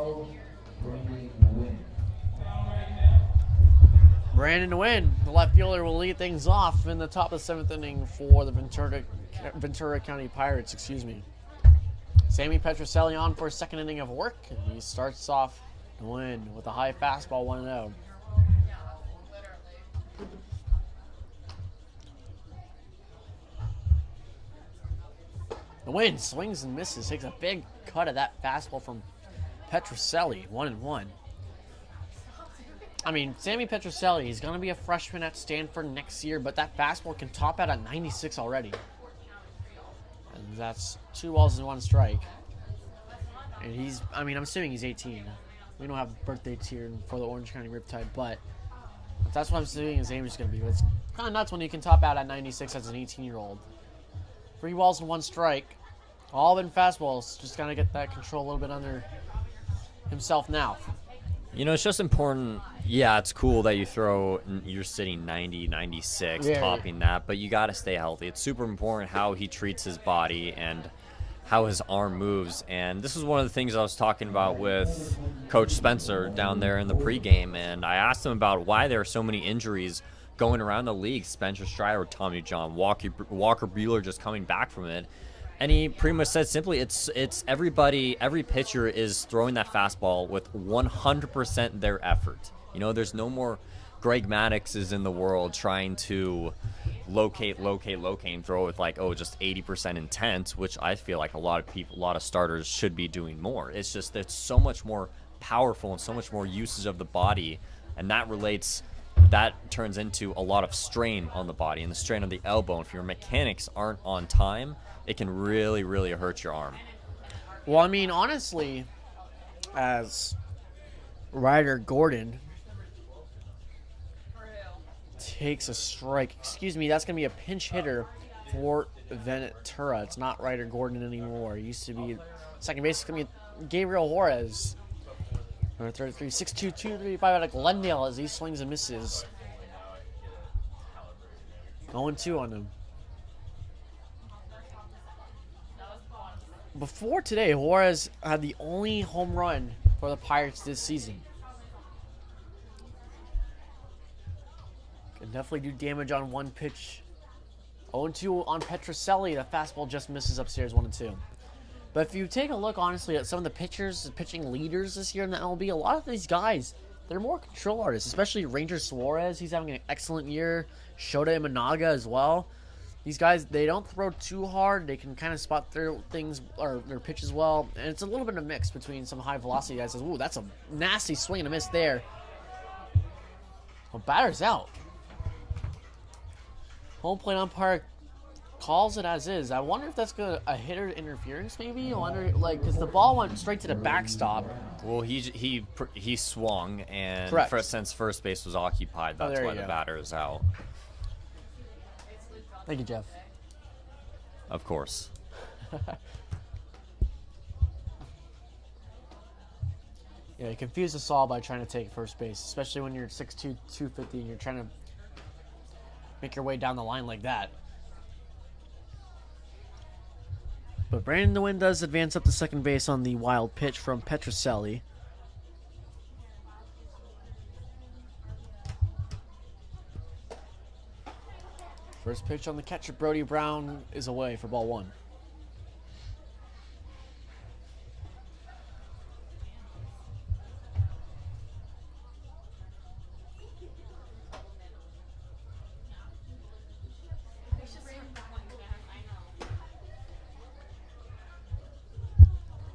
throw, Brandon Wynn. Brandon Wynn, the left fielder, will lead things off in the top of the 7th inning for the Ventura County Pirates. Sammy Petroselli on for a second inning of work, and he starts off to win with a high fastball, 1-0. The Wynn swings and misses, takes a big cut of that fastball from Petroselli, 1-1. I mean, Sammy Petroselli, he's going to be a freshman at Stanford next year, but that fastball can top out at 96 already. And that's 2 balls and 1 strike. And I'm assuming he's 18. We don't have birthdays here for the Orange County Riptide, but that's what I'm assuming his age is going to be. But it's kind of nuts when you can top out at 96 as an 18-year-old. 3 balls and 1 strike. All been fastballs. Just got to get that control a little bit under himself now. You know, it's just important. Yeah, it's cool that you're sitting 90, 96, topping that, but you got to stay healthy. It's super important how he treats his body and how his arm moves. And this is one of the things I was talking about with Coach Spencer down there in the pregame, and I asked him about why there are so many injuries going around the league. Spencer Strider, Tommy John, Walker Buehler just coming back from it. And he pretty much said simply, it's everybody, every pitcher is throwing that fastball with 100% their effort. You know, there's no more Greg Maddoxes in the world trying to locate, and throw with just 80% intent, which I feel like a lot of starters should be doing more. It's just it's so much more powerful and so much more usage of the body, and that turns into a lot of strain on the body and the strain on the elbow. And if your mechanics aren't on time, it can really, really hurt your arm. Well, I mean, honestly, as Ryder Gordon takes a strike, that's going to be a pinch hitter for Ventura. It's not Ryder Gordon anymore. It used to be second base. It's going to be Gabriel Juarez. Number 33, 6'2", 235 out of Glendale as he swings and misses. 0-2 on him. Before today, Juarez had the only home run for the Pirates this season. Can definitely do damage on one pitch. 0-2 on Petroselli. The fastball just misses upstairs, 1-2. But if you take a look, honestly, at some of the pitching leaders this year in the MLB, a lot of these guys, they're more control artists, especially Ranger Suarez. He's having an excellent year. Shota Imanaga as well. These guys, they don't throw too hard. They can kind of spot their things or their pitches well. And it's a little bit of a mix between some high velocity guys. Says, ooh, that's a nasty swing and a miss there. Well, batter's out. Home plate umpire calls it as is. I wonder if that's a hitter interference, maybe. I wonder, because the ball went straight to the backstop. Well, he swung, and since first base was occupied, that's why the batter is out. Thank you, Jeff. Of course. Yeah, you confuse us all by trying to take first base, especially when you're 6'2", 250, and you're trying to make your way down the line like that. But Brandon Wynn does advance up to second base on the wild pitch from Petroselli. First pitch on the catcher, Brody Brown, is away for ball 1.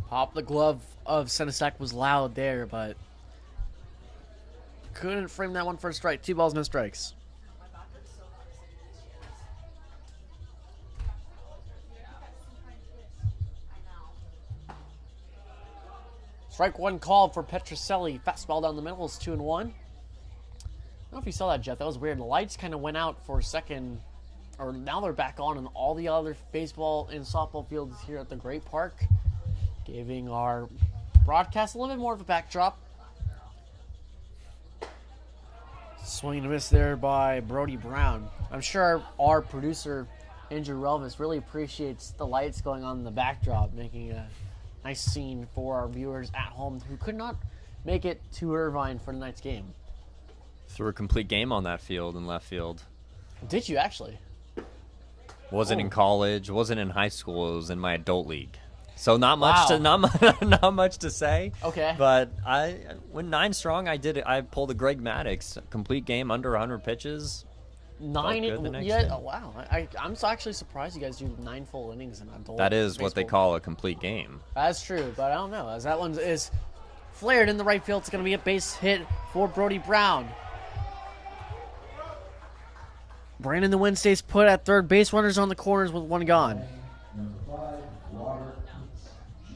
Pop the glove of Senesac was loud there, but couldn't frame that one for a strike. 2 balls, no strikes. Strike 1 called for Petroselli. Fastball down the middle is 2-1. I don't know if you saw that, Jeff. That was weird. The lights kind of went out for a second, or now they're back on in all the other baseball and softball fields here at the Great Park, giving our broadcast a little bit more of a backdrop. Swing and a miss there by Brody Brown. I'm sure our producer, Andrew Relvis, really appreciates the lights going on in the backdrop, making a nice scene for our viewers at home who could not make it to Irvine for tonight's game. Threw a complete game on that field in left field. Did you actually? Wasn't in college, wasn't in high school, it was in my adult league. So not much Wow. to not much to say. Okay. But I went 9 strong. I pulled a Greg Maddox complete game under 100 pitches. 9 good the next yeah, day. oh, wow. I'm actually surprised you guys do 9 full innings in adult That is what they baseball. call a complete game. That's true, but I don't know. As that one is flared in the right field, it's going to be a base hit for Brody Brown. Brandon the Wind stays put at third base. Runners on the corners with 1 gone. Number 5, Robert Pitts Jr.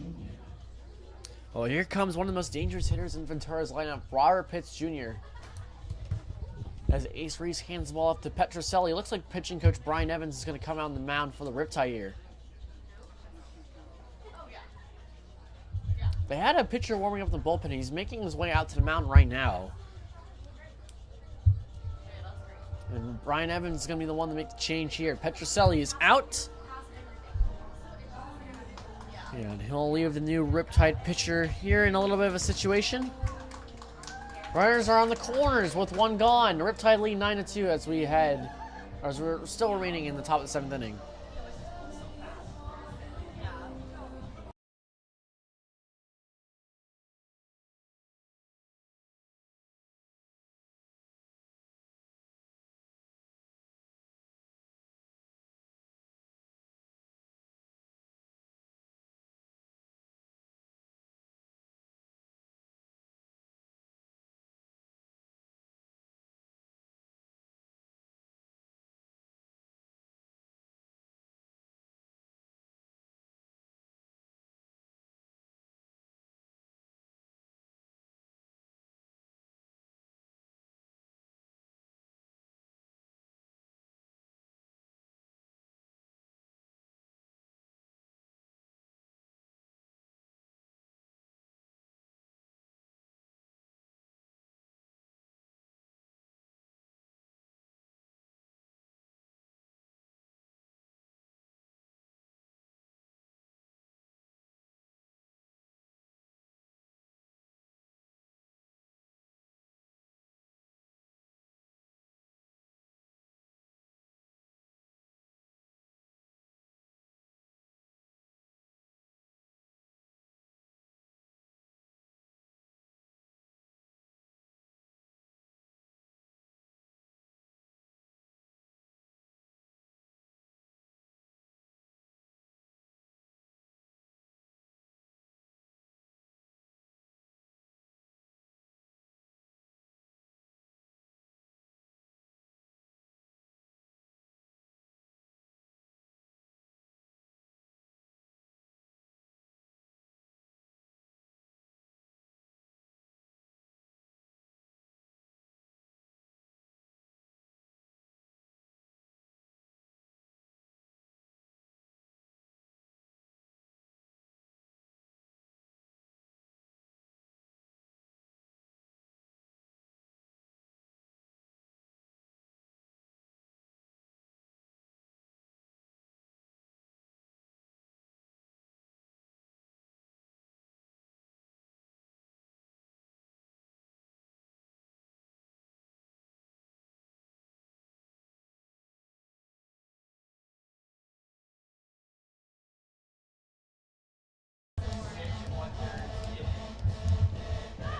Well, here comes one of the most dangerous hitters in Ventura's lineup, Robert Pitts Jr. As Ace Reese hands the ball off to Petroselli. It looks like pitching coach Brian Evans is going to come out on the mound for the Riptide here. They had a pitcher warming up the bullpen. He's making his way out to the mound right now. And Brian Evans is going to be the one to make the change here. Petroselli is out. And he'll leave the new Riptide pitcher here in a little bit of a situation. Runners are on the corners with 1 gone. Riptide lead 9-2 as we're still remaining in the top of the 7th inning.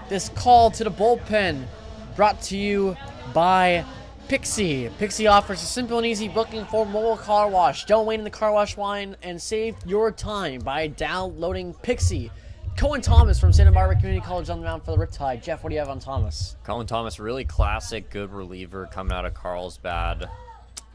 This call to the bullpen brought to you by Pixie. Pixie offers a simple and easy booking for mobile car wash. Don't wait in the car wash line and save your time by downloading Pixie. Cohen Thomas from Santa Barbara Community College on the mound for the Riptide. Jeff, what do you have on Thomas? Colin Thomas, really classic, good reliever coming out of Carlsbad.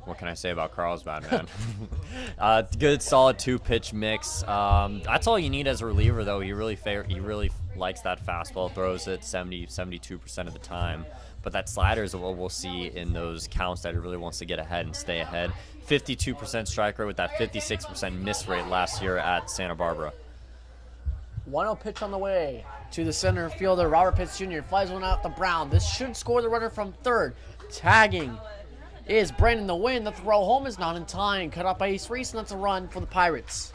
What can I say about Carlsbad, man? Good, solid 2-pitch mix. That's all you need as a reliever, though. He really likes that fastball, throws it 72% of the time. But that slider is what we'll see in those counts that he really wants to get ahead and stay ahead. 52% strike rate with that 56% miss rate last year at Santa Barbara. 1-0 pitch on the way to the center fielder. Robert Pitts Jr. flies one out to Brown. This should score the runner from third. Tagging is Brandon the Wind. The throw home is not in time. Cut off by Ace Reese, and that's a run for the Pirates.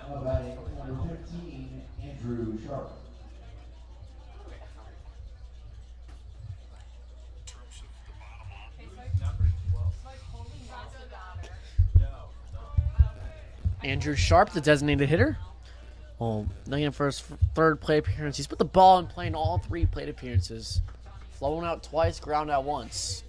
Now batting number 15, Andrew Sharp. Andrew Sharp, the designated hitter. Well, looking for his third plate appearance. He's put the ball in play in all 3 plate appearances. Flown out twice, ground out once.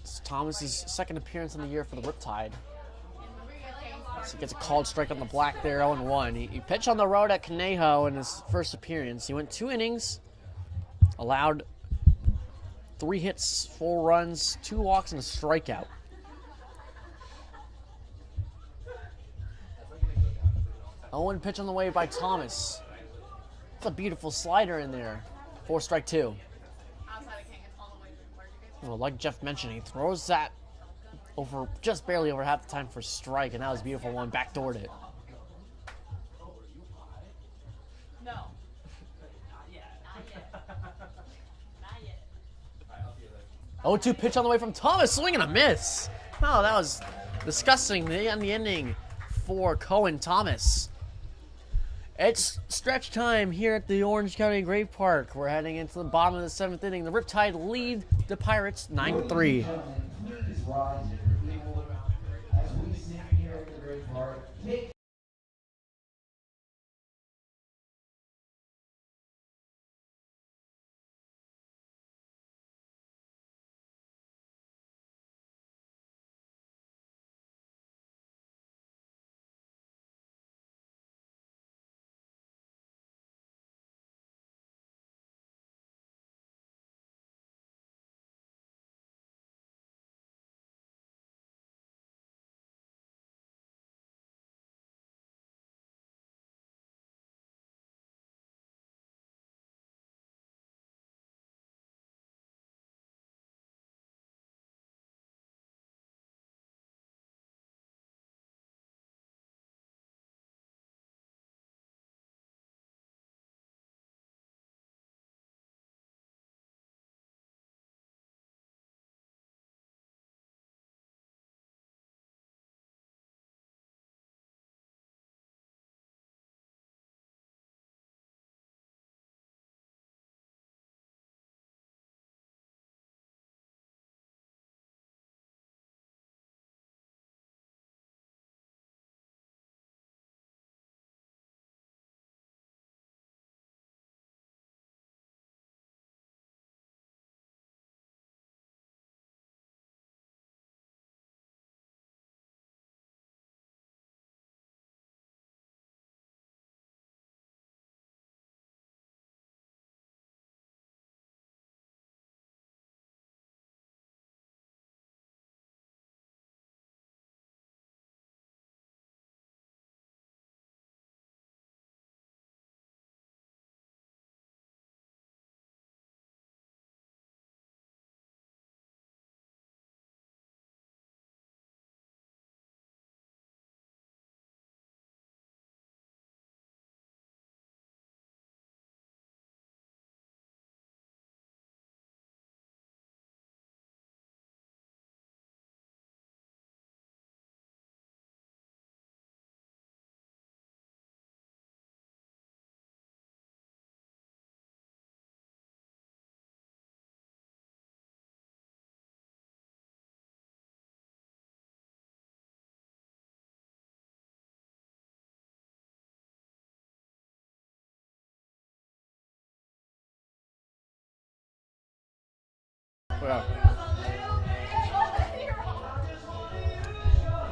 It's Thomas's second appearance in the year for the Riptide. So he gets a called strike on the black there, 0-1. He pitched on the road at Conejo in his first appearance. He went 2 innings, allowed 3 hits, 4 runs, 2 walks, and a strikeout. Owen pitch on the way by Thomas. That's a beautiful slider in there. 4 strike 2. Well, like Jeff mentioned, he throws that over just barely over half the time for strike, and that was a beautiful one. Backdoored it. No. Not yet. Not yet. 0-2 pitch on the way from Thomas, swing and a miss. Oh, that was disgusting. The end the inning for Cohen Thomas. It's stretch time here at the Orange County Great Park. We're heading into the bottom of the 7th inning. The Riptide lead the Pirates 9-3. Please rise at your table as we sing here at the Great Park. Take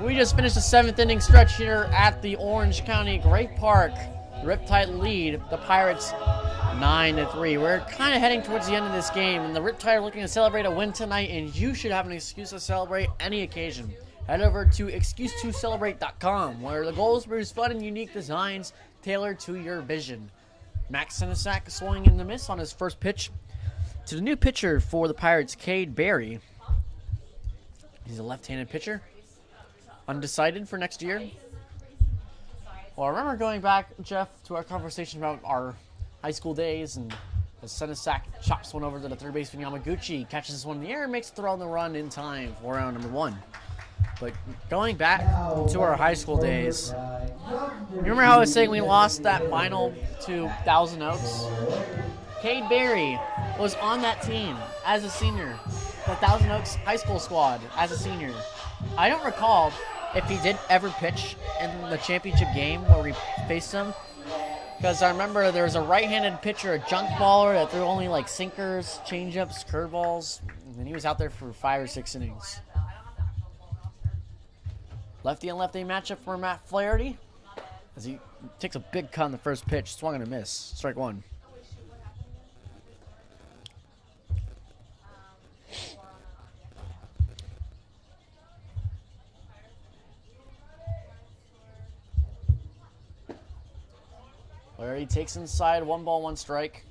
We just finished the 7th inning stretch here at the Orange County Great Park. The Riptide lead the Pirates 9-3. We're kind of heading towards the end of this game, and the Riptide are looking to celebrate a win tonight, and you should have an excuse to celebrate any occasion. Head over to excuse2celebrate.com, where the goal is to produce fun and unique designs tailored to your vision. Max Sinisak swung in the miss on his first pitch to the new pitcher for the Pirates, Cade Berry. He's a left-handed pitcher. Undecided for next year. Well, I remember going back, Jeff, to our conversation about our high school days and The Senesac chops one over to the third baseman Yamaguchi, catches this one in the air, makes a throw on the run in time for round number 1. But going back to our high school days, you remember how I was saying we lost that final to Thousand Oaks? Cade Berry was on that team as a senior, the Thousand Oaks high school squad as a senior. I don't recall if he did ever pitch in the championship game where we faced him, because I remember there was a right-handed pitcher, a junk baller that threw only like sinkers, changeups, curveballs, and he was out there for 5 or 6 innings. Lefty and lefty matchup for Matt Flaherty as he takes a big cut on the first pitch, swung and a miss, strike 1. Flaherty takes inside, 1 ball, 1 strike.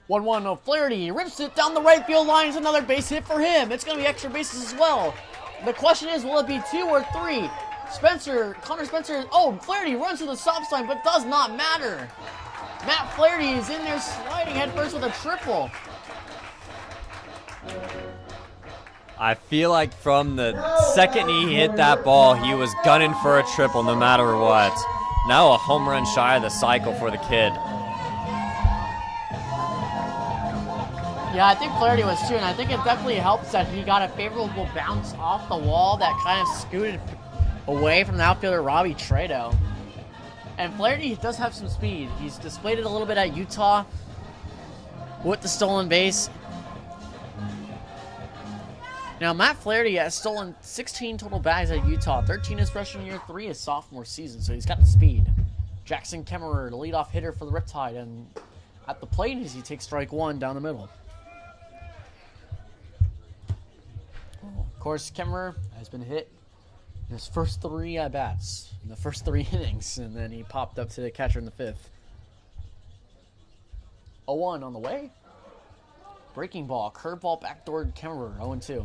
One, no, Flaherty rips it down the right field line. It's another base hit for him. It's going to be extra bases as well. The question is, will it be 2 or 3? Connor Spencer, Flaherty runs to the stop sign, but does not matter. Matt Flaherty is in there sliding headfirst with a triple. I feel like from the second he hit that ball, he was gunning for a triple no matter what. Now a home run shy of the cycle for the kid. Yeah, I think Flaherty was too, and I think it definitely helps that he got a favorable bounce off the wall that kind of scooted away from the outfielder Robbie Trado. And Flaherty does have some speed. He's displayed it a little bit at Utah with the stolen base. Now, Matt Flaherty has stolen 16 total bags at Utah, 13 his freshman year, 3 his sophomore season, so he's got the speed. Jackson Kemmerer, the leadoff hitter for the Riptide, and at the plate as he takes strike 1 down the middle. Of course, Kemmerer has been hit in his first 3 at-bats, in the first 3 innings, and then he popped up to the catcher in the 5th. 0-1 on the way. Breaking ball, curveball, backdoor Kemmerer, 0-2.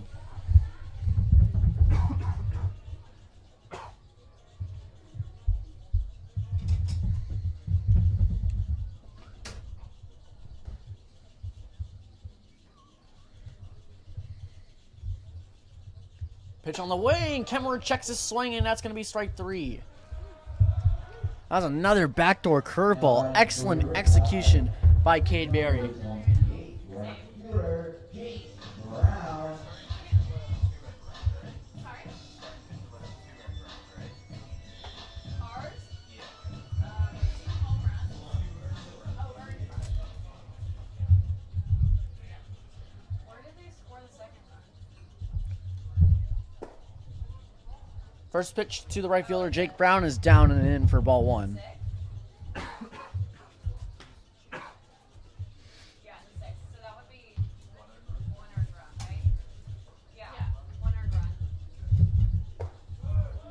Pitch on the way, and Kemmerer checks his swing, and that's going to be strike 3. That was another backdoor curveball. Excellent execution by Cade Berry. First pitch to the right fielder, Jake Brown, is down and in for ball 1.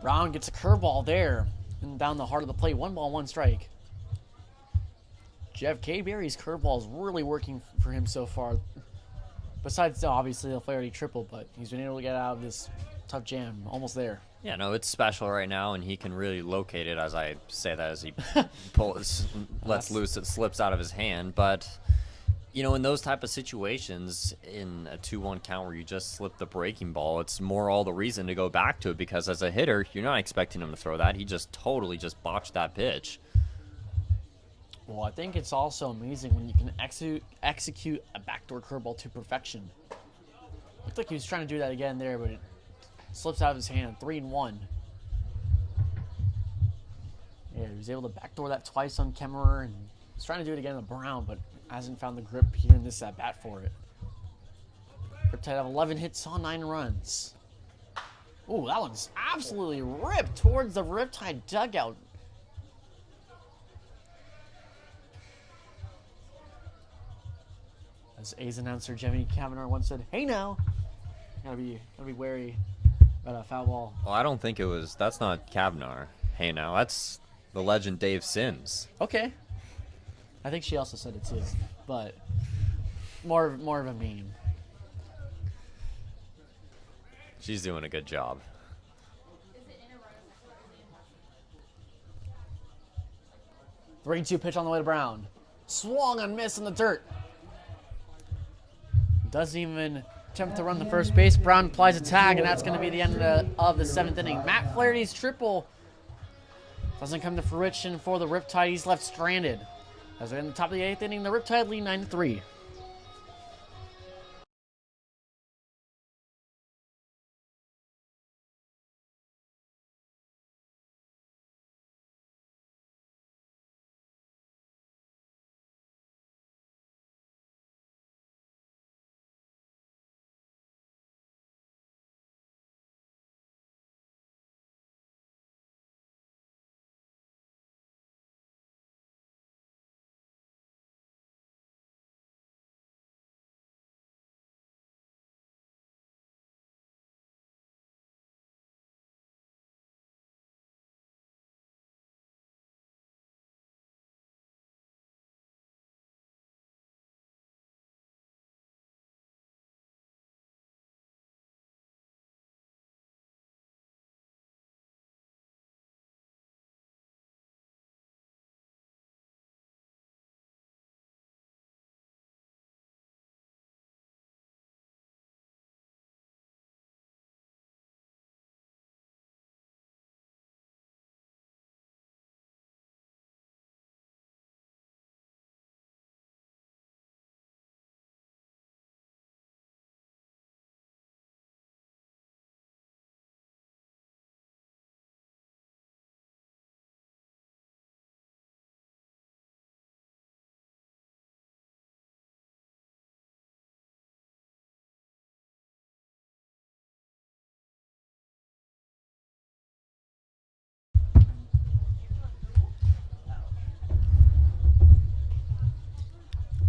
Brown gets a curveball there and down the heart of the plate. 1 ball, 1 strike. Jeff Cade Berry's curveball is really working for him so far. Besides, obviously, the Flaherty triple, but he's been able to get out of this tough jam. Almost there. Yeah, no, it's special right now, and he can really locate it, as I say that as he lets loose, it slips out of his hand. But, you know, in those type of situations, in a 2-1 count where you just slip the breaking ball, it's more all the reason to go back to it, because as a hitter, you're not expecting him to throw that. He just totally just botched that pitch. Well, I think it's also amazing when you can execute a backdoor curveball to perfection. Looked like he was trying to do that again there, but it slips out of his hand. 3-1. Yeah, he was able to backdoor that twice on Kemmerer, and he's trying to do it again on Brown, but hasn't found the grip here in this at-bat for it. Riptide have 11 hits on 9 runs. Ooh, that one's absolutely ripped towards the Riptide dugout. As A's announcer Jimmy Kavanaugh once said, "Hey now, gotta be wary about a foul ball." Well, I don't think it was. That's not Kavanaugh. Hey now, that's the legend Dave Sims. Okay, I think she also said it too, but more of a meme. She's doing a good job. 3-2 pitch on the way to Brown. Swung and missed in the dirt. Doesn't even attempt to run the first base. Brown applies a tag, and that's going to be the end of the 7th inning. Matt Flaherty's triple doesn't come to fruition for the Riptide. He's left stranded. As we're in the top of the 8th inning, the Riptide lead 9-3.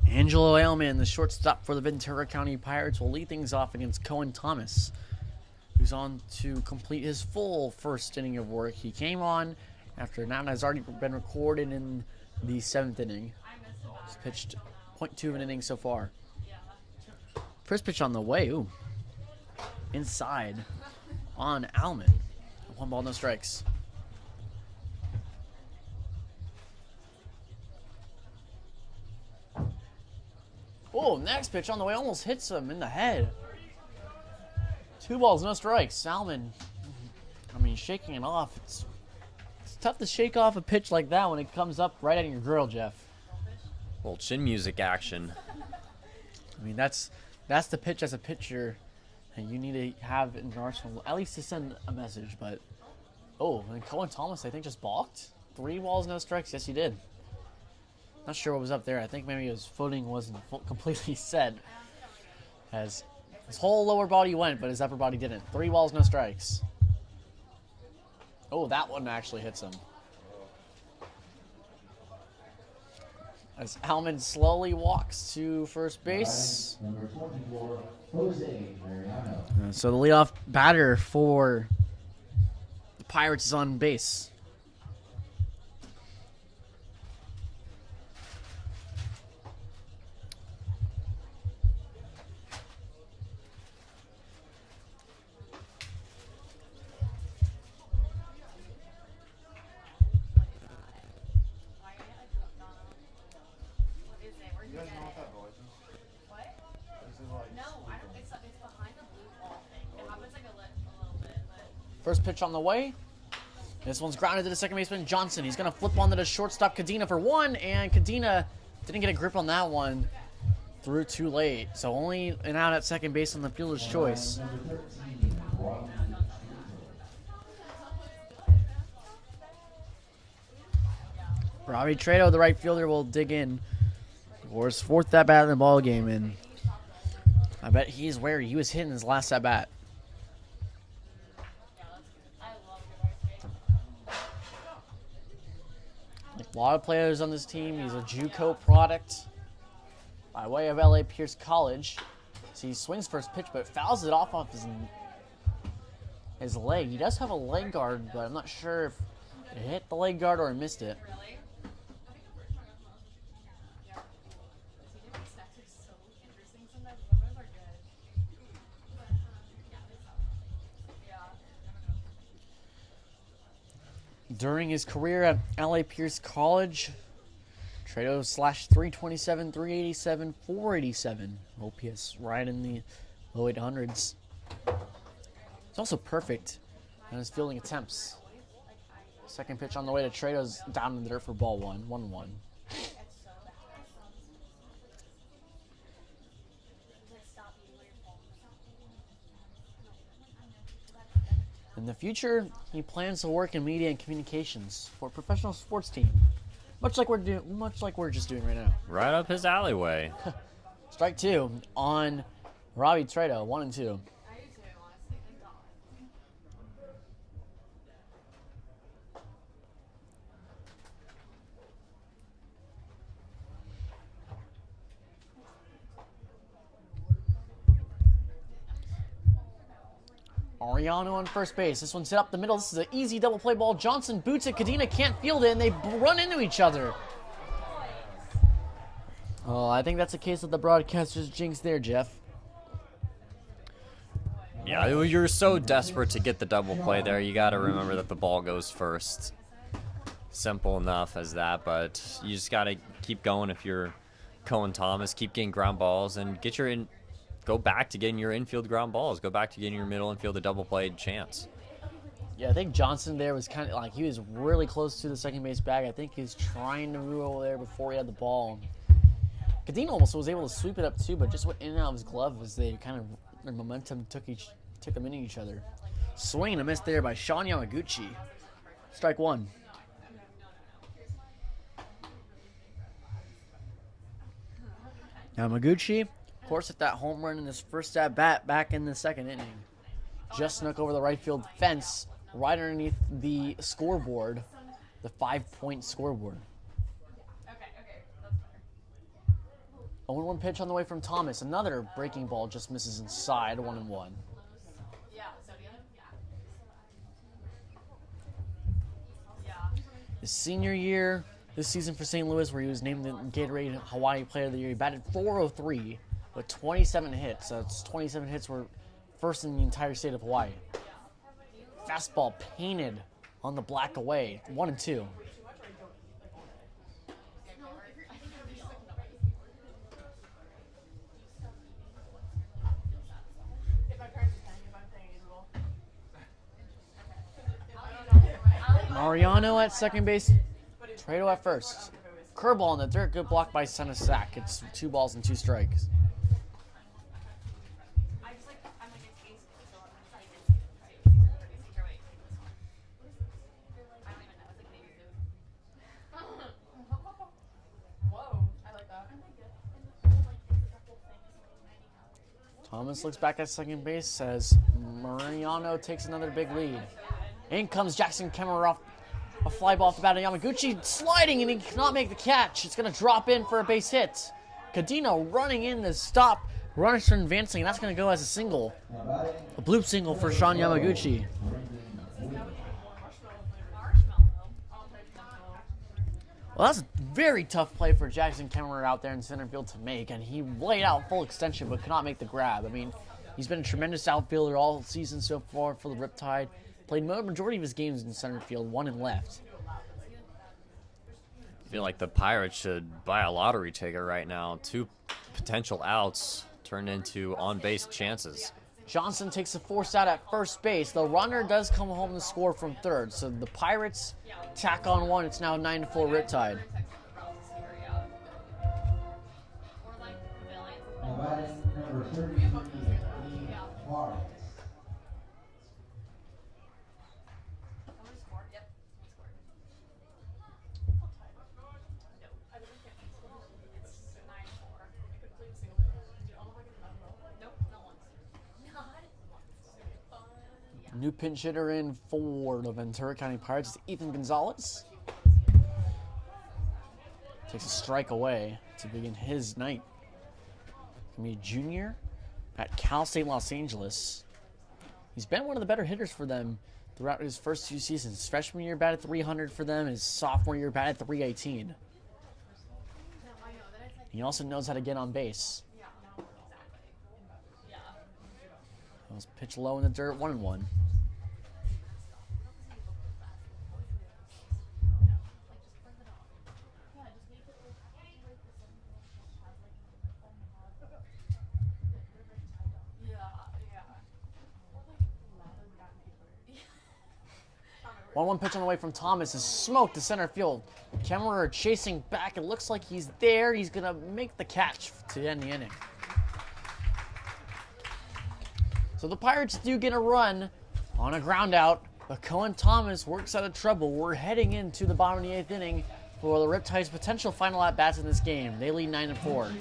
Angelo Ailman, the shortstop for the Ventura County Pirates, will lead things off against Cohen Thomas, who's on to complete his full first inning of work. He came on after an out has already been recorded in the 7th inning. He's pitched 0.2 of an inning so far. First pitch on the way. Ooh. Inside on Ailman. 1 ball, no strikes. Oh, next pitch on the way almost hits him in the head. 2 balls, no strikes. Salmon, I mean, shaking it off. It's tough to shake off a pitch like that when it comes up right at your grill, Jeff. Well, chin music action. I mean, that's the pitch as a pitcher, and you need to have in your arsenal at least to send a message. But and Cohen Thomas, I think, just balked. 3 balls, no strikes. Yes, he did. Not sure what was up there. I think maybe his footing wasn't completely set as his whole lower body went, but his upper body didn't. 3 balls, no strikes. Oh, that one actually hits him. As Ailman slowly walks to first base. Number 24, Jose Mariano. So the leadoff batter for the Pirates is on base. First pitch on the way. This one's grounded to the second baseman, Johnson. He's going to flip onto the shortstop, Cadena, for 1, and Cadena didn't get a grip on that one. Threw too late. So only an out at second base on the fielder's choice. Robbie Trado, the right fielder, will dig in for his 4th at-bat in the ball game, and I bet he's where he was hitting his last at-bat. A lot of players on this team. He's a JUCO product by way of LA Pierce College. So he swings first pitch, but fouls it off his leg. He does have a leg guard, but I'm not sure if it hit the leg guard or missed it. During his career at LA Pierce College, Trado slashed 327, 387, 487. OPS right in the low 800s. It's also perfect on his fielding attempts. Second pitch on the way to Trado's down in the dirt for ball 1-1. In the future, he plans to work in media and communications for a professional sports team, much like we're just doing right now. Right up his alleyway. Strike two on Robbie Trado, 1-2. Ariano on first base. This one's hit up the middle. This is an easy double play ball. Johnson boots it. Cadena can't field it, and they run into each other. Oh, I think that's a case of the broadcaster's jinx there, Jeff. Yeah, you're so desperate to get the double play there. You got to remember that the ball goes first. Simple enough as that, but you just got to keep going if you're Cohen Thomas. Keep getting ground balls and go back to getting your infield ground balls. Go back to getting your middle infield a double play chance. Yeah, I think Johnson there was kind of like he was really close to the second base bag. I think he was trying to move over there before he had the ball. Cadena almost was able to sweep it up too, but just went in and out of his glove as they kind of their momentum took them into each other. Swing and a miss there by Sean Yamaguchi. Strike one. Yamaguchi, of course, hit that home run in his first at bat back in the second inning. Just snuck over the right field fence, right underneath the scoreboard, the 5-point scoreboard. 0-1 pitch on the way from Thomas. Another breaking ball just misses inside, 1-1. His senior year this season for St. Louis, where he was named the Gatorade Hawaii Player of the Year, he batted .403 with 27 hits. That's 27 hits were first in the entire state of Hawaii. Fastball painted on the black away, 1-2. Mariano at second base, Trado at first. Curveball in the dirt, good block by Senasac. It's 2 balls and 2 strikes. Thomas looks back at second base as Mariano takes another big lead. In comes Jackson Kemmer off a fly ball off the bat of Yamaguchi, sliding, and he cannot make the catch. It's going to drop in for a base hit. Cadena running in to stop runners from advancing, and that's going to go as a single. A bloop single for Sean Yamaguchi. Well, that's a very tough play for Jackson Kemmer out there in center field to make, and he laid out full extension but could not make the grab. I mean, he's been a tremendous outfielder all season so far for the Riptide. Played the majority of his games in center field, 1 and left. I feel like the Pirates should buy a lottery ticket right now. 2 potential outs turned into on-base chances. Johnson takes a force out at first base. The runner does come home to score from third. So the Pirates tack on 1. It's now 9-4 Riptide. Number 33, Flores. New pinch hitter in for the Ventura County Pirates is Ethan Gonzalez. Takes a strike away to begin his night. Gonna be a junior at Cal State Los Angeles. He's been one of the better hitters for them throughout his first 2 seasons. His freshman year batted .300 for them. His sophomore year batted .318. He also knows how to get on base. That was pitched low in the dirt, 1-1. 1-1 pitch on the way from Thomas is smoked to center field. Kemmerer chasing back. It looks like he's there. He's going to make the catch to end the inning. So the Pirates do get a run on a ground out, but Cohen Thomas works out of trouble. We're heading into the bottom of the 8th inning for the Riptide's potential final at-bats in this game. They lead 9-4.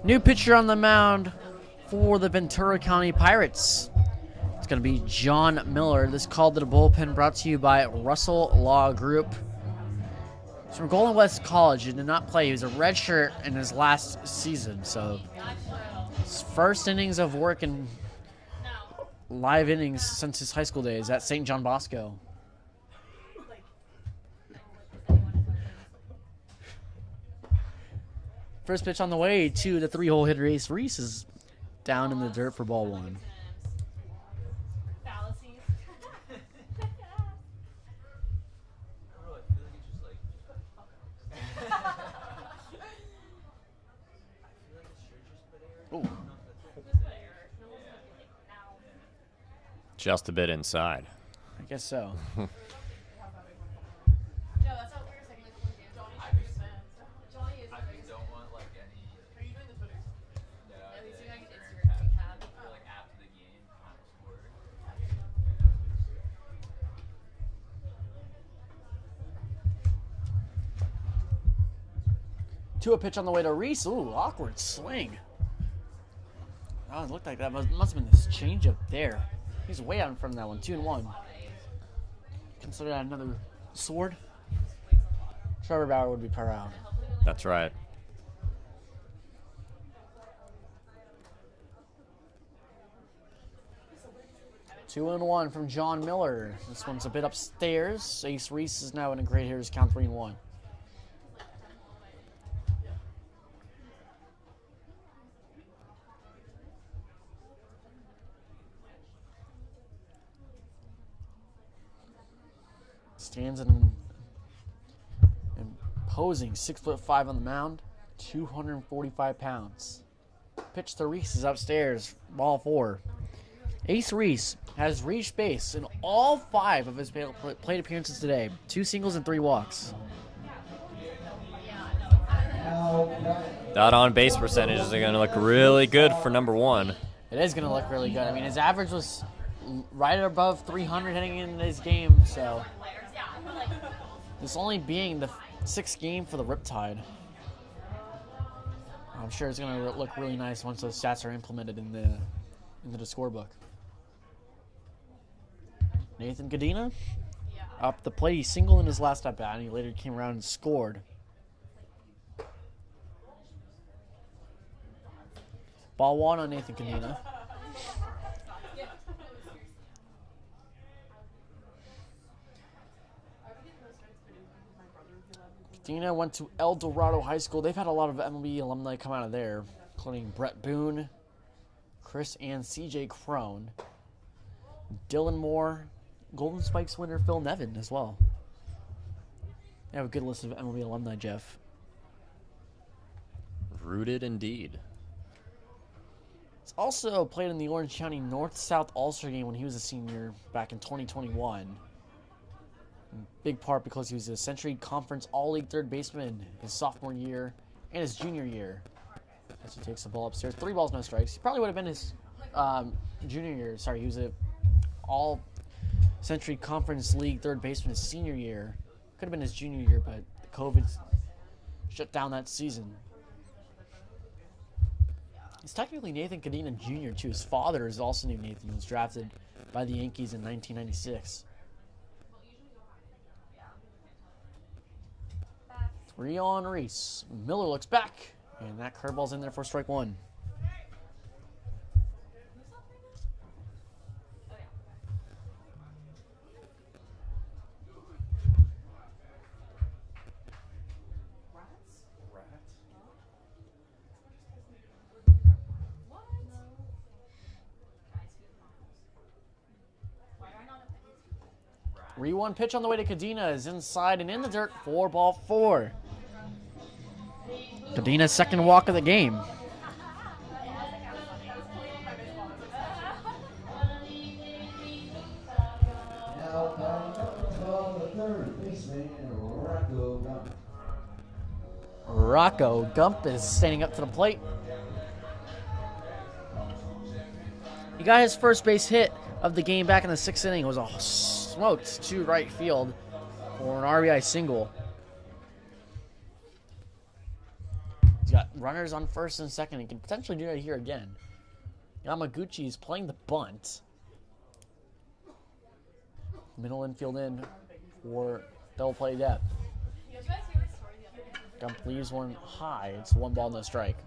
New pitcher on the mound for the Ventura County Pirates. It's going to be John Miller. This call to the bullpen brought to you by Russell Law Group. He's from Golden West College. He did not play. He was a redshirt in his last season. So his first innings of work in live innings since his high school days at St. John Bosco. First pitch on the way to the 3-hole hitter Ace Reese is down in the dirt for ball 1. Just a bit inside. I guess so. To a pitch on the way to Reese. Ooh, awkward swing. Oh, it looked like that must have been this change up there. He's way out in front of that one. 2-1. Consider that another sword. Trevor Bauer would be proud. That's right. Two and 1 from John Miller. This one's a bit upstairs. Ace Reese is now in a great hitter's count 3-1. Stands in imposing 6'5" on the mound, 245 pounds. Pitch to Reese is upstairs, ball 4. Ace Reese has reached base in all 5 of his plate appearances today. 2 singles and 3 walks. That on-base percentage is going to look really good for number 1. It is going to look really good. I mean, his average was right above 300 heading into this game, so this only being the 6th game for the Riptide. I'm sure it's going to look really nice once those stats are implemented into the scorebook. Nathan Cadena up the plate. He singled in his last at bat, and he later came around and scored. Ball 1 on Nathan Cadena. Cadena went to El Dorado High School. They've had a lot of MLB alumni come out of there, including Brett Boone, Chris and CJ Crone, Dylan Moore, Golden Spikes winner Phil Nevin as well. They have a good list of MLB alumni, Jeff. Rooted indeed. He's also played in the Orange County North-South All-Star game when he was a senior back in 2021. In big part because he was a Century Conference All-League third baseman his sophomore year and his junior year. As he takes the ball upstairs. 3 balls, no strikes. He probably would have been his junior year. Sorry, he was a All-Century Conference League third baseman his senior year. Could have been his junior year, but COVID shut down that season. He's technically Nathan Cadena Jr., too. His father is also named Nathan. He was drafted by the Yankees in 1996. 3 on Reese. Miller looks back, and that curveball's in there for strike 1. Re-1 pitch on the way to Cadena is inside and in the dirt for ball 4. Cadena's second walk of the game. Now batting up the third baseman, Rocco Gump. Rocco Gump is standing up to the plate. He got his first base hit of the game back in the 6th inning. It was a smoked to right field for an RBI single. He's got runners on first and second. He can potentially do that here again. Yamaguchi is playing the bunt. Middle infield in for double play depth. Gump leaves one high. It's 1 ball, no strike.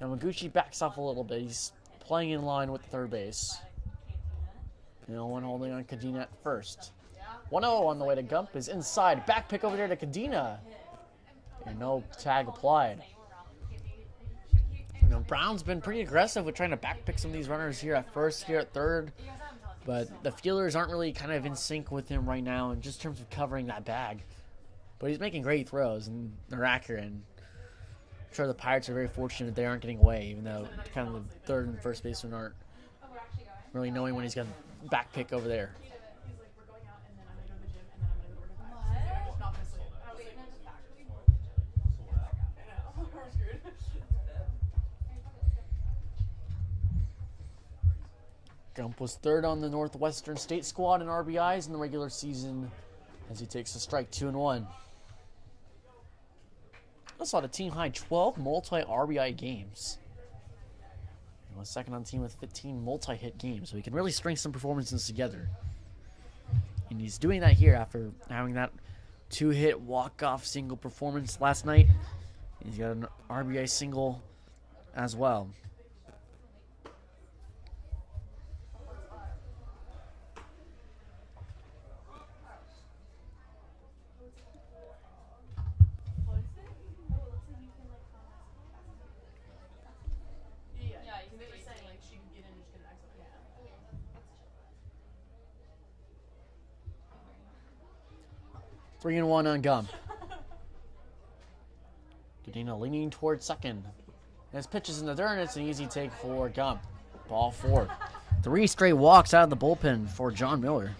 Yamaguchi backs off a little bit. He's playing in line with third base. No one holding on Cadena at first. 1-0 on the way to Gump is inside. Back pick over there to Cadena. And no tag applied. You know, Brown's been pretty aggressive with trying to back pick some of these runners here at first, here at third. But the fielders aren't really kind of in sync with him right now in just terms of covering that bag. But he's making great throws, and they're accurate. And I'm sure the Pirates are very fortunate they aren't getting away, even though kind of the third and first baseman aren't really knowing when he's going to back pick over there. Gump was third on the Northwestern State squad in RBIs in the regular season as he takes a strike 2-1. Also had a team-high 12 multi-RBI games. He was second on the team with 15 multi-hit games, so he can really string some performances together. And he's doing that here after having that 2-hit walk-off single performance last night. He's got an RBI single as well. 3-1 on Gump. Gadina leaning towards second. His pitch is in the dirt, and it's an easy take for Gump. Ball 4. 3 straight walks out of the bullpen for John Miller.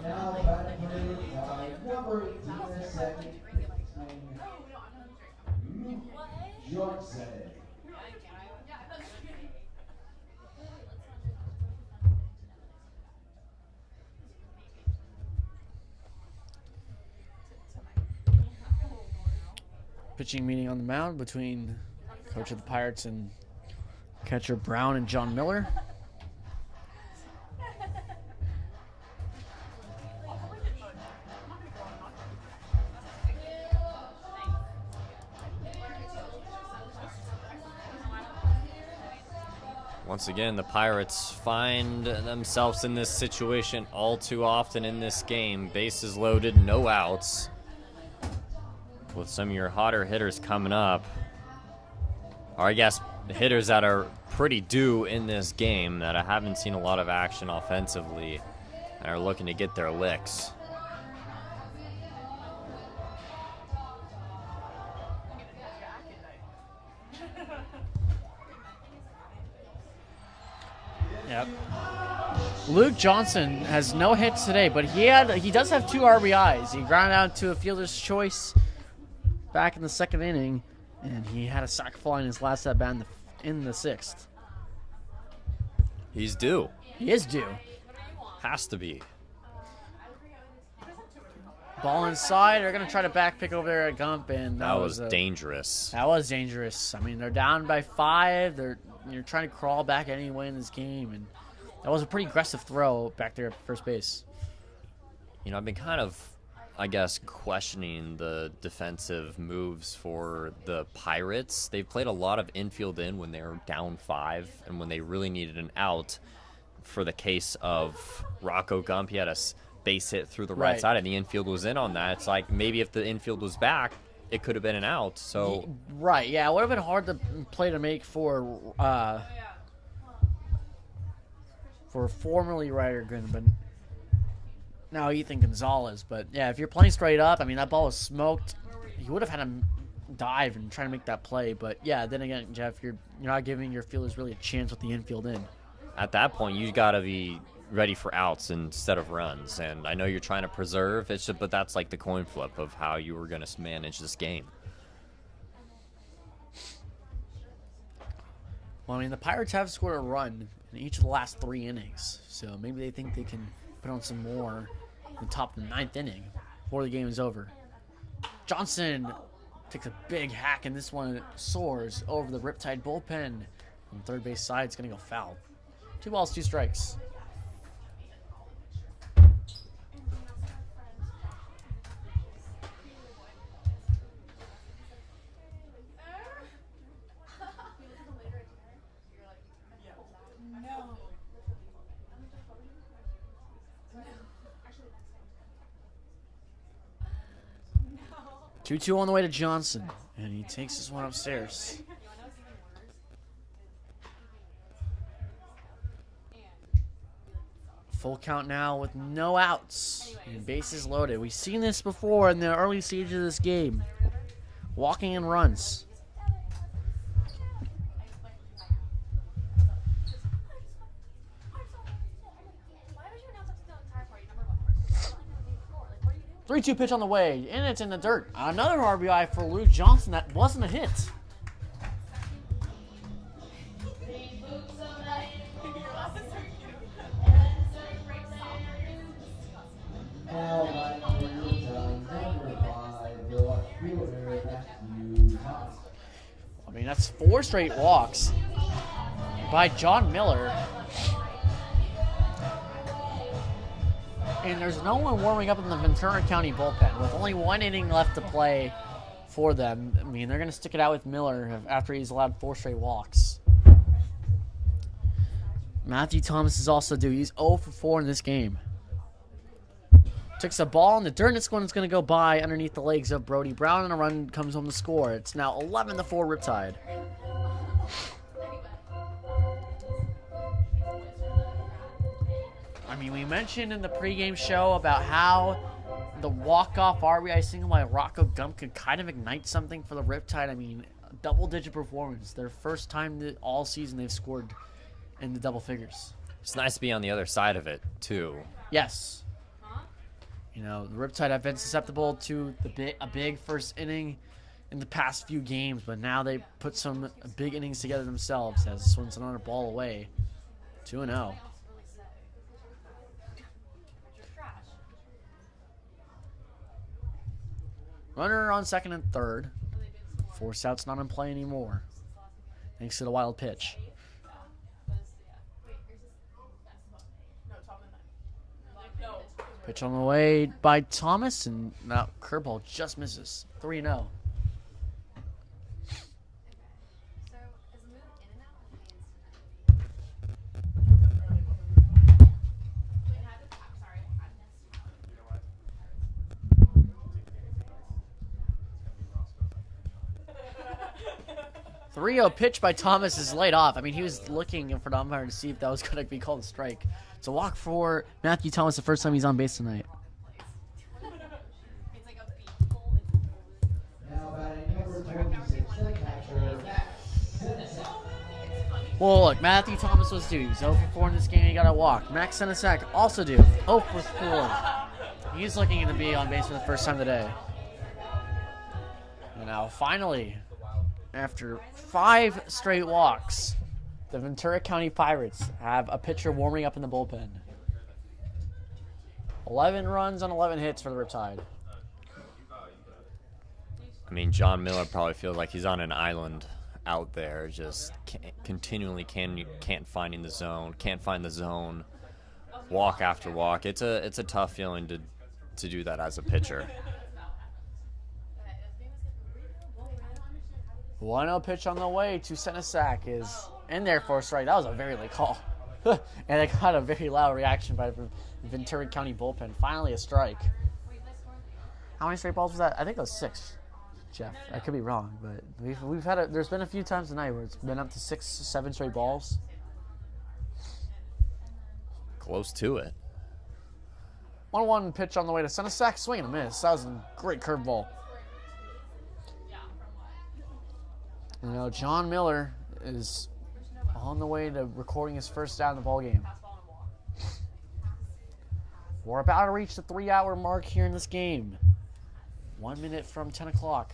Now batting by number 18 in the second, Johnson. Pitching meeting on the mound between coach of the Pirates and catcher Brown and John Miller. Once again, the Pirates find themselves in this situation all too often in this game. Bases loaded, no outs. With some of your hotter hitters coming up, or I guess hitters that are pretty due in this game that I haven't seen a lot of action offensively and are looking to get their licks. Yep. Luke Johnson has no hits today, but he does have 2 RBIs. He grounded out to a fielder's choice back in the second inning, and he had a sac fly in his last at bat in the 6th. He's due. He is due. Has to be. Ball inside. They're going to try to back pick over there at Gump, and That was dangerous. That was dangerous. I mean, they're down by 5. You're trying to crawl back anyway in this game, and that was a pretty aggressive throw back there at first base. You know, I've been kind of, I guess, questioning the defensive moves for the Pirates. They've played a lot of infield in when they were down 5 and when they really needed an out. For the case of Rocco Gump, he had a base hit through the right side, and the infield was in on that. It's like maybe if the infield was back, it could have been an out. So right, yeah, it would have been hard to play to make for formerly Ryder Green, but now Ethan Gonzalez. But yeah, if you're playing straight up, I mean, that ball was smoked. You would have had him dive and try to make that play. But yeah, then again, Jeff, you're not giving your fielders really a chance with the infield in. At that point, you got to be ready for outs instead of runs. And I know you're trying to preserve, but that's like the coin flip of how you were going to manage this game. Well, I mean, the Pirates have scored a run in each of the last 3 innings, so maybe they think they can put on some more in the top of the 9th inning before the game is over. Johnson takes a big hack, and this one soars over the Riptide bullpen. On the third base side, it's going to go foul. 2 balls, 2 strikes. No. 2-2 on the way to Johnson, and he takes this one upstairs. Full count now with no outs and bases loaded. We've seen this before in the early stages of this game. Walking in runs. Three 3-2 pitch on the way, and it's in the dirt. Another RBI for Luke Johnson. That wasn't a hit. Now batting number 5, the fielder, Matthew Thomas. I mean, that's 4 straight walks by John Miller. And there's no one warming up in the Ventura County bullpen. With only 1 inning left to play for them, I mean, they're going to stick it out with Miller after he's allowed 4 straight walks. Matthew Thomas is also due. He's 0 for 4 in this game. Takes a ball in the dirt, and this one's going to go by underneath the legs of Brody Brown, and a run comes home to score. It's now 11-4 Riptide. mean, we mentioned in the pregame show about how the walk-off RBI single by Rocco Gump could kind of ignite something for the Riptide. I mean, double-digit performance. Their first time all season they've scored in the double figures. It's nice to be on the other side of it, too. Yes. You know, the Riptide have been susceptible to a big first inning in the past few games, but now they put some big innings together themselves as swings another ball away. 2-0. Runner on second and third. Force out's not in play anymore, thanks to the wild pitch. Pitch on the way by Thomas, and that curveball just misses. 3-0. Pitch by Thomas is laid off. I mean, he was looking for the umpire to see if that was going to be called a strike. It's a walk for Matthew Thomas the first time he's on base tonight. Well, look, Matthew Thomas was due. He's 0 for 4 in this game. He got a walk. Max Senesac also due. 0 for 4. He's looking to be on base for the first time today. And now, finally, after 5 straight walks, the Ventura County Pirates have a pitcher warming up in the bullpen. 11 runs on 11 hits for the Riptide. I mean, John Miller probably feels like he's on an island out there, just continually can't find the zone, walk after walk. It's a tough feeling to do that as a pitcher. 1-0 pitch on the way to Senesac is in there for a strike. That was a very late call. And it got a very loud reaction by the Ventura County bullpen. Finally a strike. How many straight balls was that? I think it was 6, Jeff. I could be wrong, but we've had there's been a few times tonight where it's been up to 6, 7 straight balls. Close to it. 1-1 pitch on the way to Senesac. Swing and a miss. That was a great curveball. You know, John Miller is on the way to recording his first down in the ballgame. We're about to reach the 3-hour mark here in this game. 1 minute from 10 o'clock.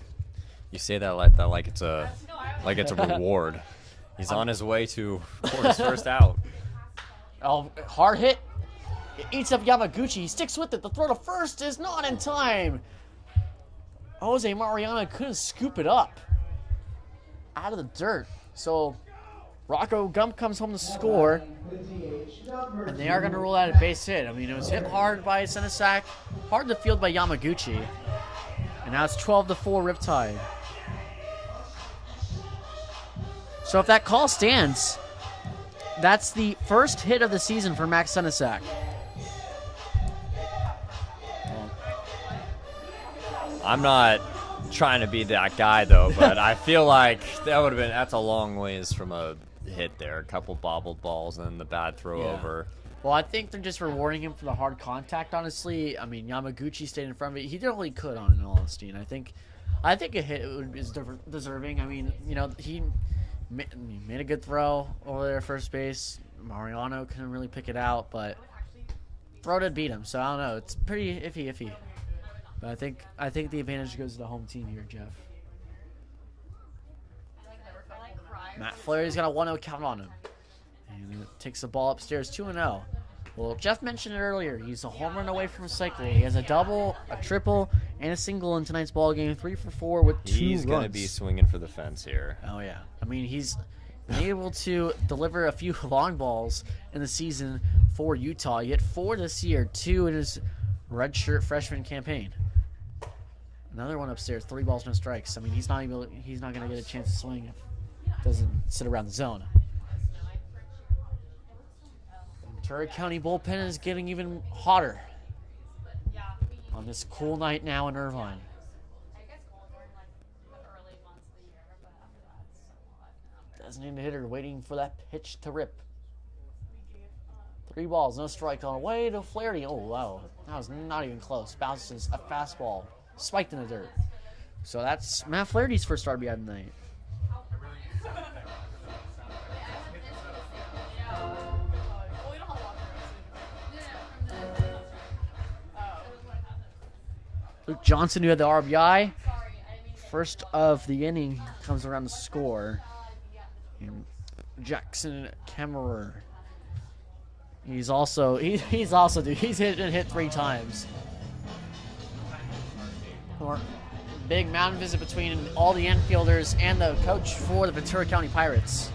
You say that like it's a reward. He's on his way to record his first out. Oh, hard hit. It eats up Yamaguchi. He sticks with it. The throw to first is not in time. Jose Mariano couldn't scoop it up out of the dirt. So Rocco Gump comes home to score, and they are going to rule out a base hit. I mean, it was hit hard by Senesac, hard to field by Yamaguchi, and now it's 12-4 Riptide. So if that call stands, that's the first hit of the season for Max Senesac. I'm not trying to be that guy though, but I feel like that's a long ways from a hit there. A couple bobbled balls and then the bad throw over. Well, I think they're just rewarding him for the hard contact, honestly. I mean, Yamaguchi stayed in front of it. He did what he could on it, in all honesty, and I think a hit is deserving. I mean, you know, he made a good throw over there at first base. Mariano couldn't really pick it out, but throw did beat him, so I don't know. It's pretty iffy. But I think the advantage goes to the home team here, Jeff. Matt Flaherty's got a 1-0 count on him. And it takes the ball upstairs 2-0. Well, Jeff mentioned it earlier. He's a home run away from a cycle. He has a double, a triple, and a single in tonight's ball game. 3 for 4 with 2 runs. He's going to be swinging for the fence here. Oh, yeah. I mean, he's been able to deliver a few long balls in the season for Utah. He hit 4 this year, 2 in his redshirt freshman campaign. Another one upstairs, 3 balls, no strikes. I mean, he's not going to get a chance to swing if he doesn't sit around the zone. Ventura County bullpen is getting even hotter on this cool night now in Irvine. Designated hitter waiting for that pitch to rip. 3 balls, no strike on the way to Flaherty. Oh, wow. That was not even close. Bounces a fastball, spiked in the dirt. So that's Matt Flaherty's first RBI of the night. Luke Johnson, who had the RBI, first of the inning, comes around to score. And Jackson Kemmerer. He's hit 3 times. Big mountain visit between all the infielders and the coach for the Ventura County Pirates.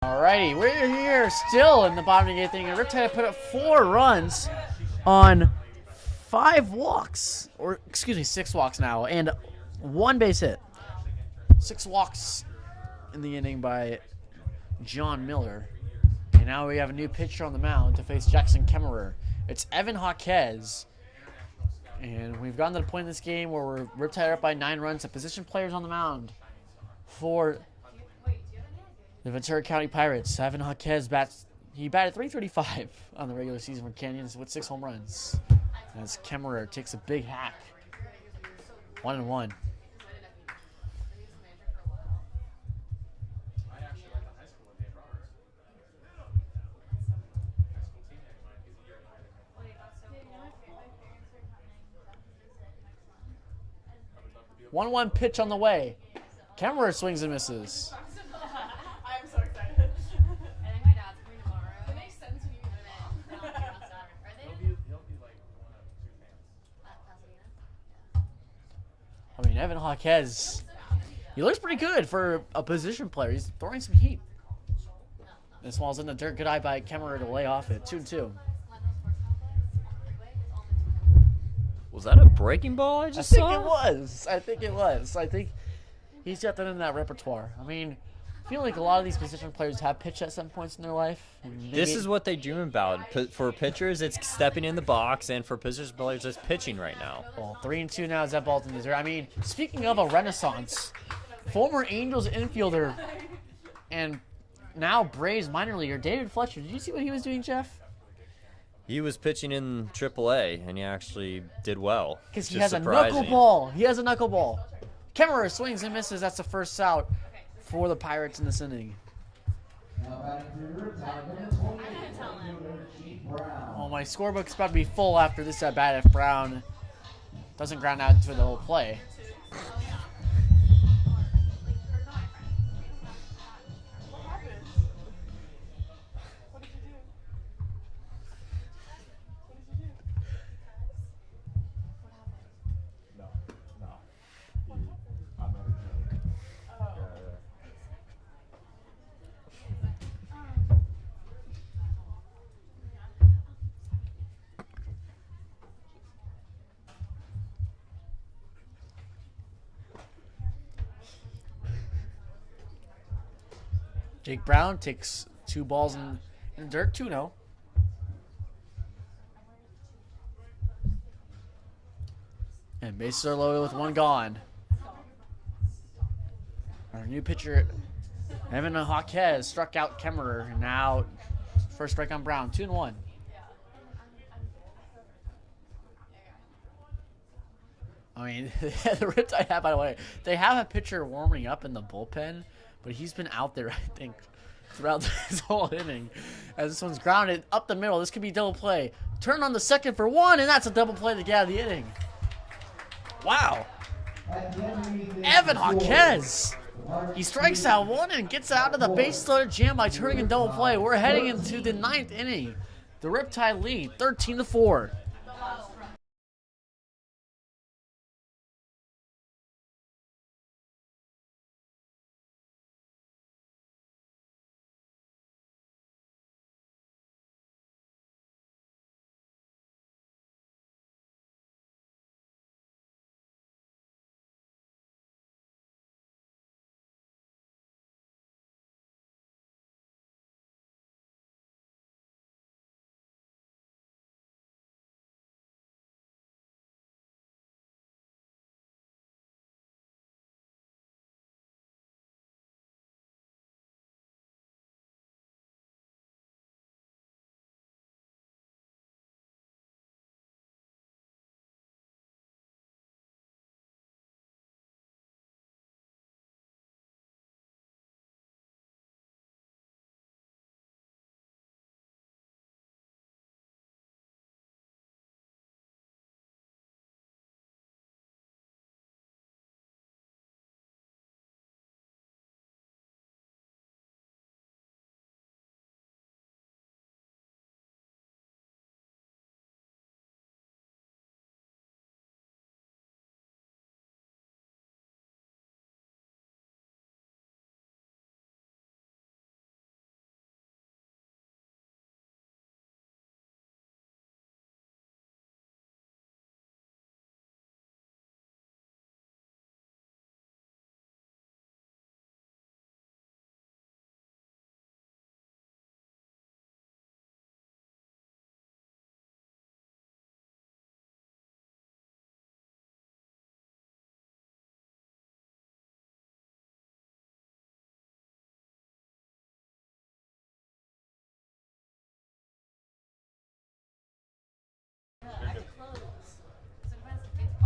Alrighty, we're here still in the bottom of the 8th inning. Riptide put up 4 runs on 5 walks, or excuse me, 6 walks now, and 1 base hit. 6 walks in the inning by John Miller. And now we have a new pitcher on the mound to face Jackson Kemmerer. It's Evan Jaquez. And we've gotten to the point in this game where we're Riptide up by 9 runs. The position players on the mound for the Ventura County Pirates. Evan Jaquez batted .335 on the regular season for Canyons with 6 home runs. As Kemmerer takes a big hack. 1-1. One pitch on the way. Kemmerer swings and misses. I'm so excited. I think my dad's coming tomorrow. It makes sense when you Are they? He'll be like one of 2 fans. I mean, Evan Jaquez, he looks pretty good for a position player. He's throwing some heat. This ball's in the dirt. Good eye by Kemmerer to lay off it. 2-2. Was that a breaking ball I just saw? I think it was. I think he's got that in that repertoire. I mean, I feel like a lot of these position players have pitched at some points in their life. This is what they dream about. For pitchers, it's stepping in the box, and for position players, it's pitching right now. Well, 3-2 now as that ball's in the dirt. I mean, speaking of a renaissance, former Angels infielder and now Braves minor leaguer David Fletcher. Did you see what he was doing, Jeff? He was pitching in AAA, and he actually did well. Because he has a knuckleball. He has a knuckleball. Kemmerer swings and misses. That's the first out for the Pirates in this inning. Oh, my scorebook's about to be full after this at bat if Brown doesn't ground out for the whole play. Jake Brown takes 2 balls in the dirt, 2-0. And bases are loaded with 1 gone. Our new pitcher, Evan Jaquez, struck out Kemmerer. And now, first strike on Brown, 2-1. I mean, the Riptide have, by the way, they have a pitcher warming up in the bullpen, but he's been out there, I think, throughout this whole inning. As this one's grounded up the middle. This could be double play. Turn on the second for 1, and that's a double play to get out of the inning. Wow. Evan Jaquez. He strikes out 1 and gets out of the base loaded jam by turning in double play. We're heading into the 9th inning. The Riptide lead 13-4.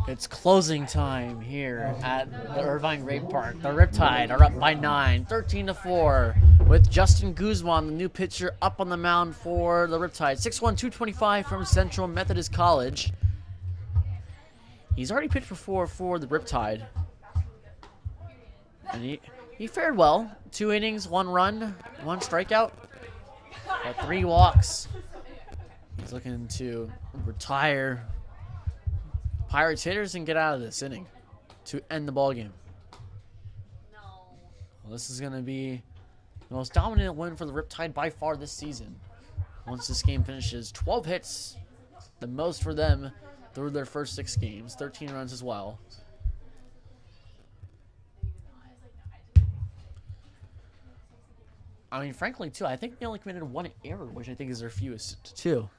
It's closing time here at the Irvine Great Park. The Riptide are up by 9, 13-4, with Justin Guzman, the new pitcher, up on the mound for the Riptide. 6'1", 225 from Central Methodist College. He's already pitched before for the Riptide. And he fared well. 2 innings, 1 run, 1 strikeout, but 3 walks. He's looking to retire Pirates hitters and get out of this inning to end the ball game. Well, this is going to be the most dominant win for the Riptide by far this season. Once this game finishes, 12 hits, the most for them through their first 6 games, 13 runs as well. I mean, frankly, too, I think they only committed 1 error, which I think is their fewest, too.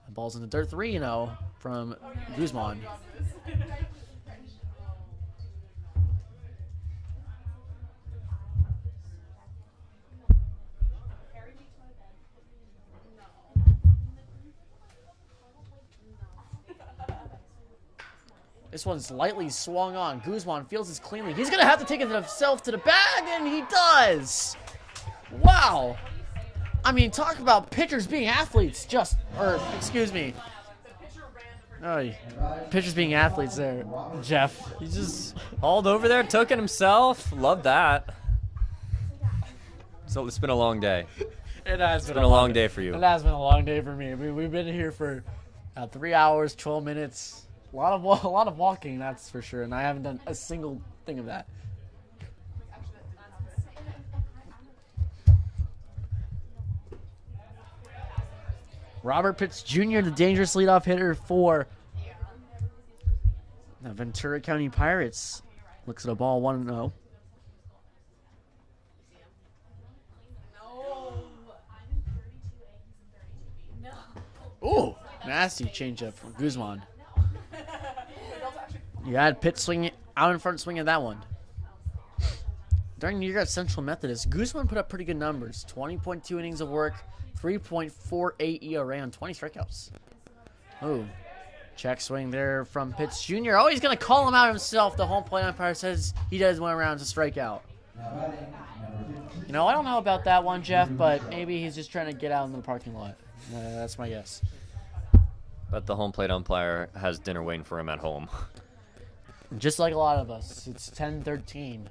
The ball's in the dirt, 3-0 from Guzman. This one's lightly swung on. Guzman feels this cleanly. He's going to have to take it himself to the bag, and he does. Wow. I mean, talk about pitchers being athletes. Excuse me. Oh, pitchers being athletes there, Jeff. He just hauled over there, took it himself. Love that. So it's been a long day. It has been a long day for you. It has been a long day for me. We've been here for 3 hours, 12 minutes. A lot of walking, that's for sure. And I haven't done a single thing of that. Robert Pitts Jr., the dangerous leadoff hitter for the Ventura County Pirates. Looks at a ball 1-0. Ooh, nasty changeup from Guzman. You had Pitt swinging out in front, swinging that one. During the year at Central Methodist, Guzman put up pretty good numbers: 20.2 innings of work, 3.48 ERA on 20 strikeouts. Ooh, check swing there from Pitts Jr. Oh, he's gonna call him out himself. The home plate umpire says he does 1 round to strike out. You know, I don't know about that one, Jeff, but maybe he's just trying to get out in the parking lot. That's my guess. But the home plate umpire has dinner waiting for him at home. Just like a lot of us. It's 10-13.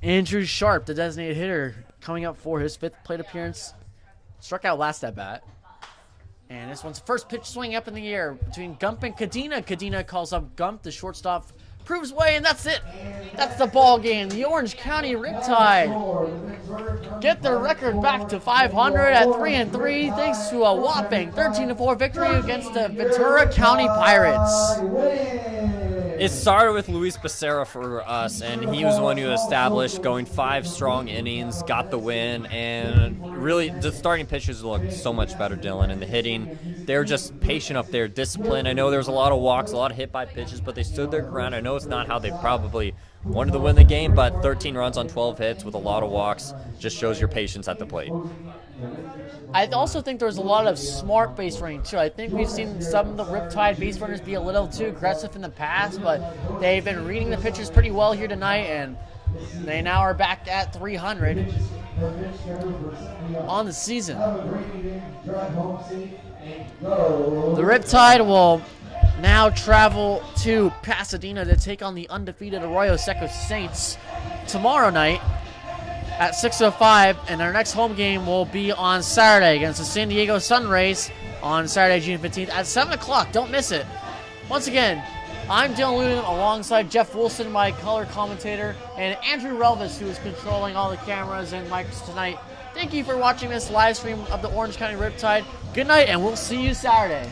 Andrew Sharp, the designated hitter, coming up for his 5th plate appearance. Struck out last at bat. And this one's first pitch swing up in the air between Gump and Cadena. Cadena calls up Gump. The shortstop proves way, and that's it. That's the ball game. The Orange County Riptide get their record back to 500 at 3-3 thanks to a whopping 13-4 victory against the Ventura County Pirates. It started with Luis Becerra for us, and he was the one who established going 5 strong innings, got the win, and really the starting pitchers looked so much better, Dylan, and the hitting. They were just patient up there, disciplined. I know there was a lot of walks, a lot of hit by pitches, but they stood their ground. I know it's not how they probably wanted to win the game, but 13 runs on 12 hits with a lot of walks just shows your patience at the plate. I also think there's a lot of smart base running, too. I think we've seen some of the Riptide base runners be a little too aggressive in the past, but they've been reading the pitchers pretty well here tonight, and they now are back at 300 on the season. The Riptide will now travel to Pasadena to take on the undefeated Arroyo Seco Saints tomorrow night at 6:05, and our next home game will be on Saturday against the San Diego Sunrays on Saturday, June 15th at 7 o'clock. Don't miss it. Once again, I'm Dylan Luden alongside Jeff Wilson, my color commentator, and Andrew Relvis, who is controlling all the cameras and mics tonight. Thank you for watching this live stream of the Orange County Riptide. Good night, and we'll see you Saturday.